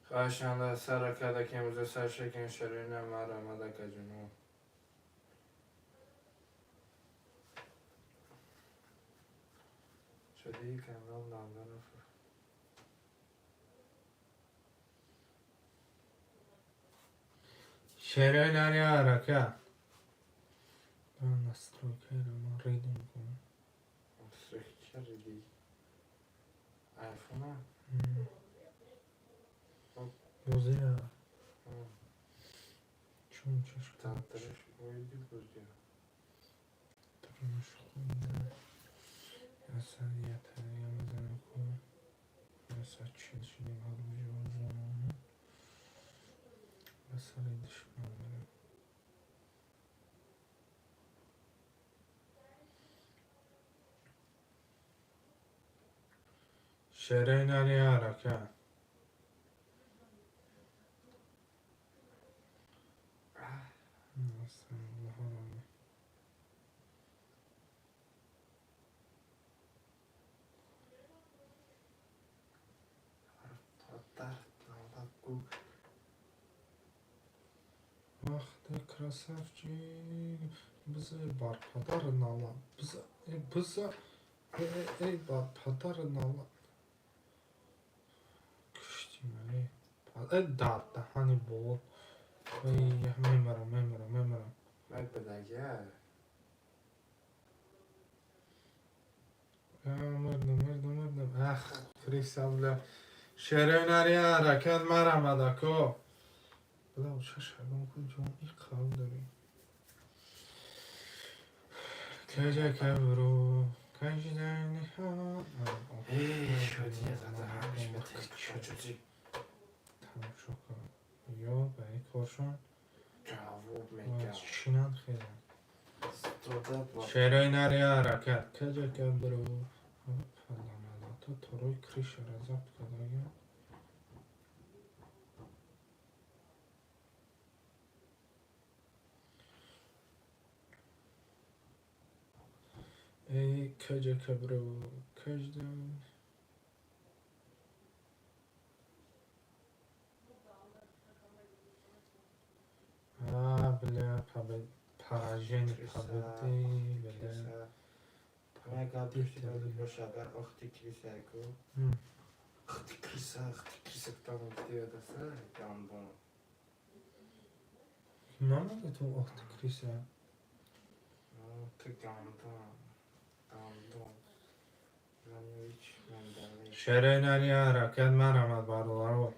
S3: خواهشان سر کده که امروز سر شکن شرین مرا مدک جنو شده ای کامل نامدن
S1: شرین آریا حرکت من نستروکه رو من ریدون کنم
S3: سرخچه ریدی آیفونه
S1: بوزیه چون چشم
S3: تاترش بایدی بودی
S1: ترمش خونده اصلیت یا مزنه کنم مثلا چیز شدیم هر بجا زمانه بسر دشمن برم شرین آریا حرکت اصلا بحرانه
S3: تاتر نامدکو
S1: وقتی красавчик بزه بار پدر نالا بزه ای بار پدر نالا کشتیم ای داد دهانی بود ای میمرم
S3: باید بدگه
S1: مردم اخ کریس ابله شرین آریا حرکت مرم ادکو بلا چه شدم کجا این خواب داریم کجا کبرو کجدنی ها
S3: ای شدی زده همش به تکشا چوزی
S1: تماشا کن یا برای کارشون
S3: جواب
S1: و
S3: میگم
S1: چینان خیلی
S3: استودت با
S1: شرین آریا حرکت کجا کبرو فلان تو روی کریش را ضبط کردن ای کجا کبرو کجدن بله پراژن پابتی بله
S3: همه گاه دوشتی باید باشه اگر اختی کلیسه اکو اختی کلیسه کتاب دیگه دسته گم بون
S1: ماما تو وقت کریسه
S3: تو گم دون زنیویچ مندلی
S1: شرین آریا حرکت مرمد بارو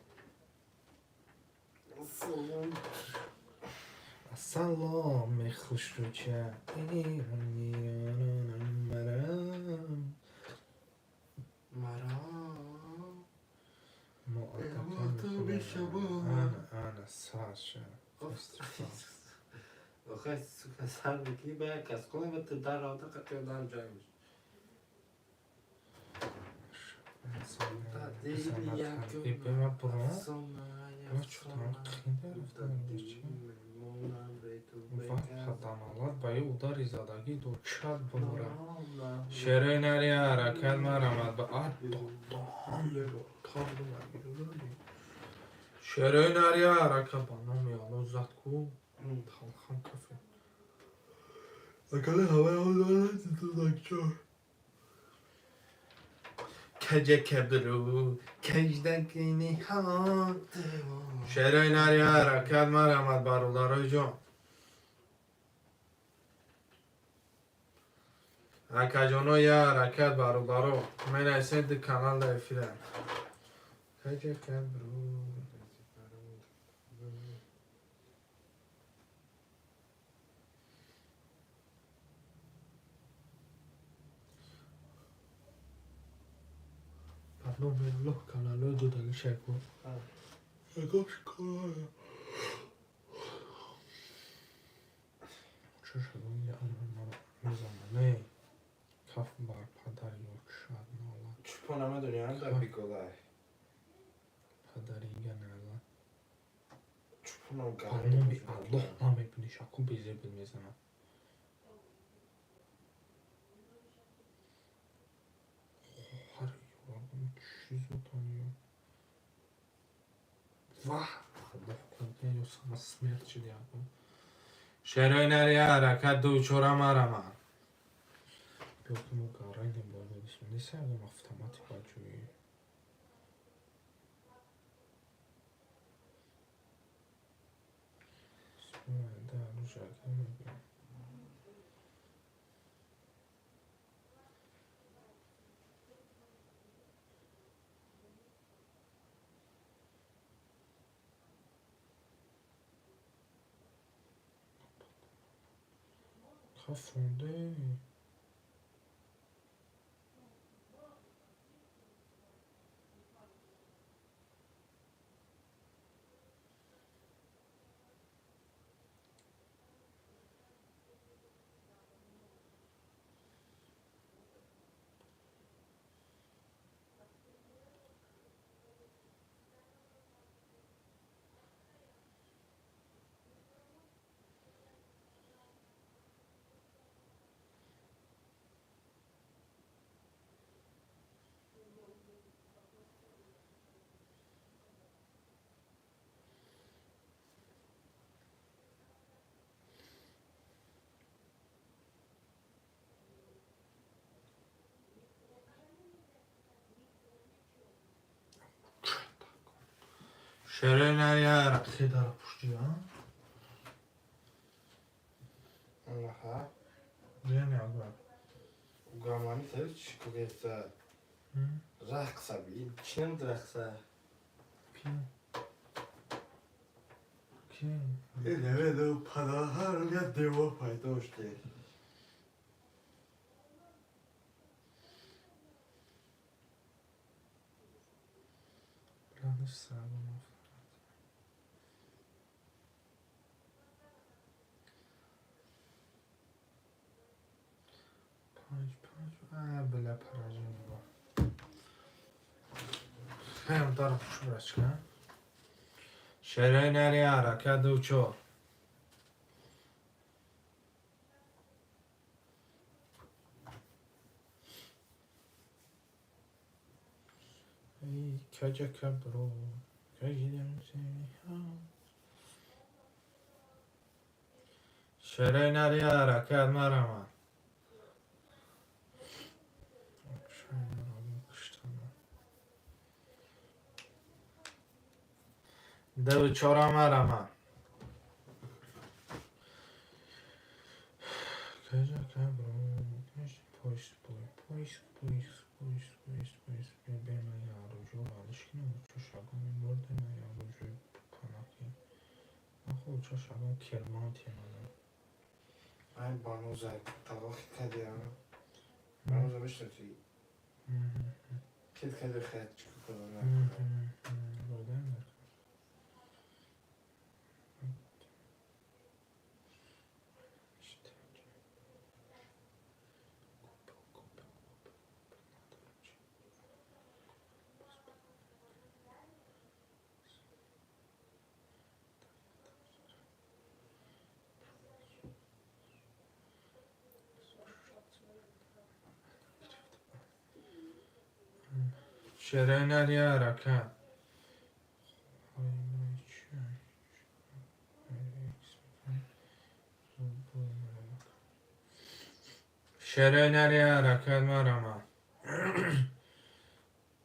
S1: سلام خوش رو چه ایران میرانم مرم
S3: تو بیشبا
S1: انا ساشا
S3: آخه سر بکی به کس کنه و تو در راوده قطعه دارم جای میشه
S1: بیبه ما برو خطانالات بایی او داری زدگی دو چد بمورم شرین آریا حرکت مرمد به شرین آریا حرکت با نام یالو زد کو خلخم کفه اکلی هوای آن دارد تو دکتر کجا کبرو کجدکی نهاد شرین آریا حرکت مرمد برادرای جان اکجانو یا حرکت برادرو من ایسید کانال افیره کجا کبرو پردون میرلو کانالو دو دلی شکو اگاش کاره چه شدون یه میزنه کف بر پدر یک شد نالا
S3: چپانمه دنیا هم در بیگلای
S1: پدری گنالا
S3: چپانم
S1: پرنومی الله نمیبینی شکو بیزه بل میزنم هر یورا چیزو تانیو
S3: واه خدا کنه یه سما سمرت شدی آقا شرای نری حرکت دو چورا مرما بیاکم و کارای نمیبار بدیشم نیست اگه مفتماتی باجوی ده رو جاکه میگم خفونده شرای نری حرکت خیلی داره پشتی ها
S2: Aha.
S3: نه نه آقا
S2: Ugamani tabii çikolata. Raksa bir. İçine mi raksa?
S3: کی کی
S2: Evet o paralar ya deva payda işte.
S3: بلندش سرما پنج بله پراجه نگاه خیلی داره پوش برش کن شرای نری حرکت دو چور ای کجا کبرو کجیدم سیمی ها شرای نری حرکت مرمان دو چورا مرمان کجا کبرو پویست ببین من یارو جو حالش کنم چه شاگم این برده من یارو جو پناکی من خود چه شاگم کرمانتی منم
S2: Ay bana uzak. Tavuk kedi ya. Ben uzamıştım ki. Kedi kedi kedi çikolata.
S3: برده نرکن شرای نری حرکت شرای نری حرکت مرمان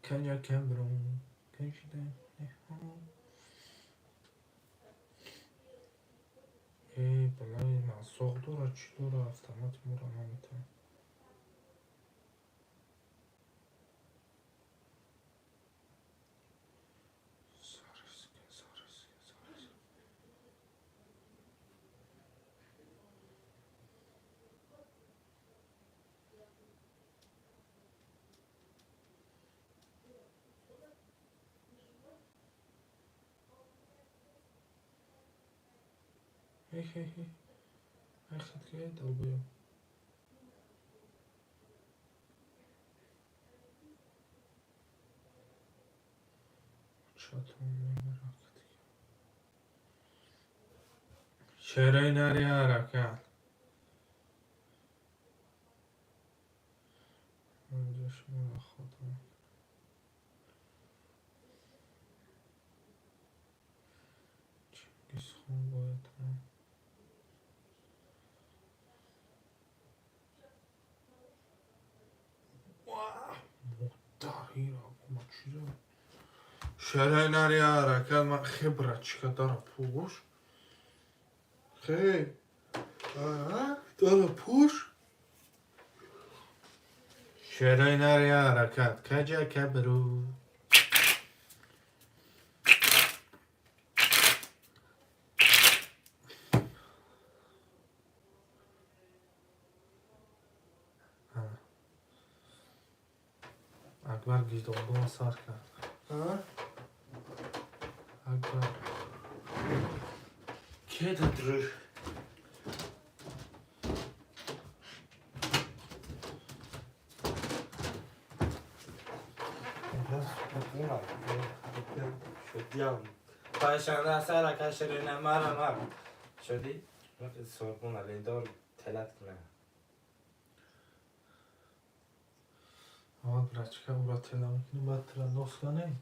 S3: کجا کبرون کشیدم ای بلای من سوق داره چی داره افتمات مورا نمیتونم هی اخد که دل بیم شاتون نمیرم شرای نری حرکت اونجاش من خودم
S1: چرا نری حرکت من خبرت چیکار داره پوش خیلی داره پوش چرا نری حرکت کجا کبرو اکبر گیت آدم سر کرد اکبر
S3: که دادر
S4: شدیم
S3: پایشانده سر کشری نمارم شدی؟ وقتی سرگون علی دار تلت کنه
S1: آقا برچکه برا تلا میکنی باید تلا نوز کنی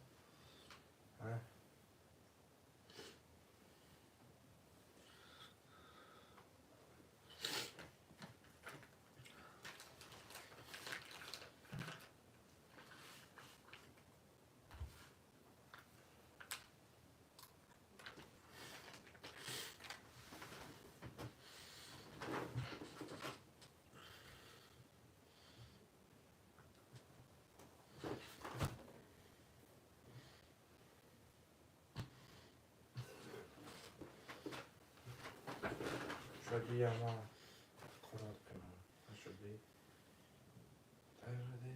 S3: شدی یا ما قرار کنم شدی؟ دیدی؟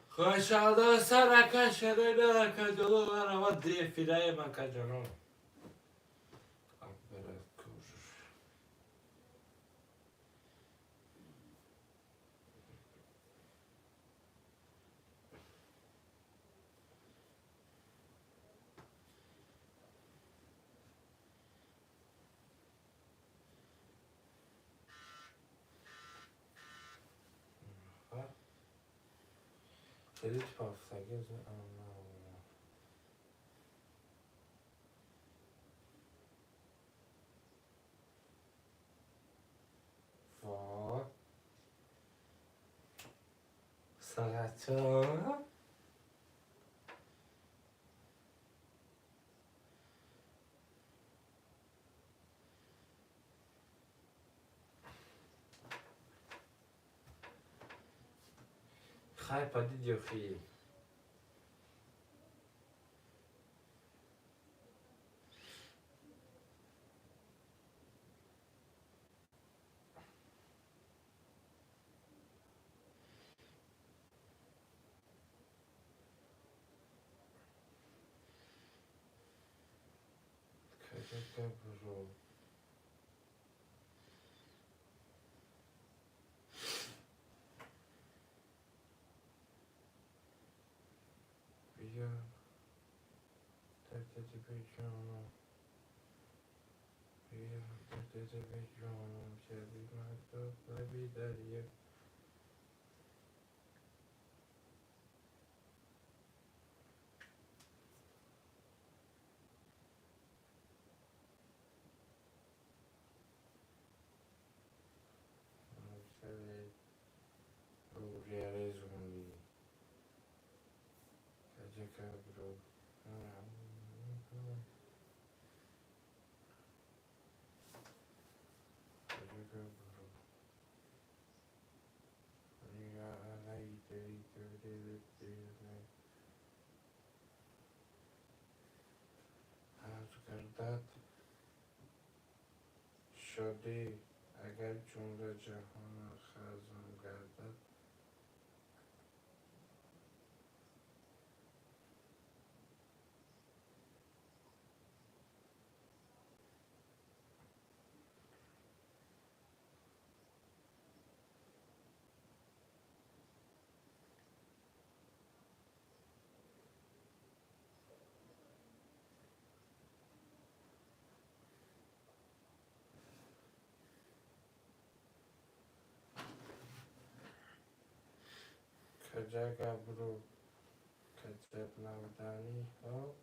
S3: خوشحاله سر کشری نرکه جلو برم و دی فیره من که جنو برد کور Kiedyś powstaje, że ona... Wo? Salato? Chaj, padidyo fi. Kajaka bro. Bia. Tak ti pigiamo. Bia, tak ti pigiamo. Siedi matto, la vita ria. Realizumi. Kajaka bro. Kajaka bro. Aniga alai dei dei. از گردد شدی اگر جمله جهان خزم گردد کجا گبرو کچپ نمدنی ها.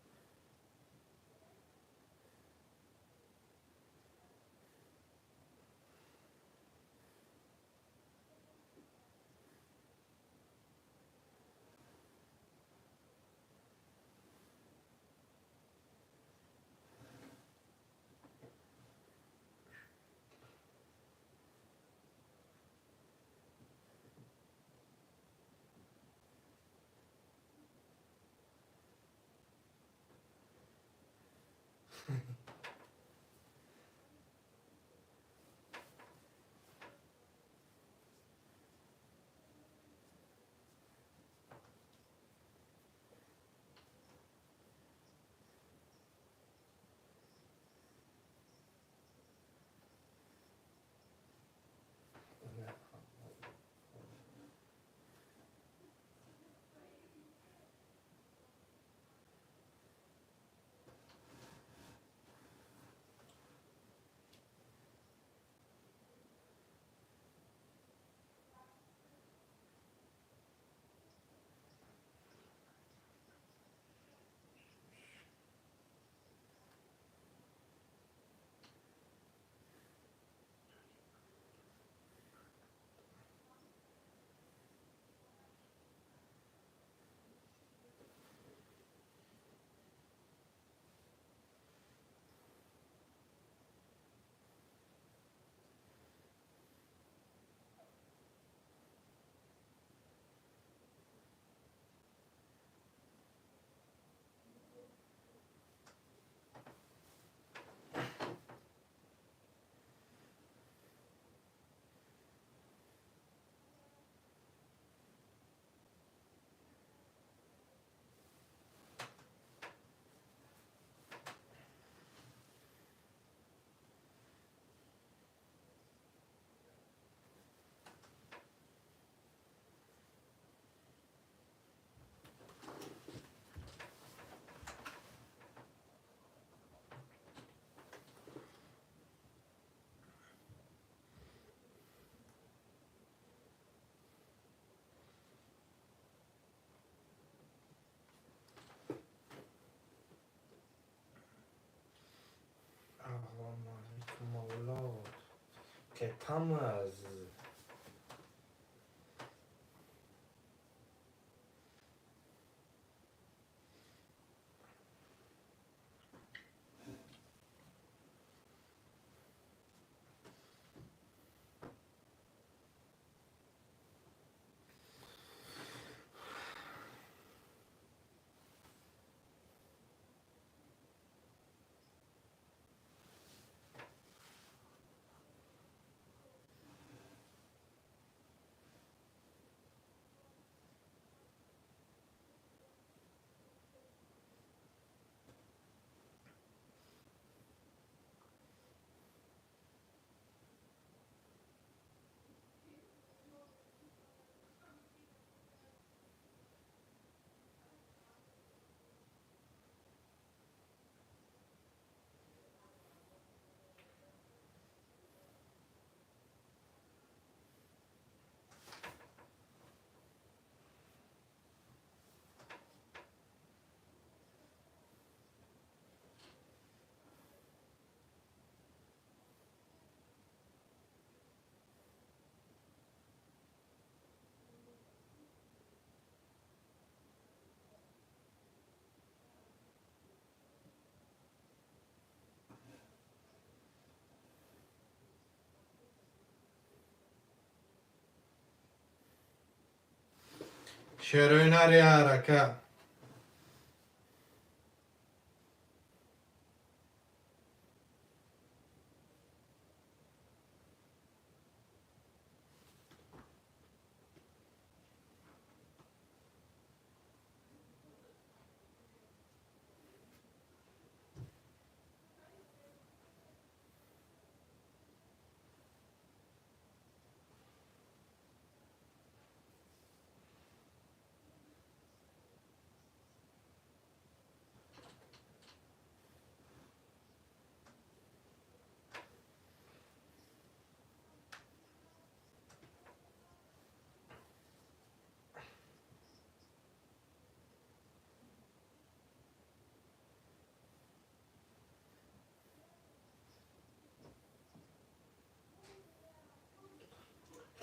S3: سلام علیکم اولاد که تم از
S1: شروع نری حرکت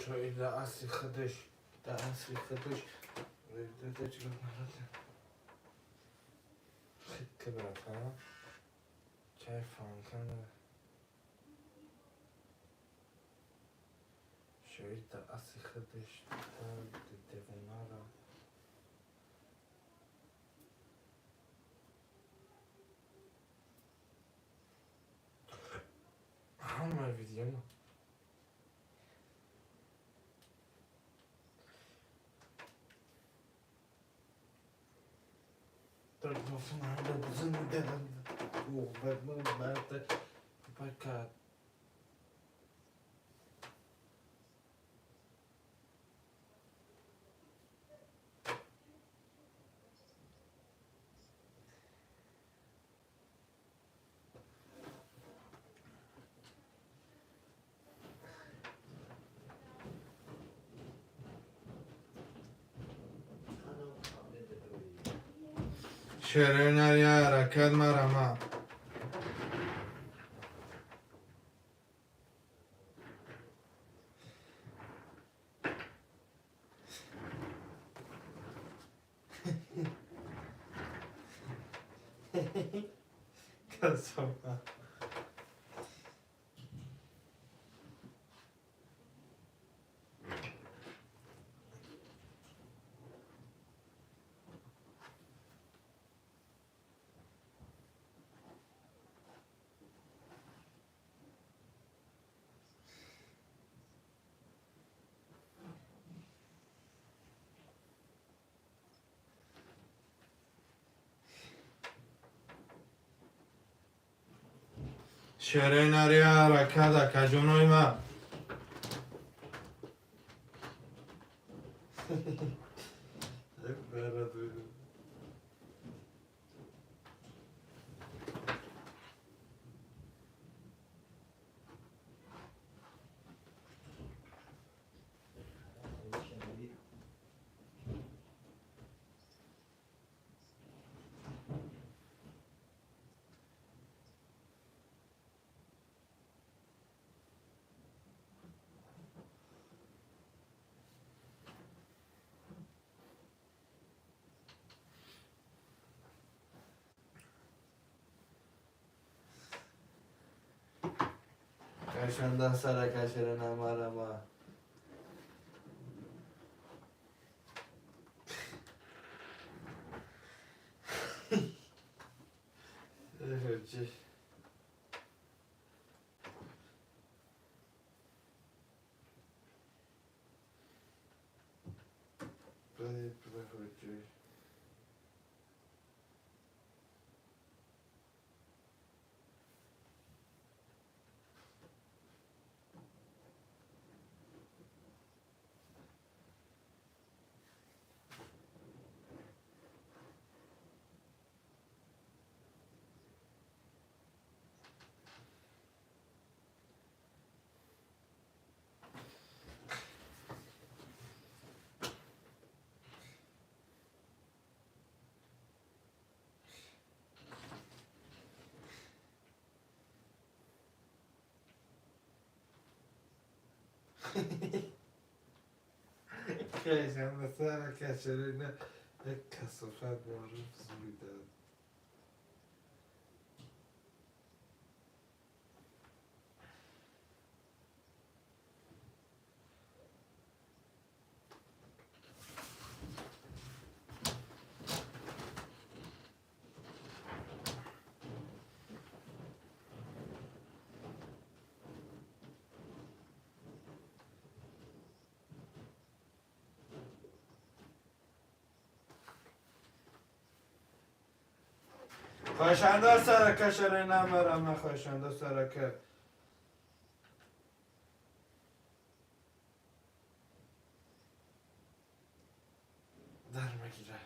S3: چای در اصل خودش ده چیکار کنه خیلی کبرت ها چای فانکنه چای در اصل خودش ده دیوانه همه ویدیو نه در گفتم همه بزن دارم او بعد کرد
S1: شیرینه یا حرکت مرمه
S3: کسافه
S1: شیرینه یا حرکت کجونوی ما
S4: کشنده سر کشر نمرمه
S3: چی کشنده سر کشرینه یک کسافت معروف زویده خوشنده سر کشر نمرمه خوشنده سر که در میگیره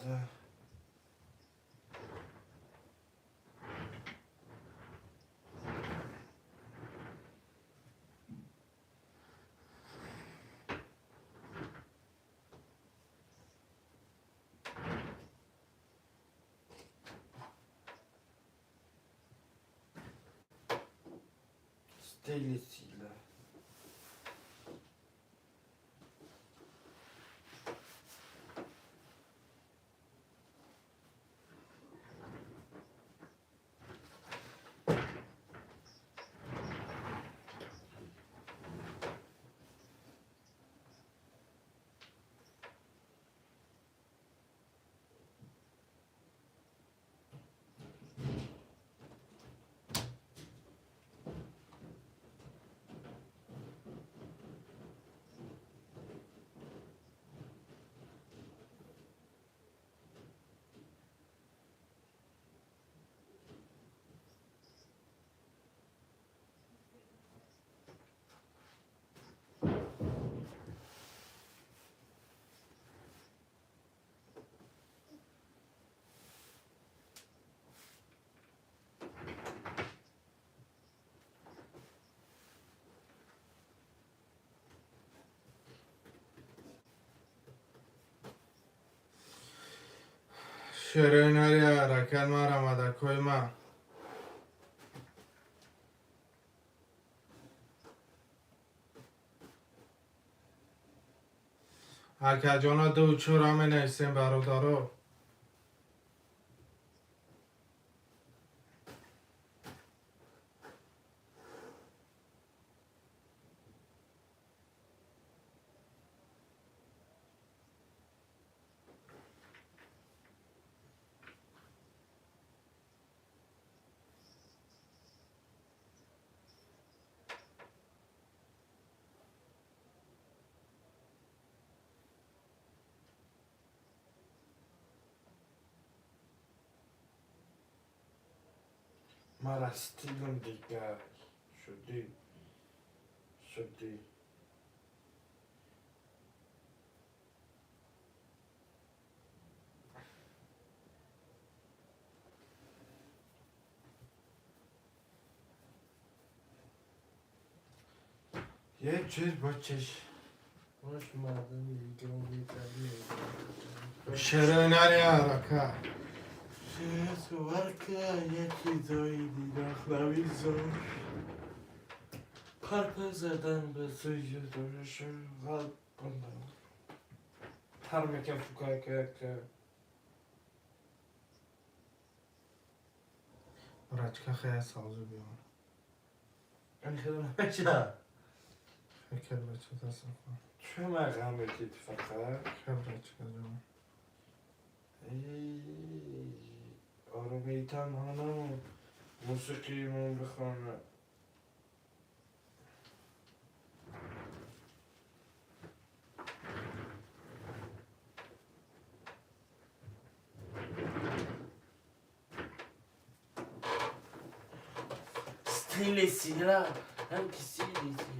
S2: ده Stilesiyle.
S3: شیریناری رکن ما رمده کوی ما اکا جانا دو چورا می نیستیم برادارو
S2: مرا استیلم دیگر شدی یه چیز بچش
S3: باش مردم دیگه اون بیتردی
S1: شیریناری رکن
S2: تو ورکه یه چیزایی دیدم نویزم پرپه زدن به سوی دورشم غلب بندم
S3: هر میکن فکر که
S1: رچکه خیلی سازو بیان
S3: این خیلی نمیشه
S1: فکر بچه تصفا
S2: چه مقام بکید فقط
S1: خیلی رچکه جان
S2: آرومی تنها موسیقیمون بخونه
S3: Stilesiyle hangisiyle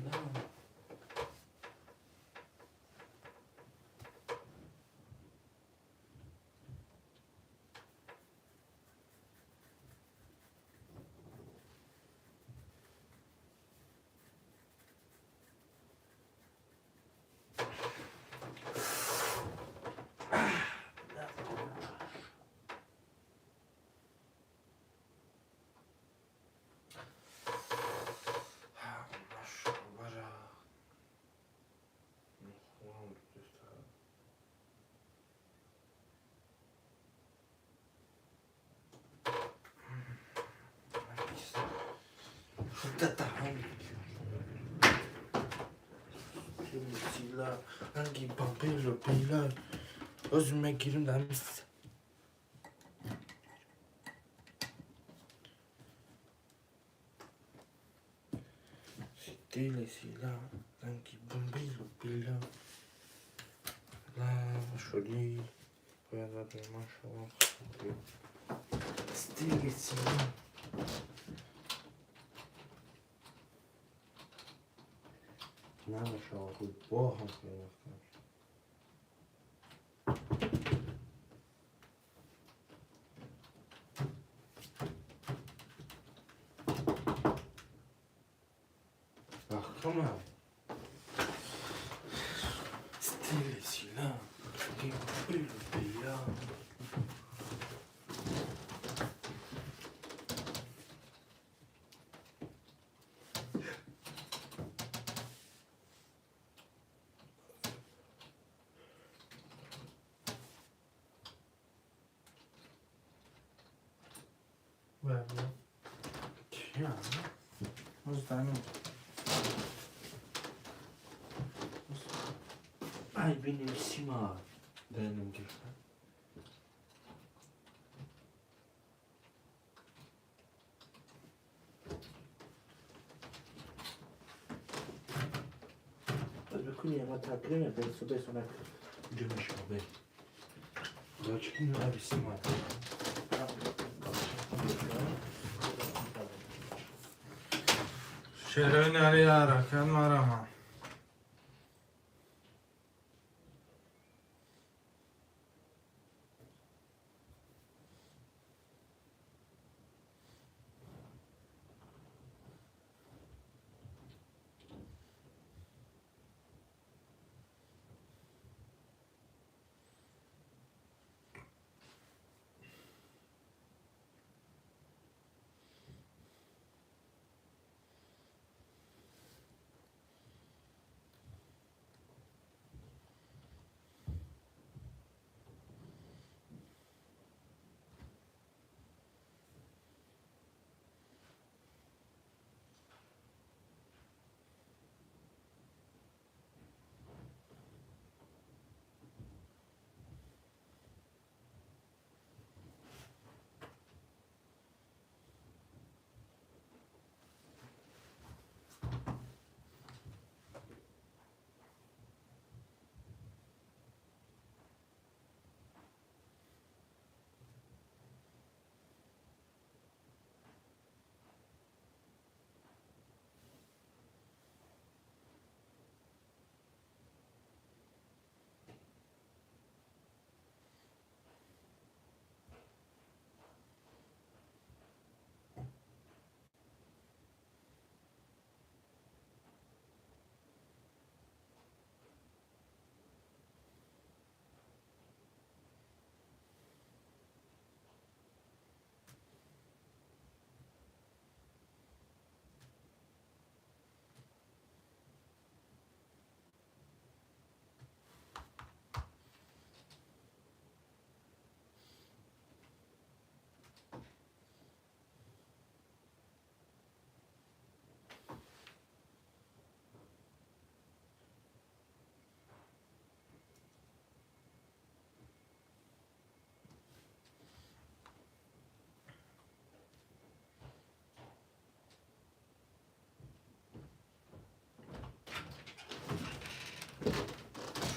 S2: Stilesiyle hangi pampilo pilar özüme girim demiş. Stilesiyle hangi pampilo pilar la şöyle bayağı da maşallah Stilesiyle نه شاهد با هم پیدا Toma. Stile silah. Que brilha.
S3: Bravo.
S2: Tiens.
S3: Muzdanım.
S2: Ay benim Sima. Benim gibi.
S3: بکنی اما تقریبا به صدای سنت
S2: Gümüş abi. Zaten abi Sima.
S1: شعرهای نری حرکت مرم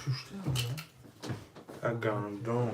S1: شوشته هم
S2: Agandon.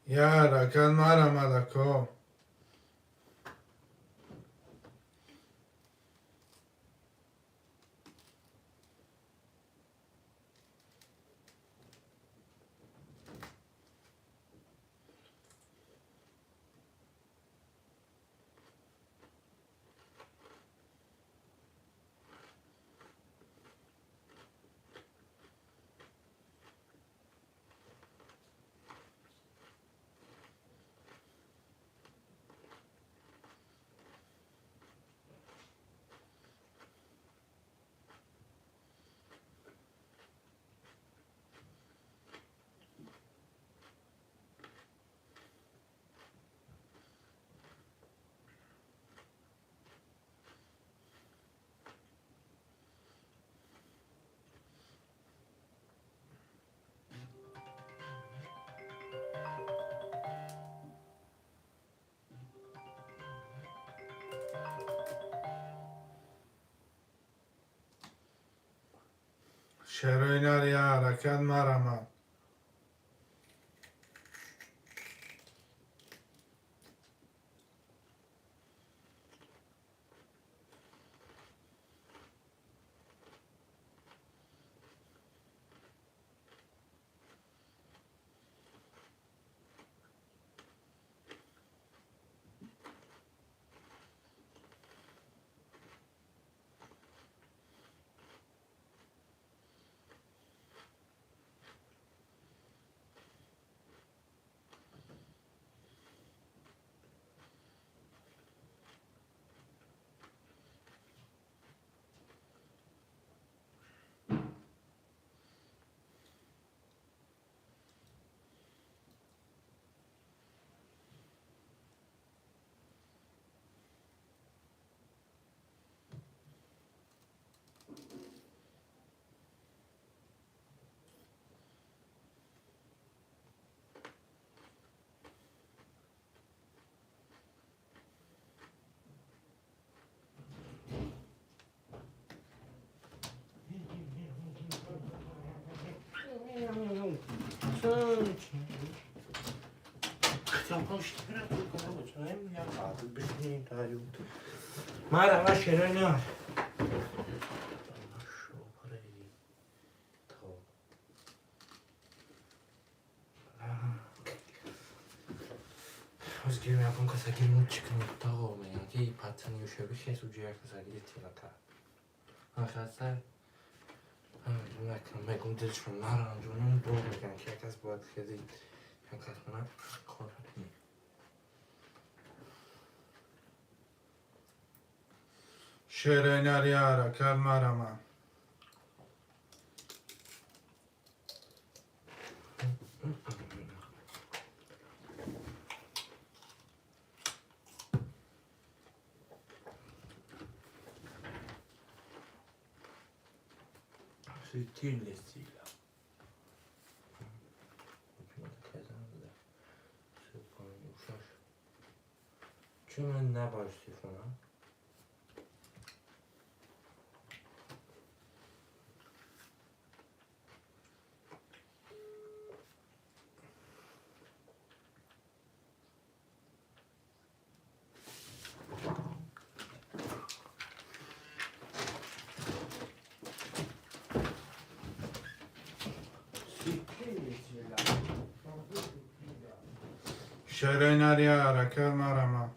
S1: يا ركن مرة ملكو شروينار يا ركن مرة ما
S3: مرة ما شروینار Özgürüm yapım kasa girmek çıkmakta olmayan ki patını yaşıyor bir şey sucuya kasa gitti laka. Arkadaşlar Mekum dilşun narancunun doğmayan ki herkes bu atkezi herkes buna korkutmuyor.
S1: شروينار يا ركن مرة ما
S3: Sütün lesiyle. Kazandı. Sütün yumuşar. Çünkü ne başlıyor sonra?
S1: شروينار يا ركن مرة ما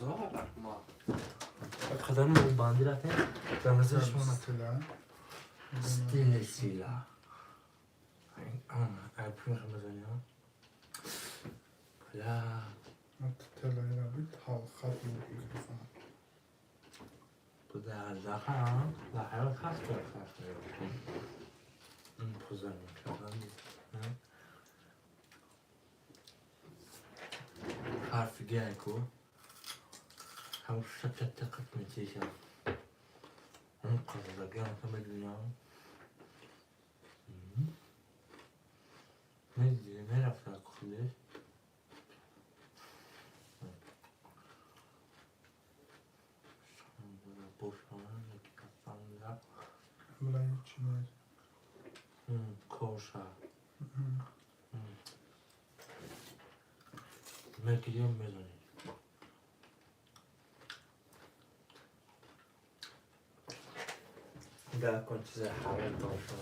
S3: بازار ما قدم رو باندی رفته دمزش ما
S1: مثلا
S3: ستیل سیلا اپیم خمزانی ها بلا
S1: تلایی را بید خط میکرفن
S3: بوده لخه ها لخه رو خست کرد این پوزن میکردن حرف گیکو هم شکت تقت میتیشم اون قضا گیان کمی دنیا نزدی نرفته خودش boş falan kafanında
S1: بلا هیچی نیست
S3: koşa مگریم بزنید ده کن چیز حرام داشتن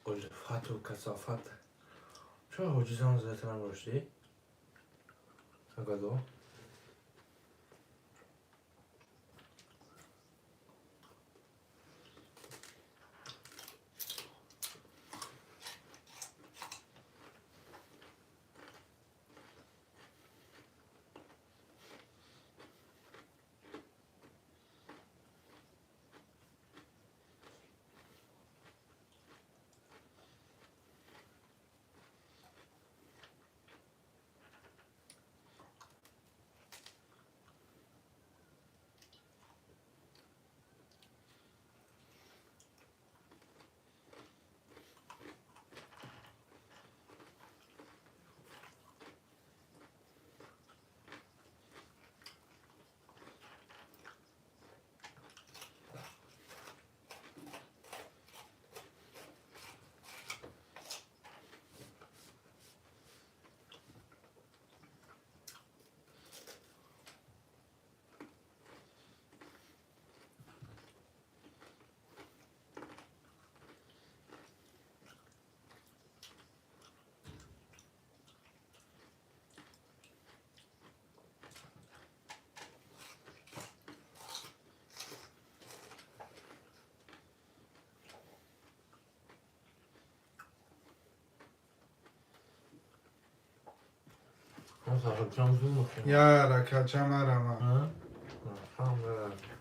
S3: الفت و کثافت چرا حجیزان زیتون هم رشدی؟ اگه صاحب جان زور مخیم
S1: یارا کچه مرمه
S3: هم برد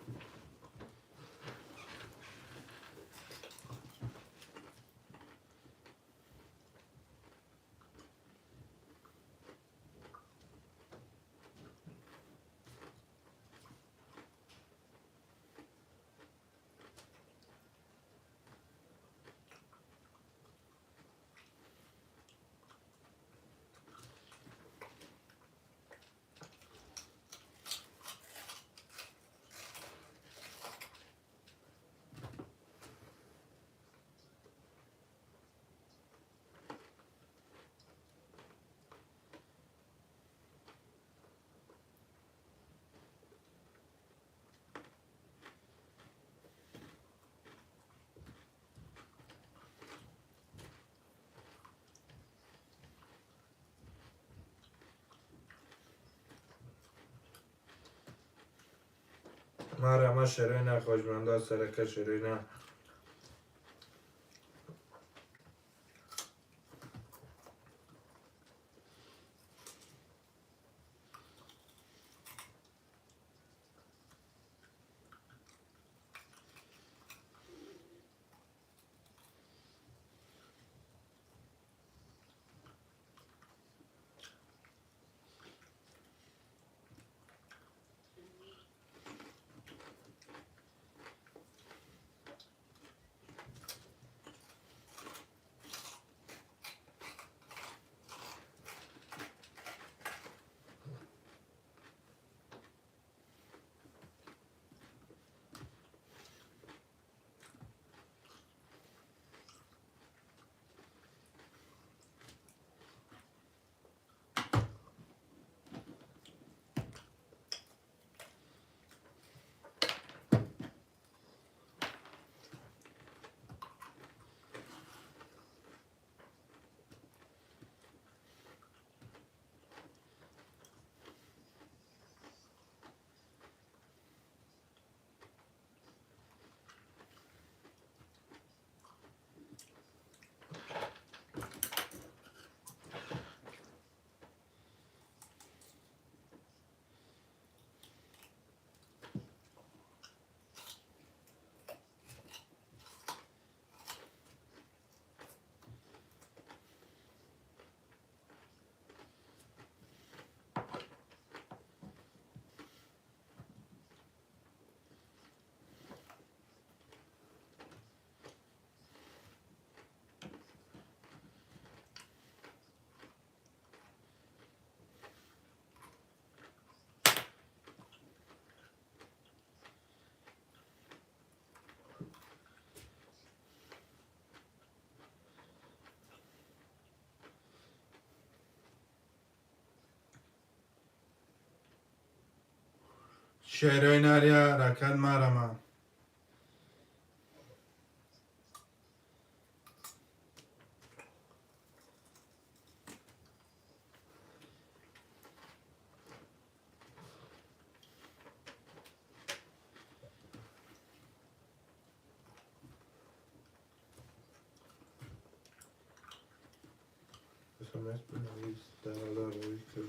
S3: مرمه شروع خوشمنده سرکه شروع
S1: شعرهای نریا رکن مرمه
S2: SMS بنویس درآوردی که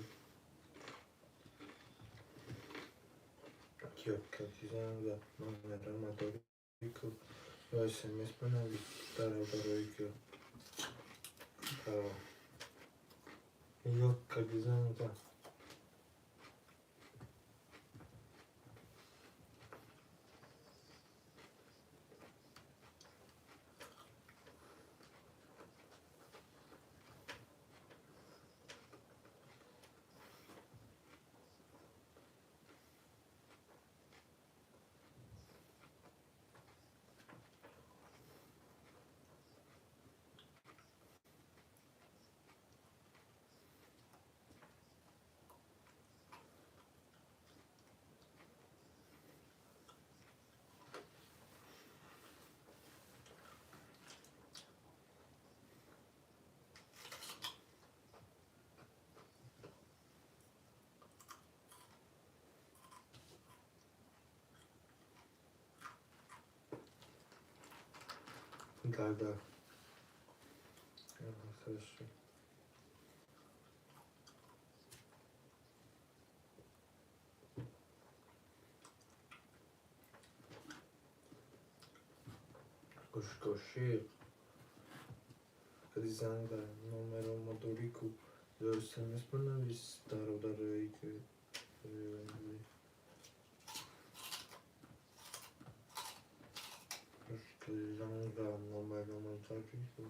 S2: کسی زنگ زد نمره مداری که یا SMS بنویس درآوردی که یا کسی زنگ زد Да. Хорошо. Кошкоши. Кadi zang da numero motoriku. Я SMS бенавис درآوردی که زنگ زد نمره مداری که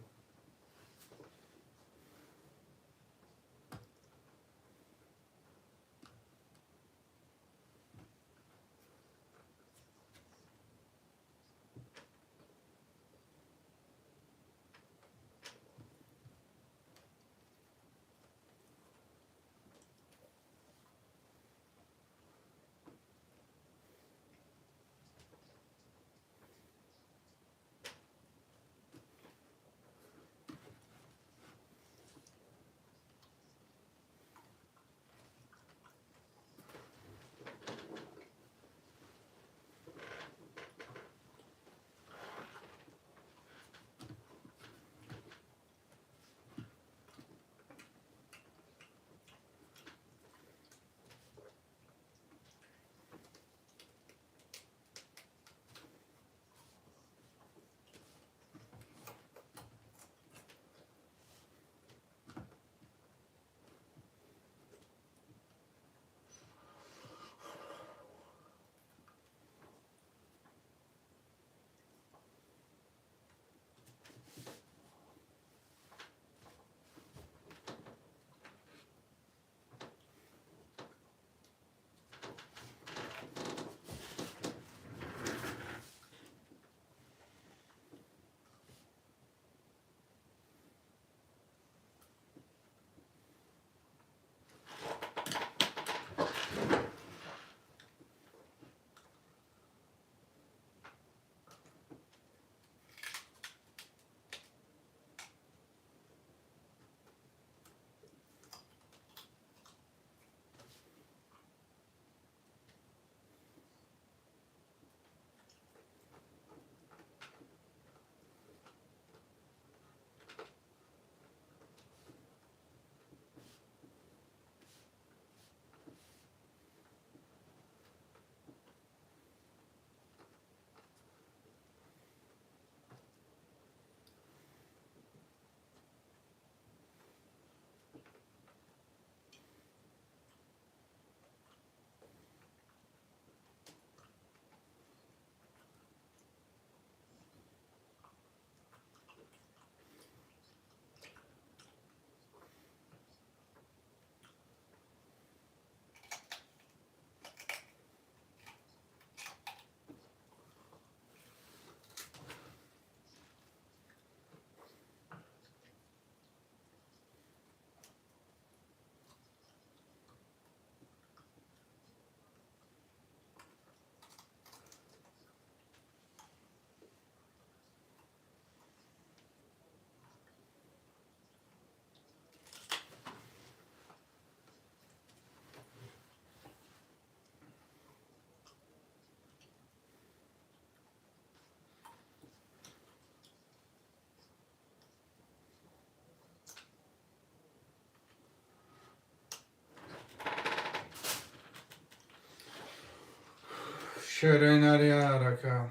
S1: شريناري ركا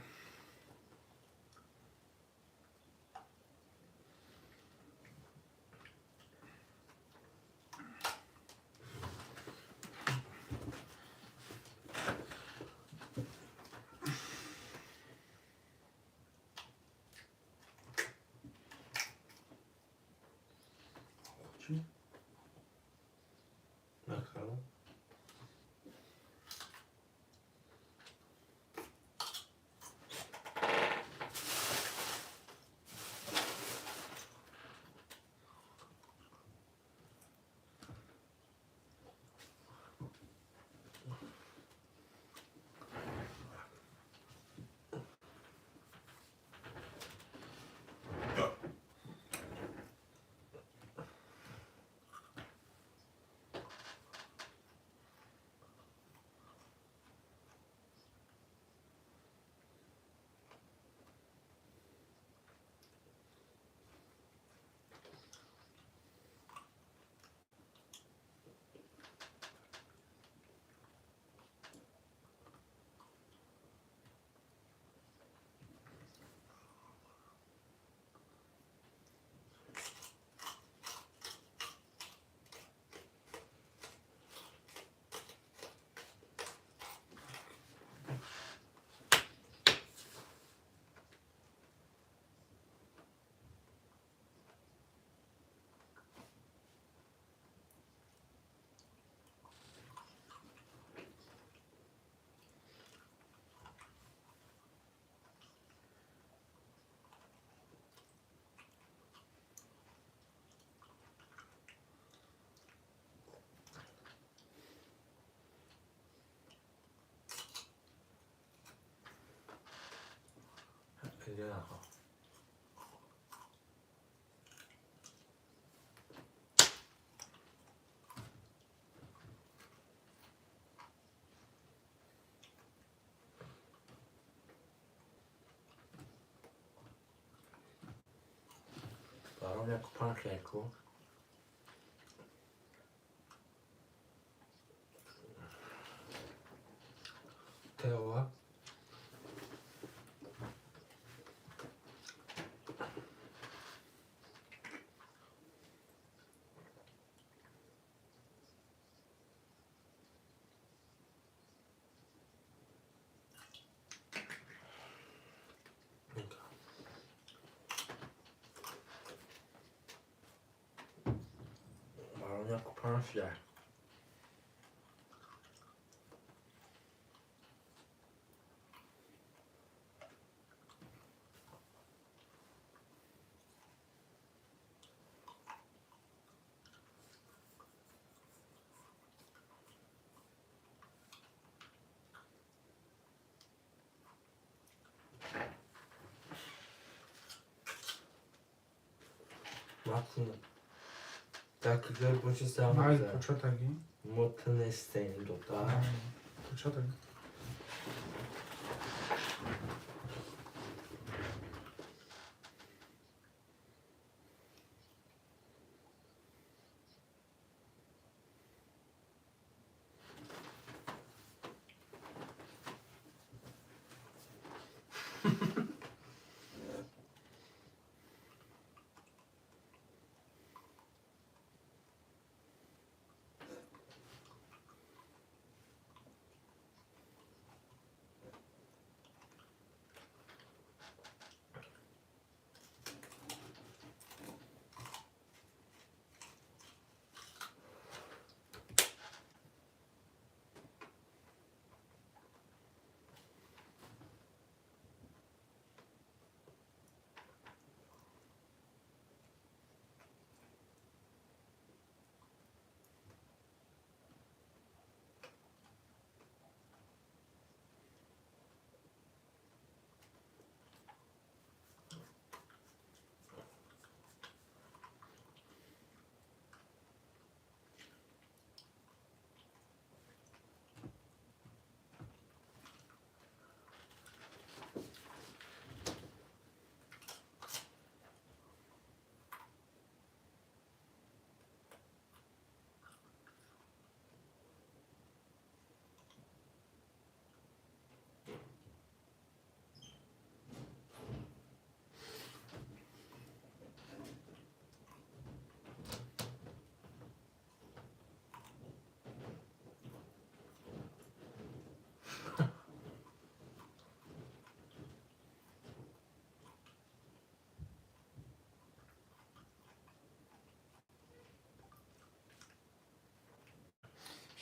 S2: Bakalım.
S3: Ya. Barone kupan keko. Teoa. Barone kupan fiar. Matın. Takılar boşu
S1: Най
S3: sağlamaz.
S1: почета ги.
S3: Mutun isteyin doktor.
S1: Почета ги.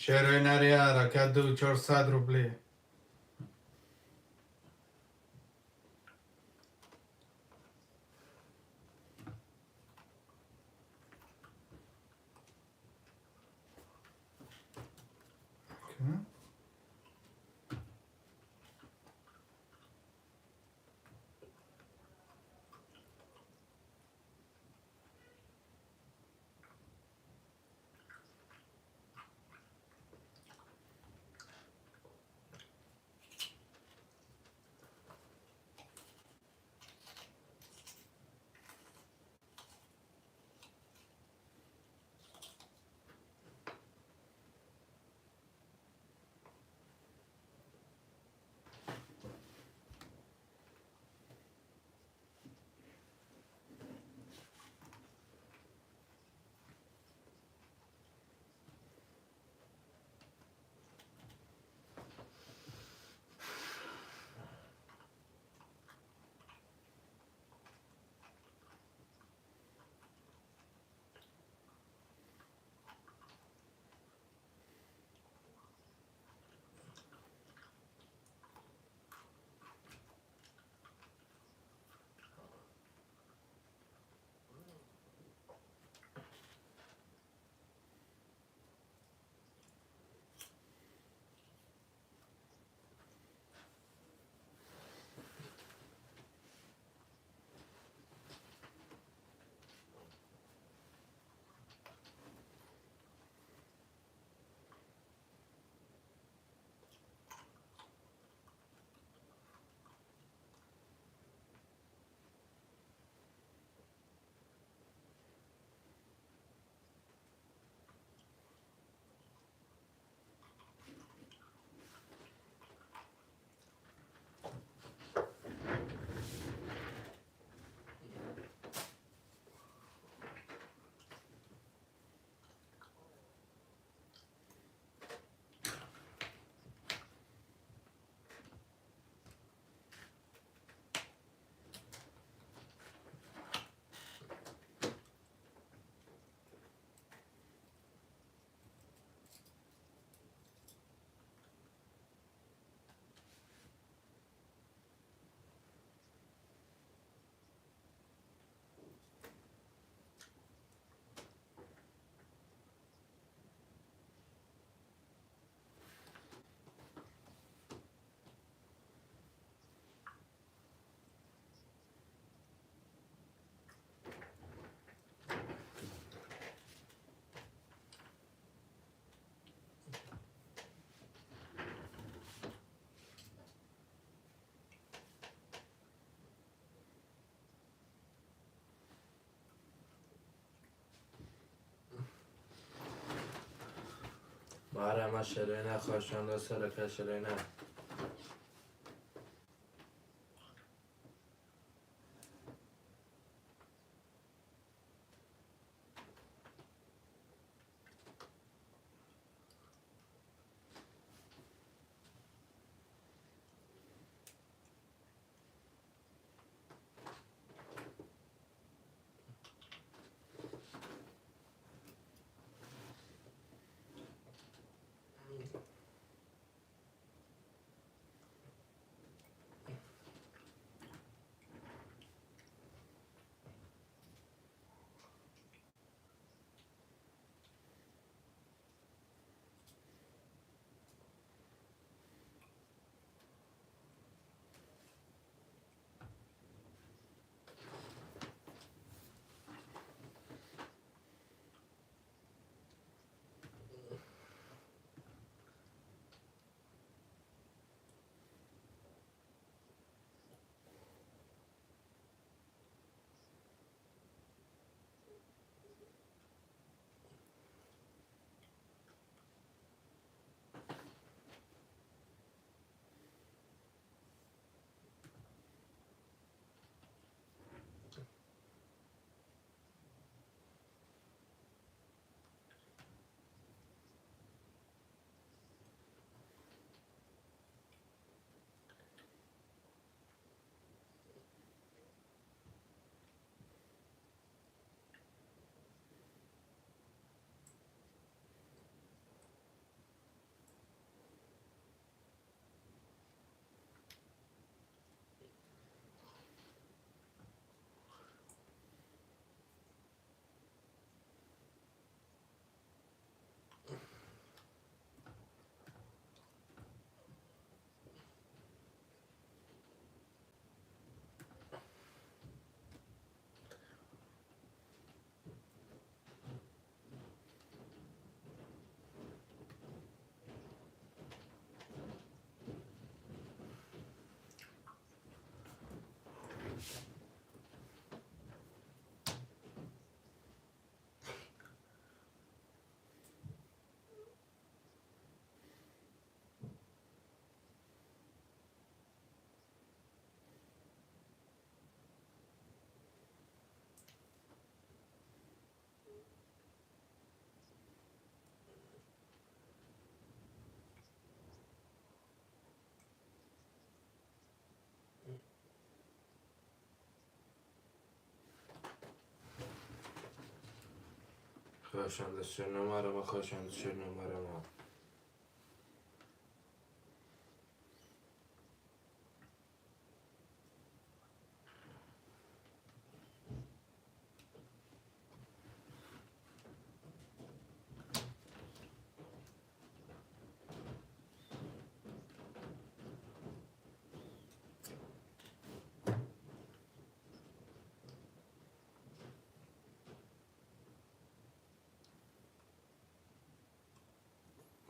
S1: شعرهای نریاره کدو 400 روبلی
S3: Mara şerine koşanda sarı şerine. خواهشان دست نماره ما خواهشان دست نماره ما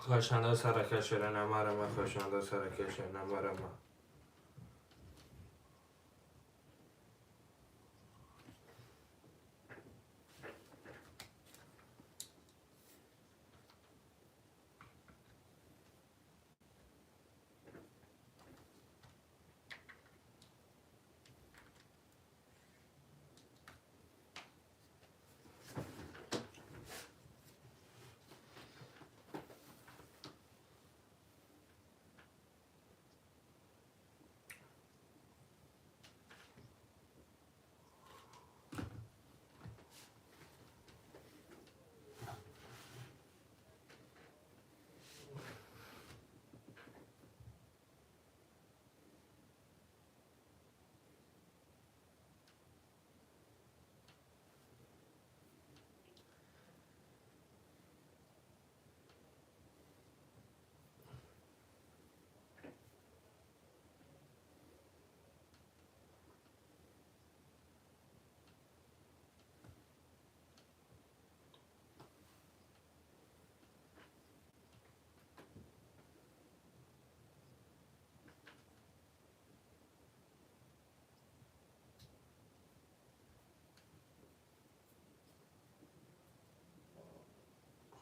S3: خواهشان دست حرکت نماره ما خواهشان دست حرکت نماره ما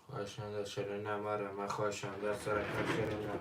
S3: خواهشان دست نماره ما خواهشان دست حرکت نماره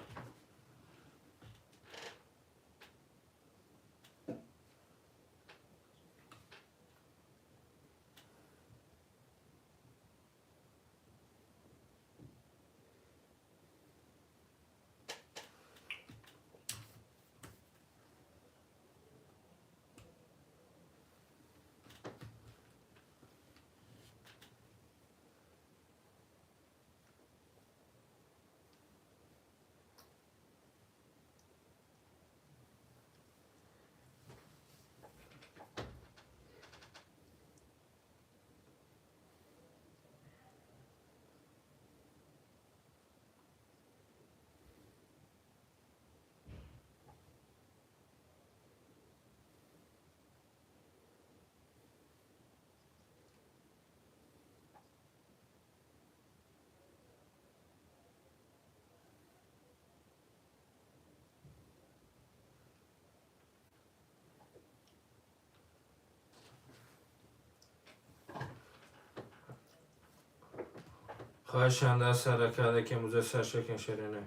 S3: خواهشان دست حرکت که موزه سرشکن شرینه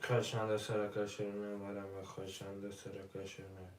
S3: Kaşanda sıra kaşırına var ama kaşanda sıra kaşırına.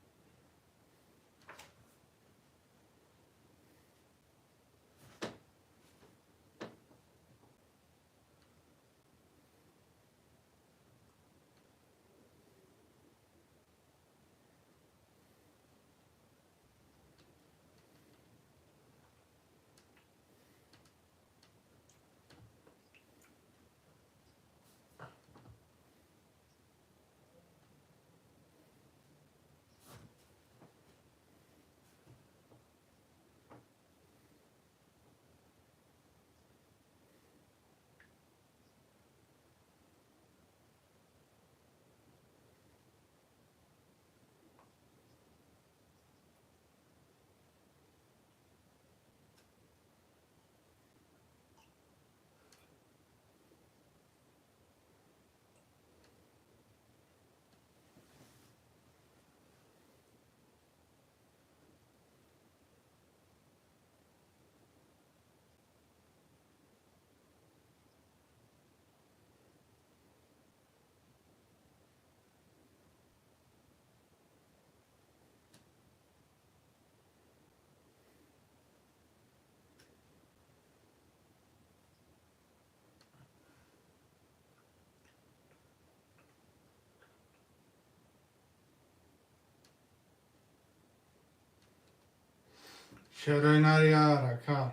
S1: شعر oynar kar.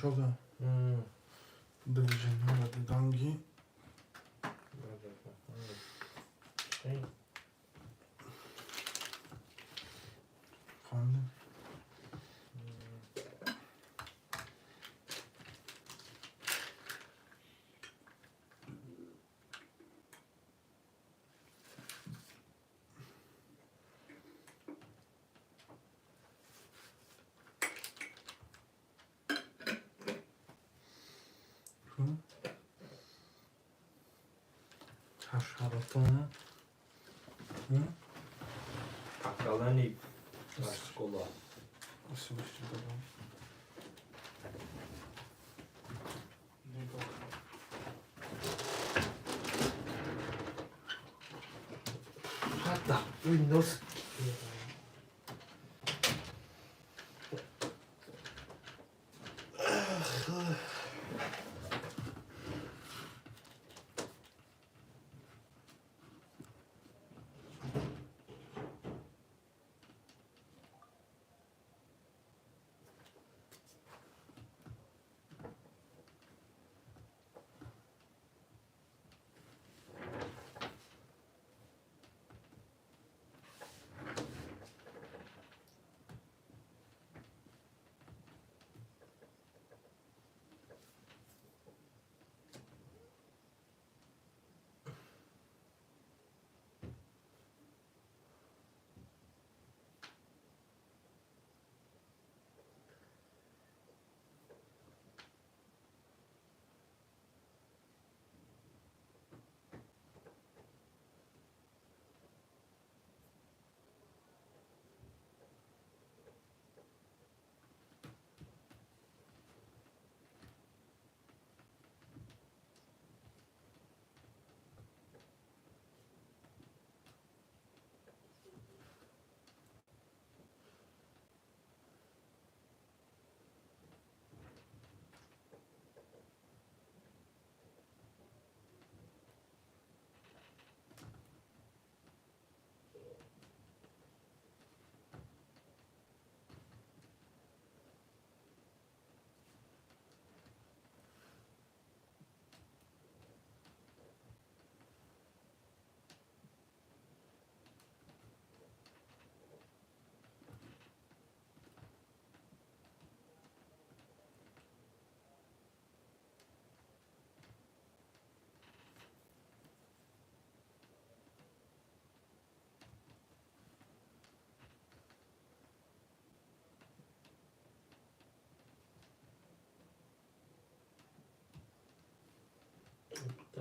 S1: Şoga. Division hadi dangi. Efendim. Haşeratın.
S3: Takalani Skola.
S1: Nasıl başladı?
S3: Hatta Windows.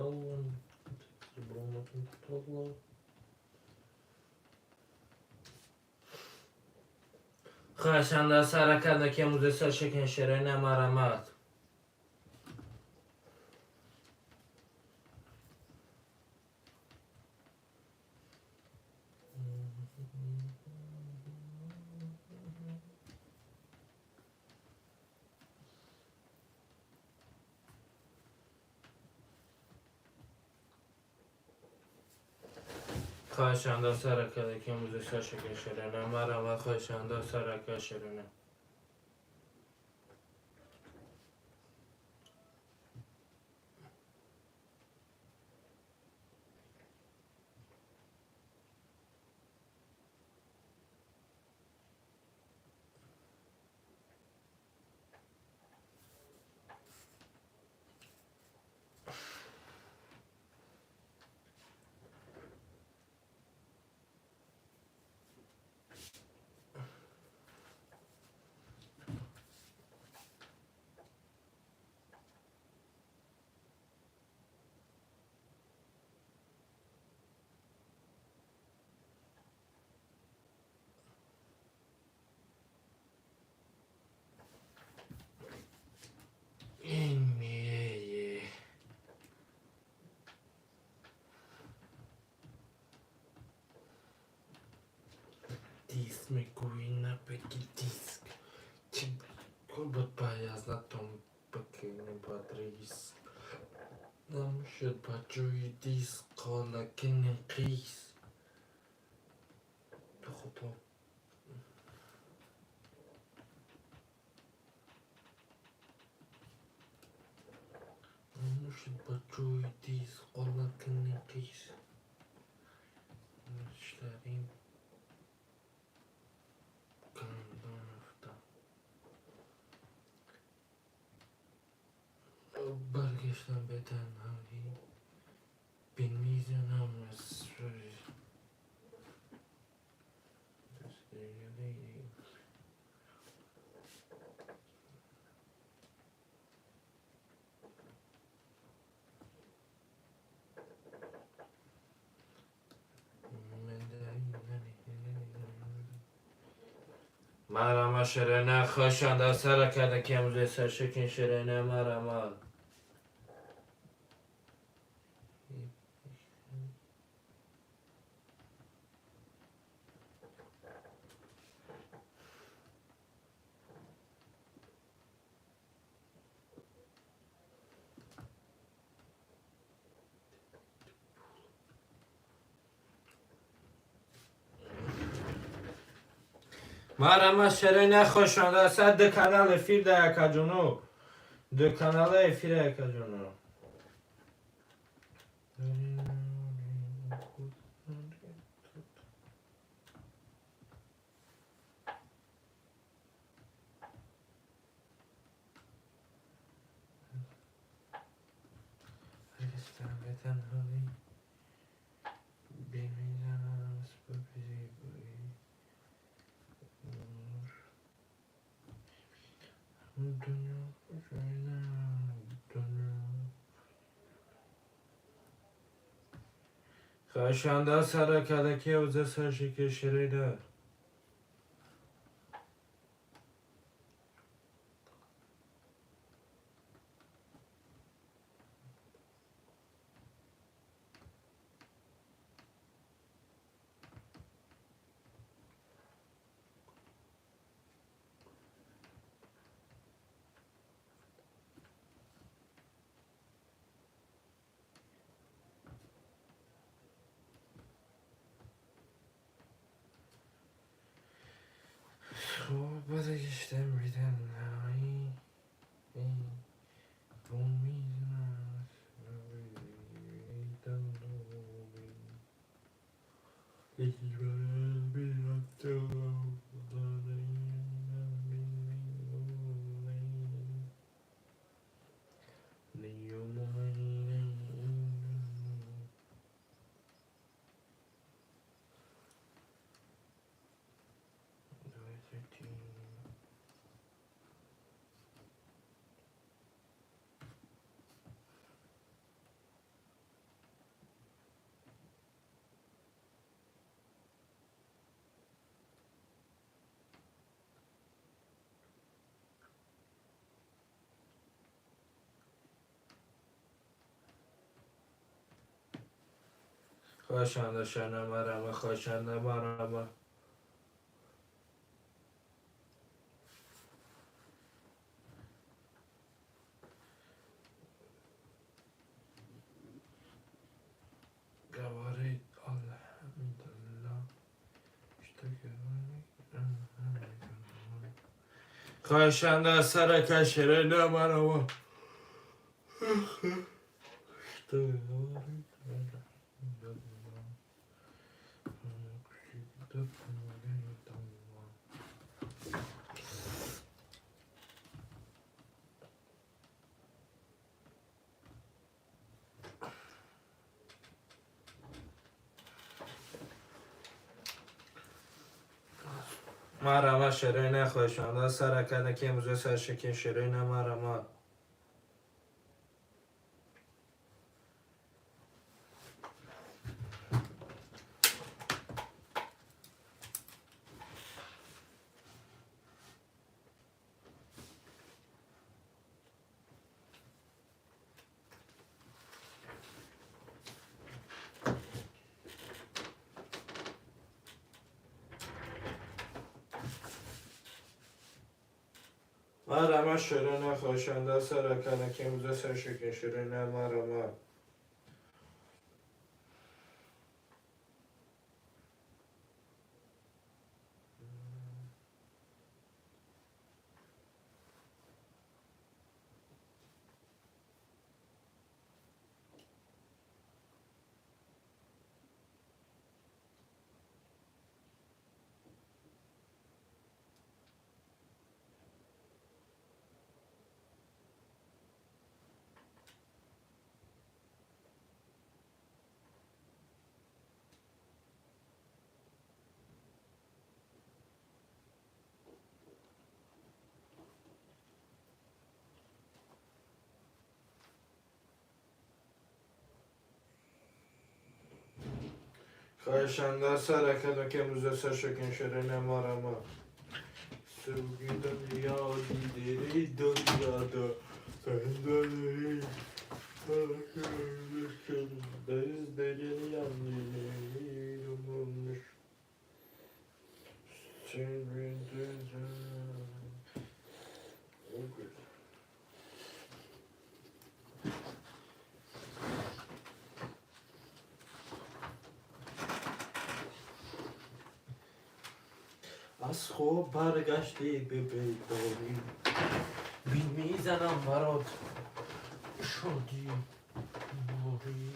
S3: Talon. Bromotin Talon. خواهشان سر کرده که موزه سر شکن شرین مرمت خواهشان سر کرده که موزه سر شکن شرین مرمت خواهشان سر کرده شرینه این میره دیس میگویی نبگی دیسک چی بود باید نتون بکنی بادریس نمیشد با جوی دیسک لکن قیس به خدا نمیشد با جوی دیسک لکن قیس نشتریم برگشتم به تنهایی به میزنم مسئولی مرمه شرینه خوشنده سر کرده که امروزه سرشکن شرینه مرمه مرمه شرینه خوشنده سر ده کانال افیر ده اکا جنو ده کانال افیر اکا جنو خواهشانده سر کلکی اوزه سرشکن شرینه برگشتم به تنهایی با میزنم خواهشانده شنه مرمه خواهشانده مرمه گوارید الحمدلله خواهشانده سر کشره نمرمه مرمه شروع نخواهشانده سر کنه که موزه سر شکین شروع نمرمه مرمه شروع نخواهشانده سر کنه که موزه سر شکین شروع نمرمه خواهشانده سر کنه که موزه سر شکین شروع نمرمه سوگی دنیا دیدی دنیا دا سندری دریز دریلی یعنی رمونش سنوین از خواب برگشتی به بیداری بین میزنم برات شادی ماری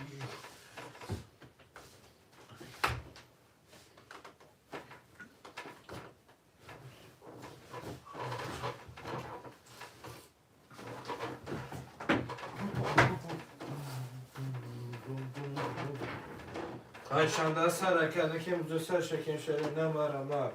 S3: خواهشانده سر کنه که موزه سر شکین شروع نمرمه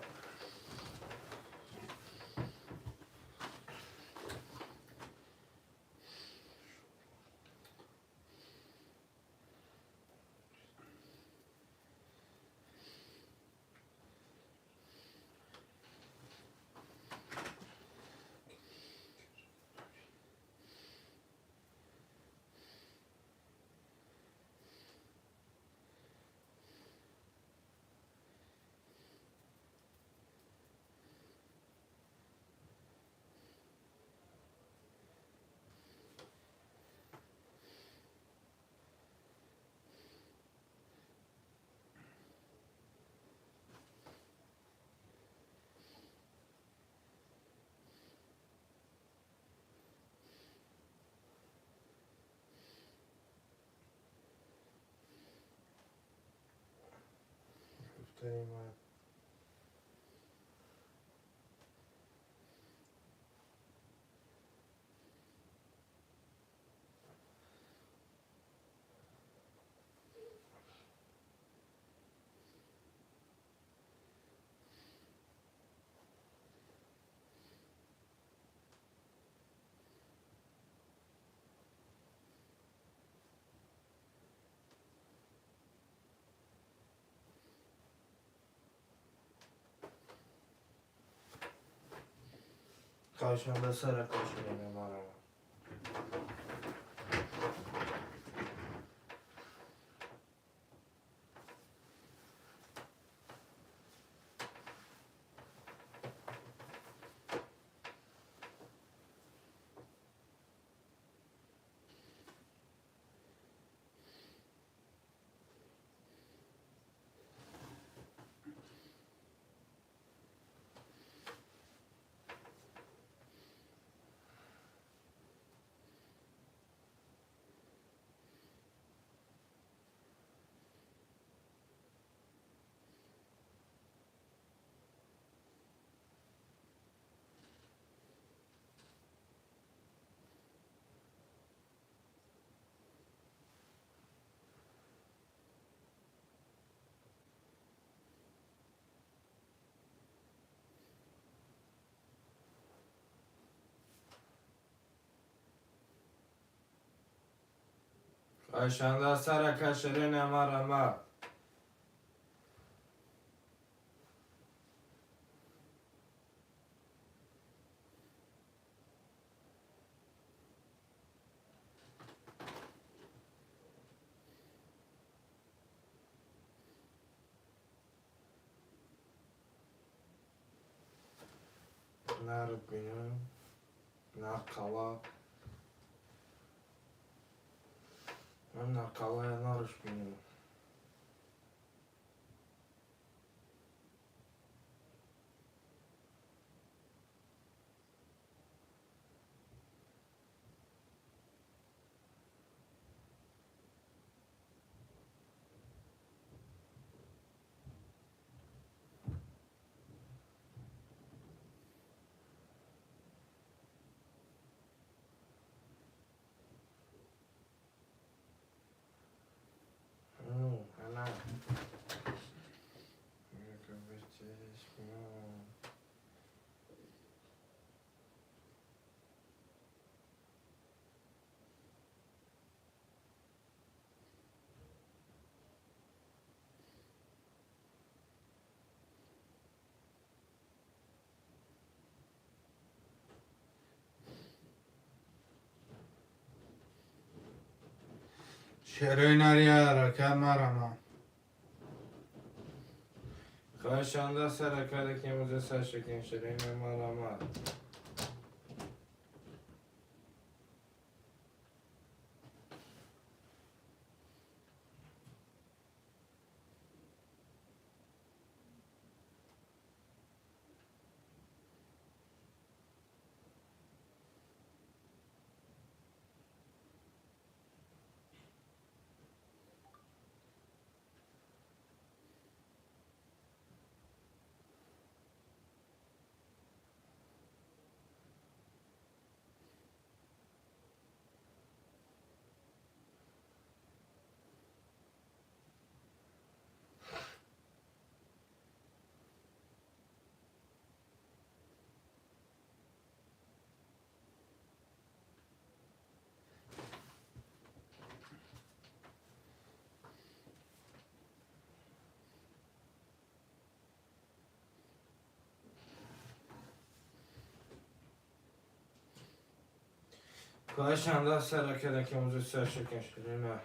S3: Temat. خواهشانده سر کشیده نمارم خواهشانده سرک شیرین مرمه نار بینم نقلا من نقلا نارش بینم انا
S1: شیرین نریاره که مرمه
S3: خواهشانده سرک که موزه سرشکن شیرین مرمه خواهشانده سرک که موزه سرشکن شیرین مرمه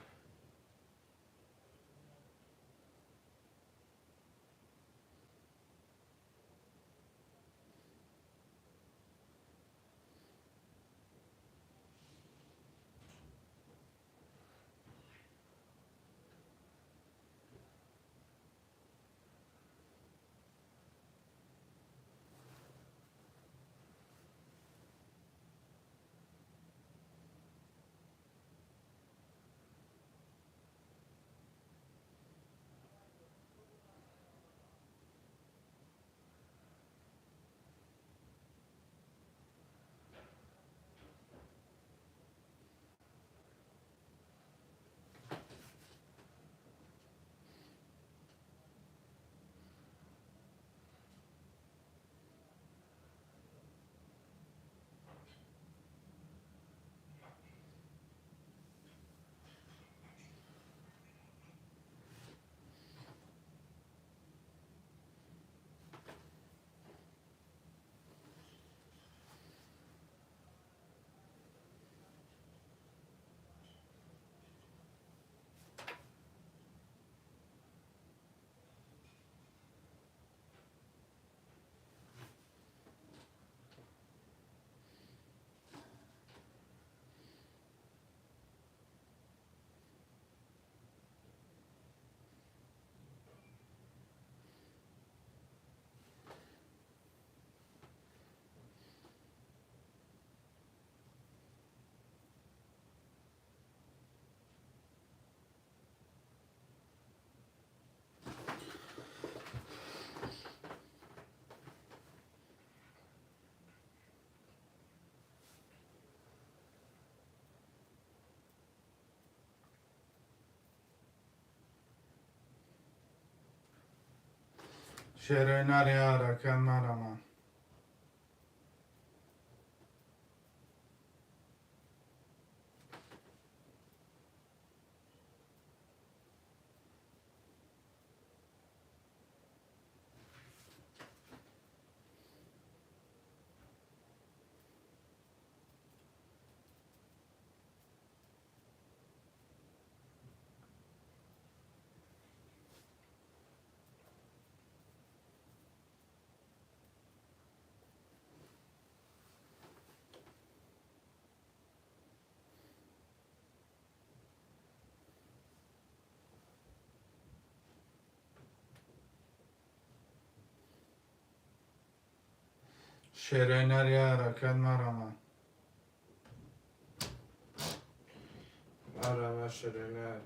S1: شیرین نریاره که مرمه شیرینری حرکت مرمه
S3: مرمه شرینه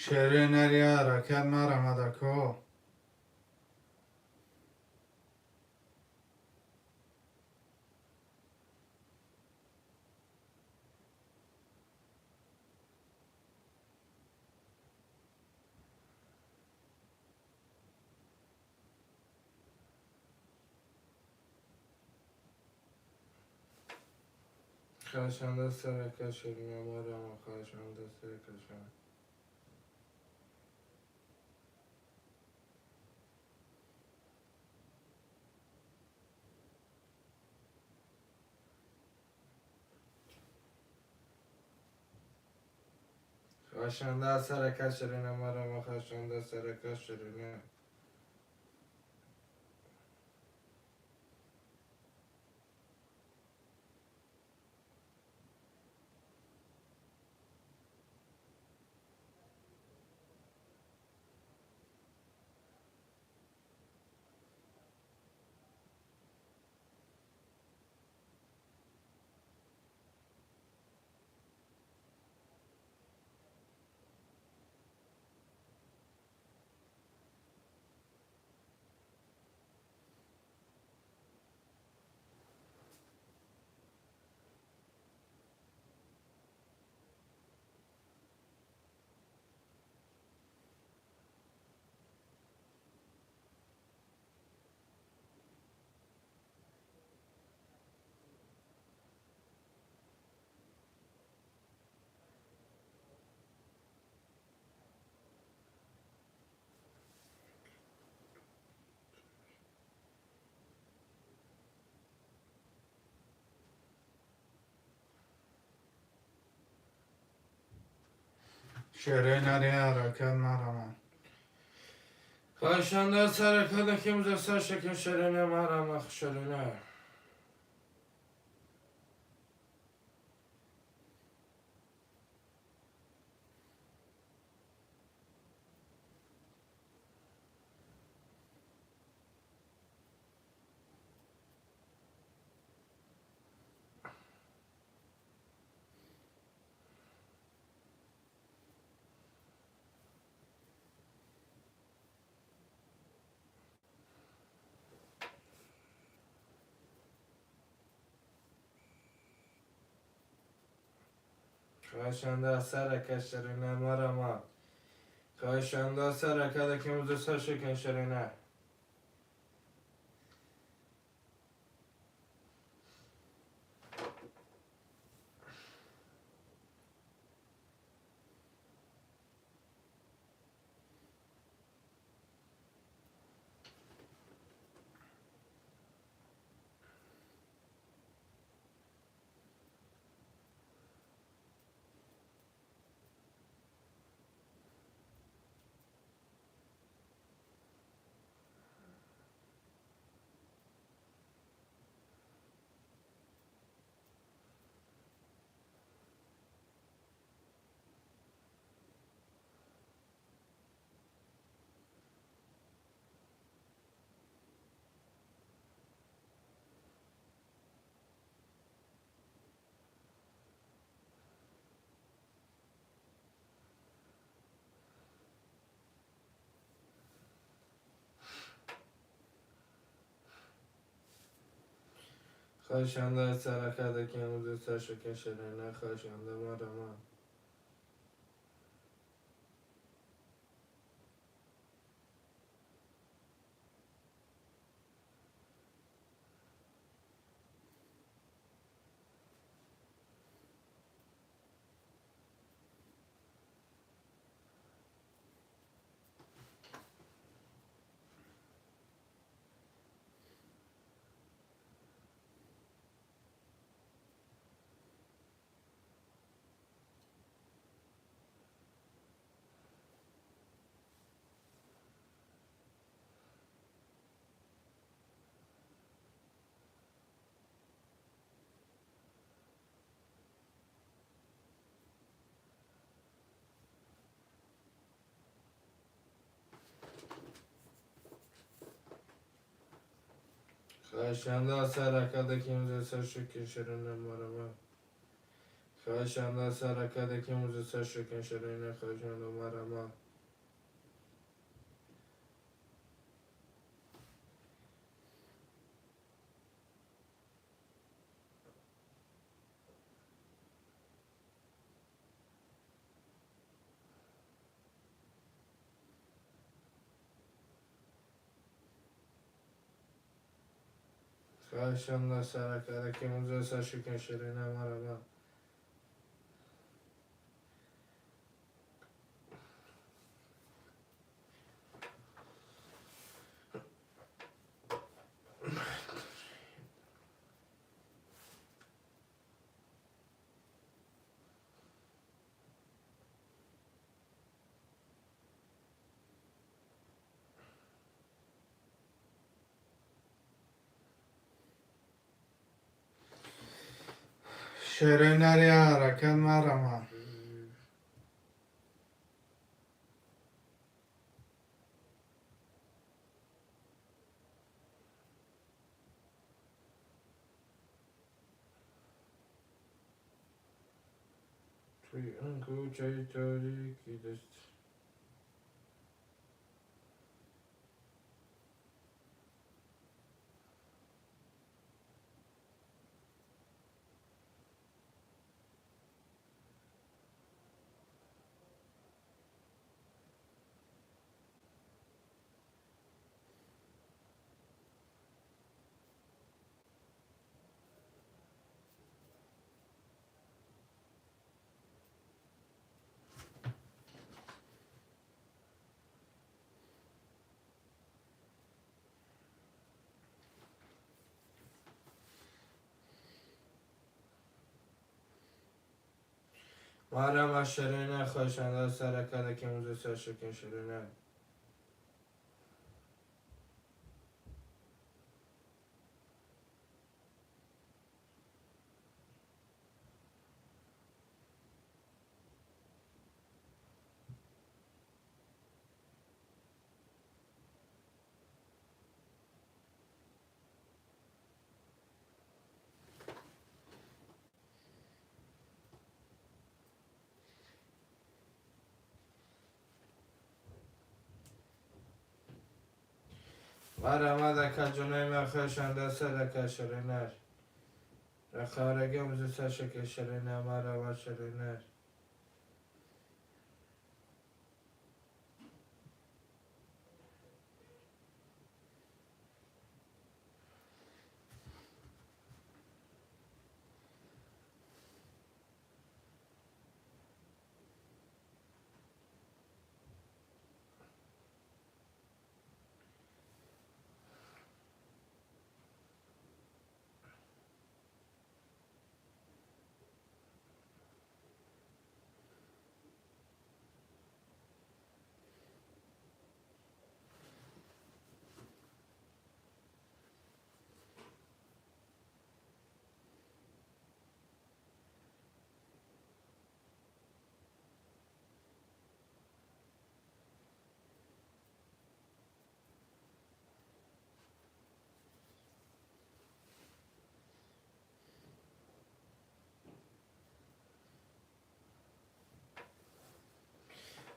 S1: شیرینری حرکت مرمه دکو
S3: خشنده سرکه شرینه مرمه خشنده سرکه شرینه خشنده سرکه شرینه مرمه خشنده سرکه شرینه
S1: شعرهای نری حرکت مرمم
S3: خواهشان در سرکت که مزسر شکن شرینه مرمخ شرینه خواهشان در سرکت شرینه مرمخ خواهشان در سرکت که مزسر شکن شرینه خواهشان در سرکت که مزسر شکن شرینه خواهشان در مرمخ خواهشان در سرکت که مزسر شکن شرینه مرمخ خواهشان در سرکت که مزسر شکن شرینه خواهشان در مرمخ خواهشان در سرکت که مزسر شکن شرینه مرمخ
S1: شعرهای نری حرکت مرمم
S3: توی اون کوچه تاریکی دست مرا شرینه خوشنده سرکده که موزه سرشکن شرینه مرا مدکه جنوی خوشنده سرکه شرینه رخارگه موزه سرشکن شرینه مرا شرینه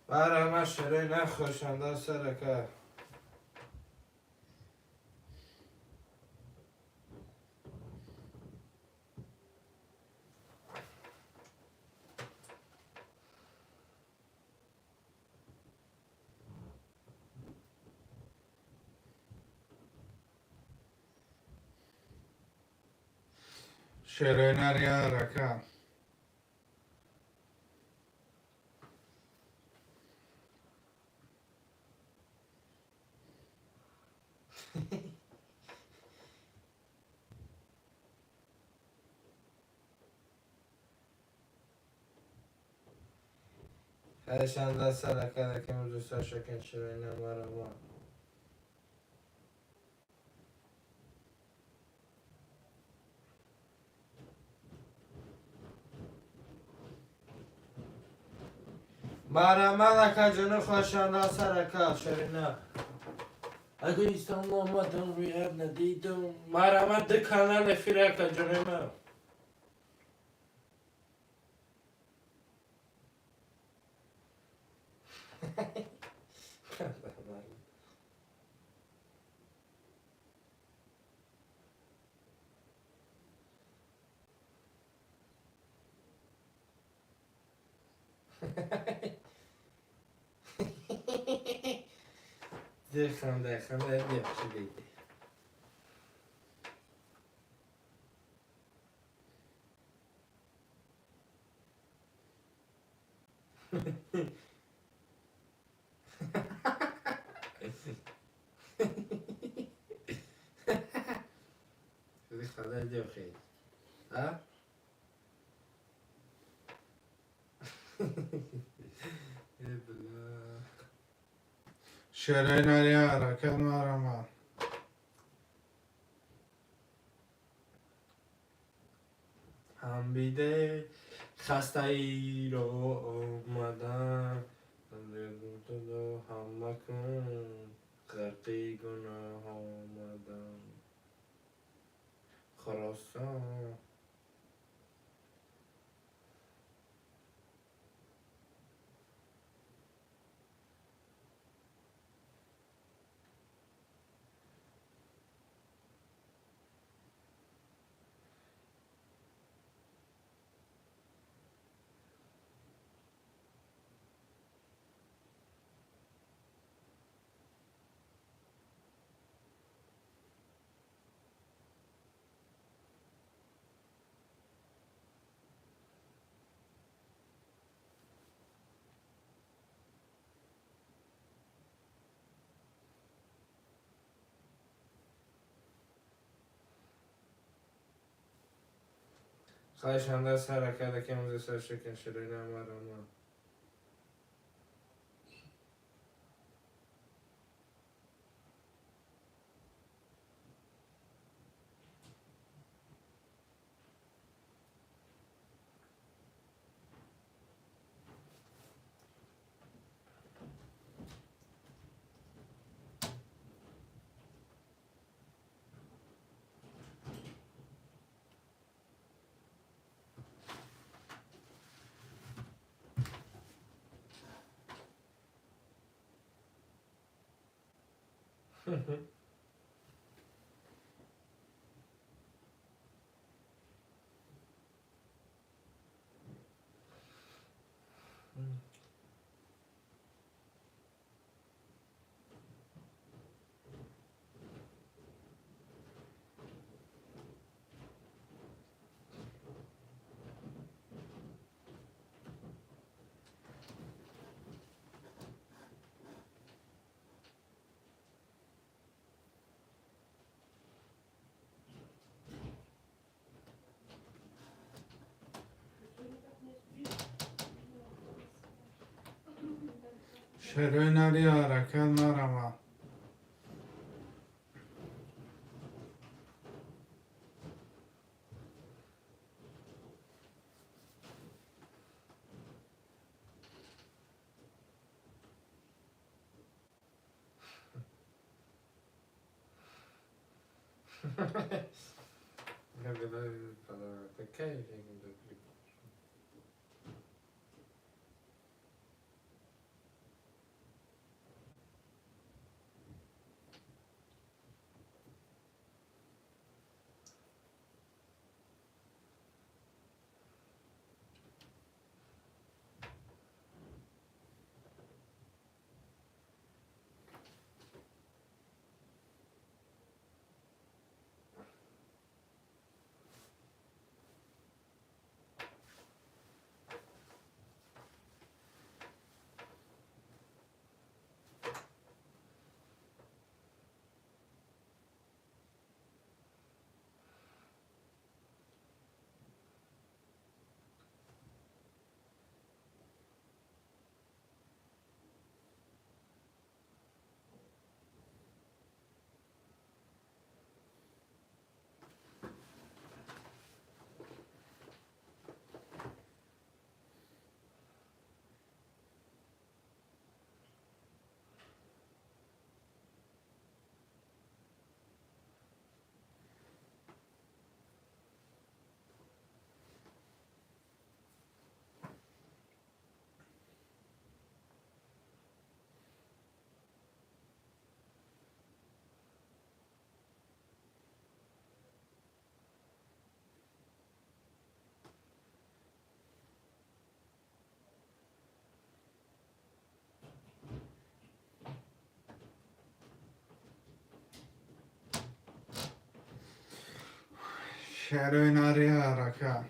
S3: مرا شرینه خوشنده سرکه
S1: شرینه ریا رکا
S3: خوشنده سرکده که موزه سرشکن شرینه مرا مرا مدکه جنوی خوشنده سرکه شرینه اگه ایستان آمدم روی اب ندیدم مرا کانال افیره که جنوی خنده بیخشی دیگه خنده بیخشی ها؟
S1: شرینه ریا رکا مرا
S3: هم بیده خسته ای رو آمدن هم مکن غرقی گناه آمدن خراسان خواهشان دست حرکت که موزه سر شکن شده نمارم
S1: شروع ناری حرکت مرمه شروع ناری حرکت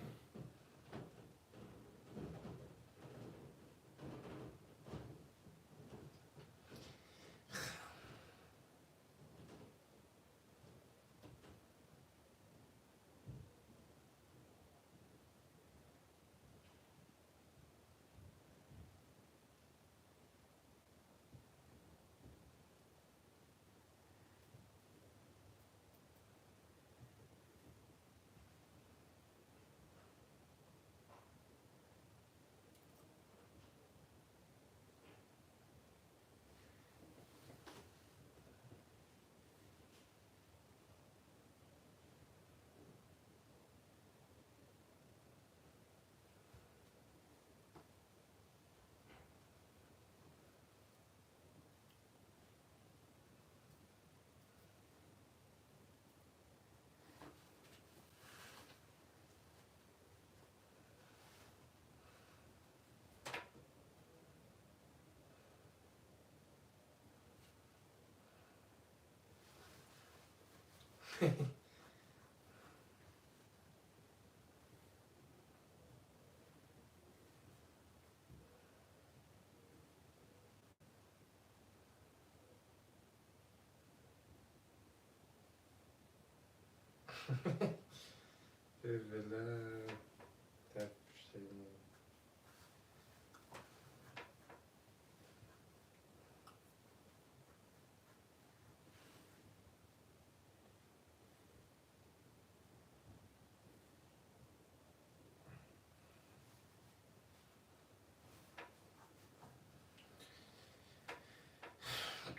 S3: بالله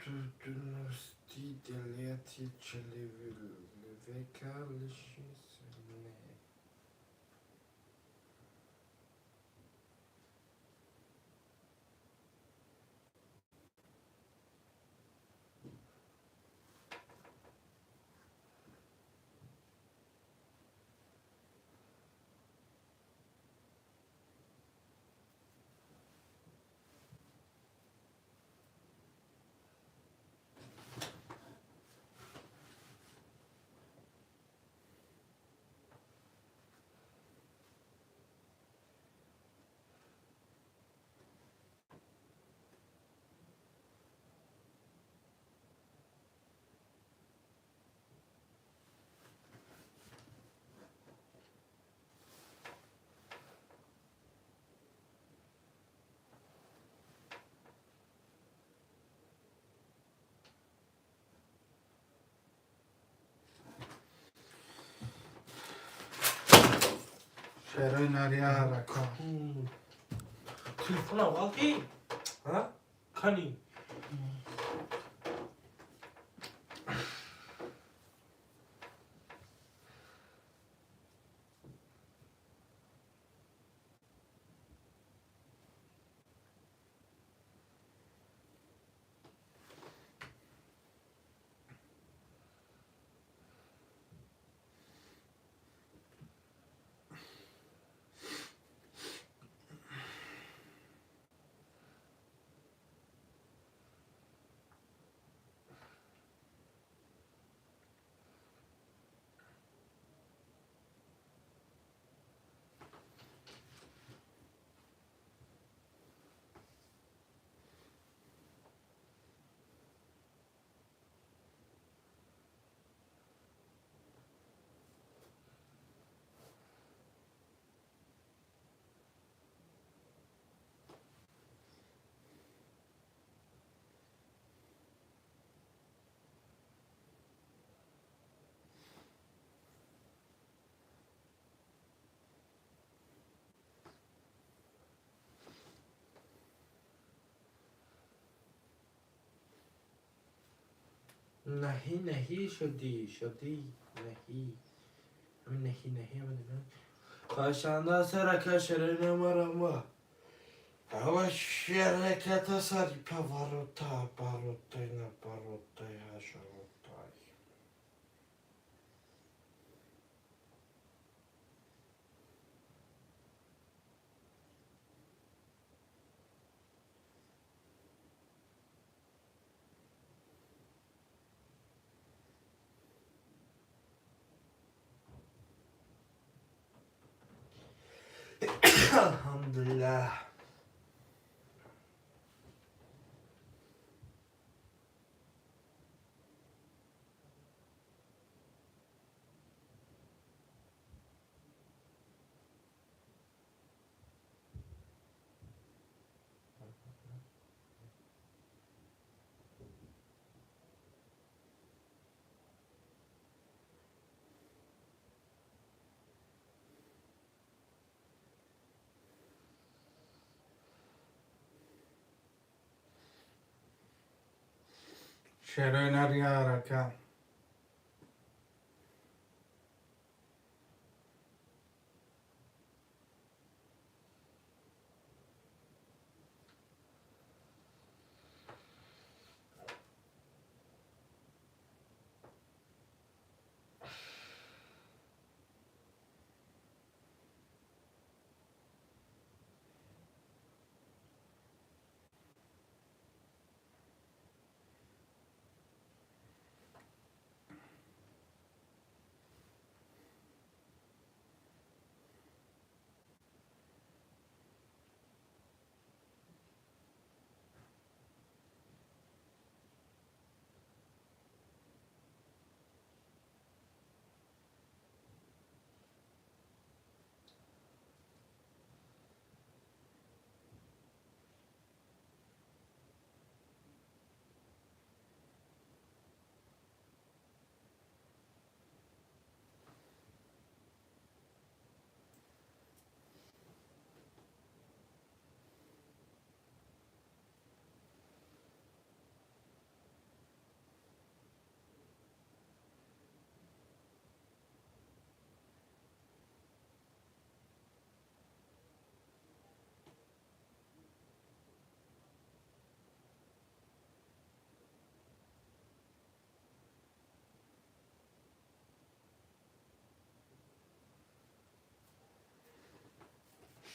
S2: Tudnosti deliati celevekaliscis ne.
S1: شعرهای ناریا رکا
S3: تلفن واقعی؟ ها؟ کنی؟ نهی شدی نهی همین نهی همین نهی خواهشانده سرکه شرین مرمه اما شرکت سری پاروتا باروتای هشاروتای الحمدلله
S1: شعرهای ناریا رکا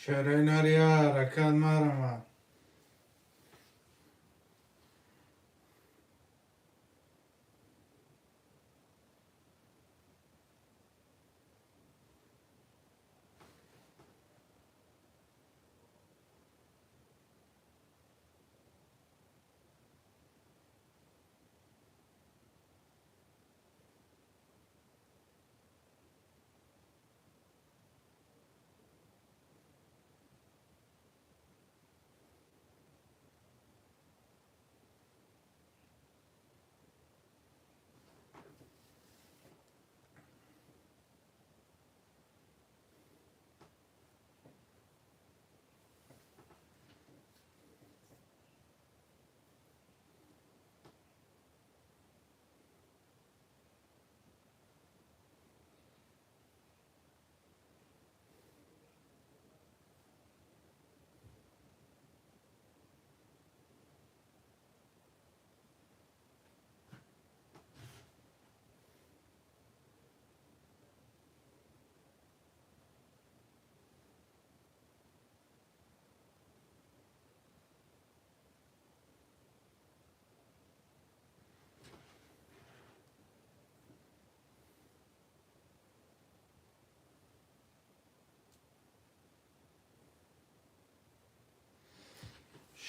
S1: شریناریا رکن مرمه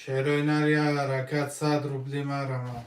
S1: شریناریا رکت 100 روبلی مرمه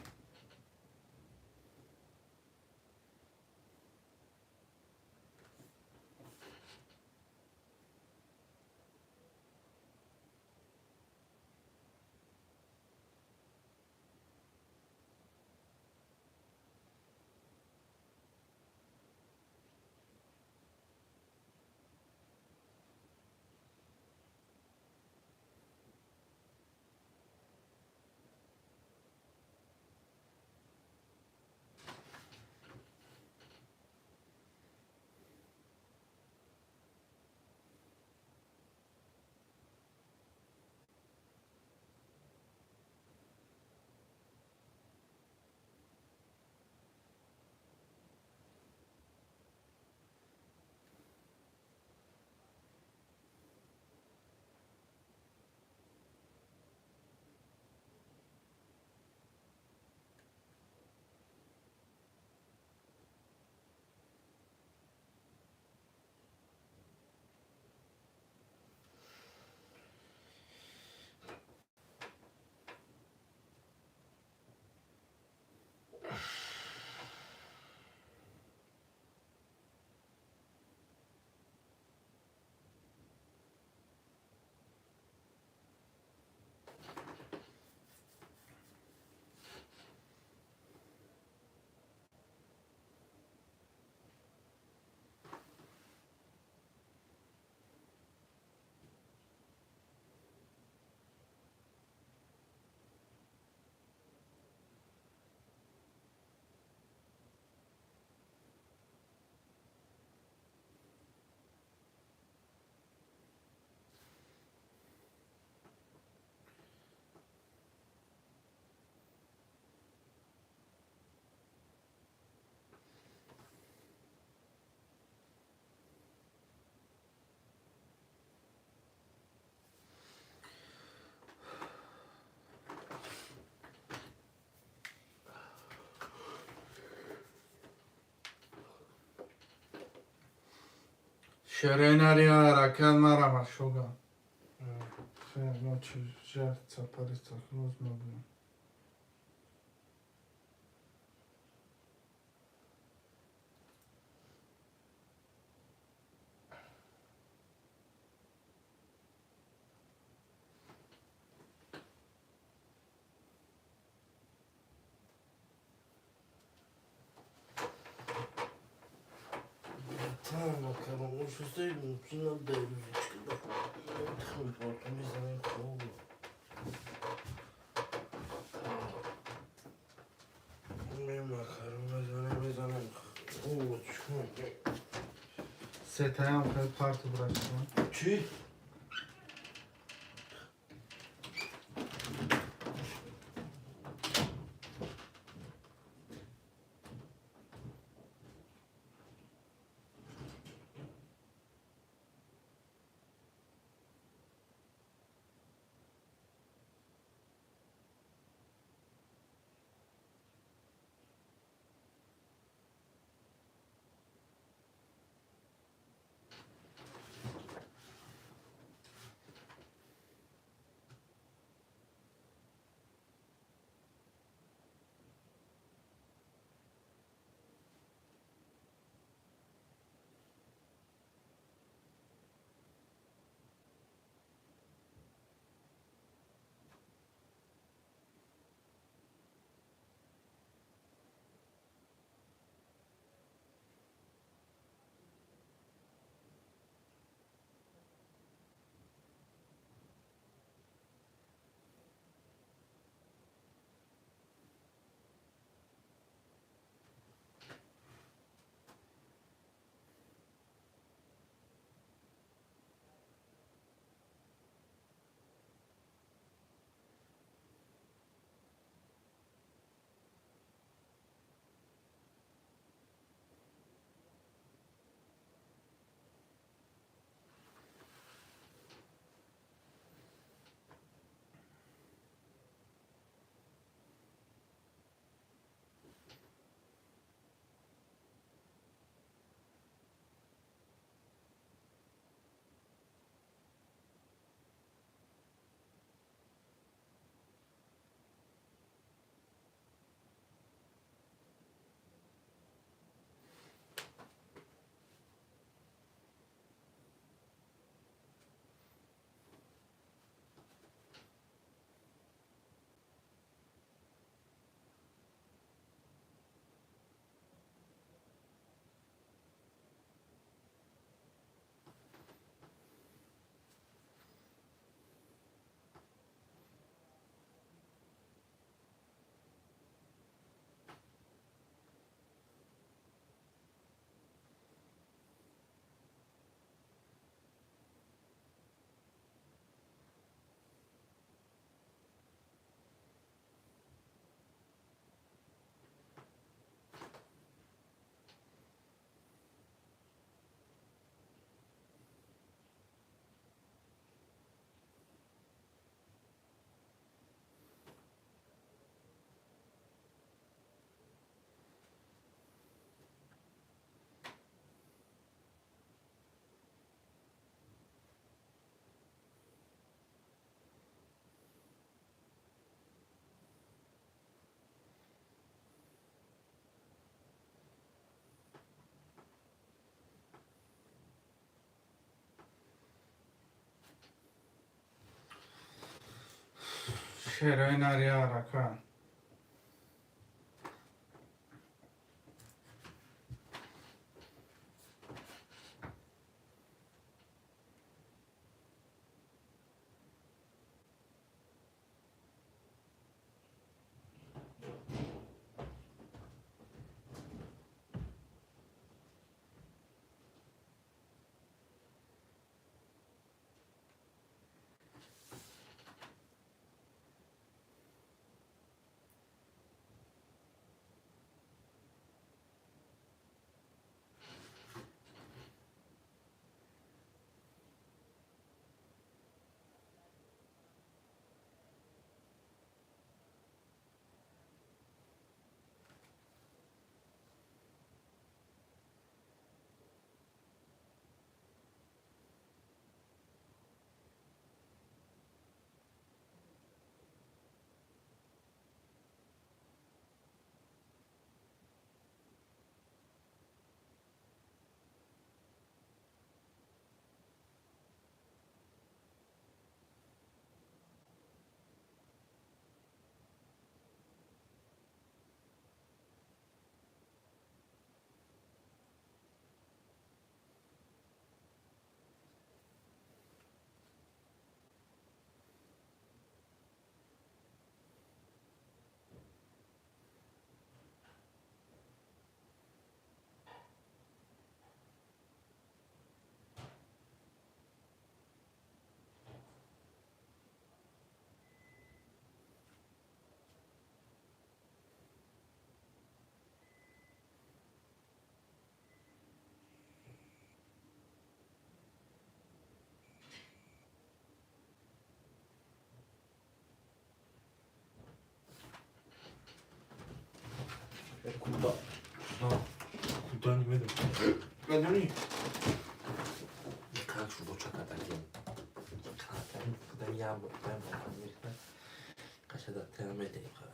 S1: شریناریا رکن مرمه شوگم خیر نوچه جرد سپری تکنوز مبین
S2: Tamam bakalım. Uçuzdaydım. Şundan da bir çıktı. Tıkmış ortam izlemeyin. Oldu. Benim bakarım. Mezanem. Oo çıkmış.
S1: ستایم خیلی پارتو برشتم
S2: Çi?
S1: شعرهای ناری آرکان
S2: 굽다. 굽다니 왜들? 왜들이?
S3: Как же лучше катать? Когда я бы прям поверхно, когда ты намедей пора.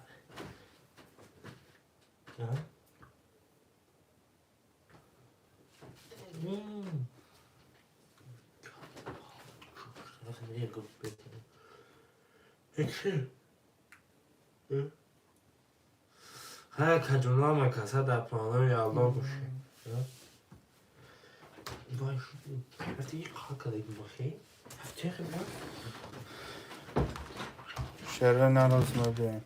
S3: А? Nasıl niye gıpet? Ekşi. Ha kacunlama kasada planı yağlamış. Vay şu. Artık iyi kalkalım bakayım. Çekin bak.
S1: شعرهای ناراز مبین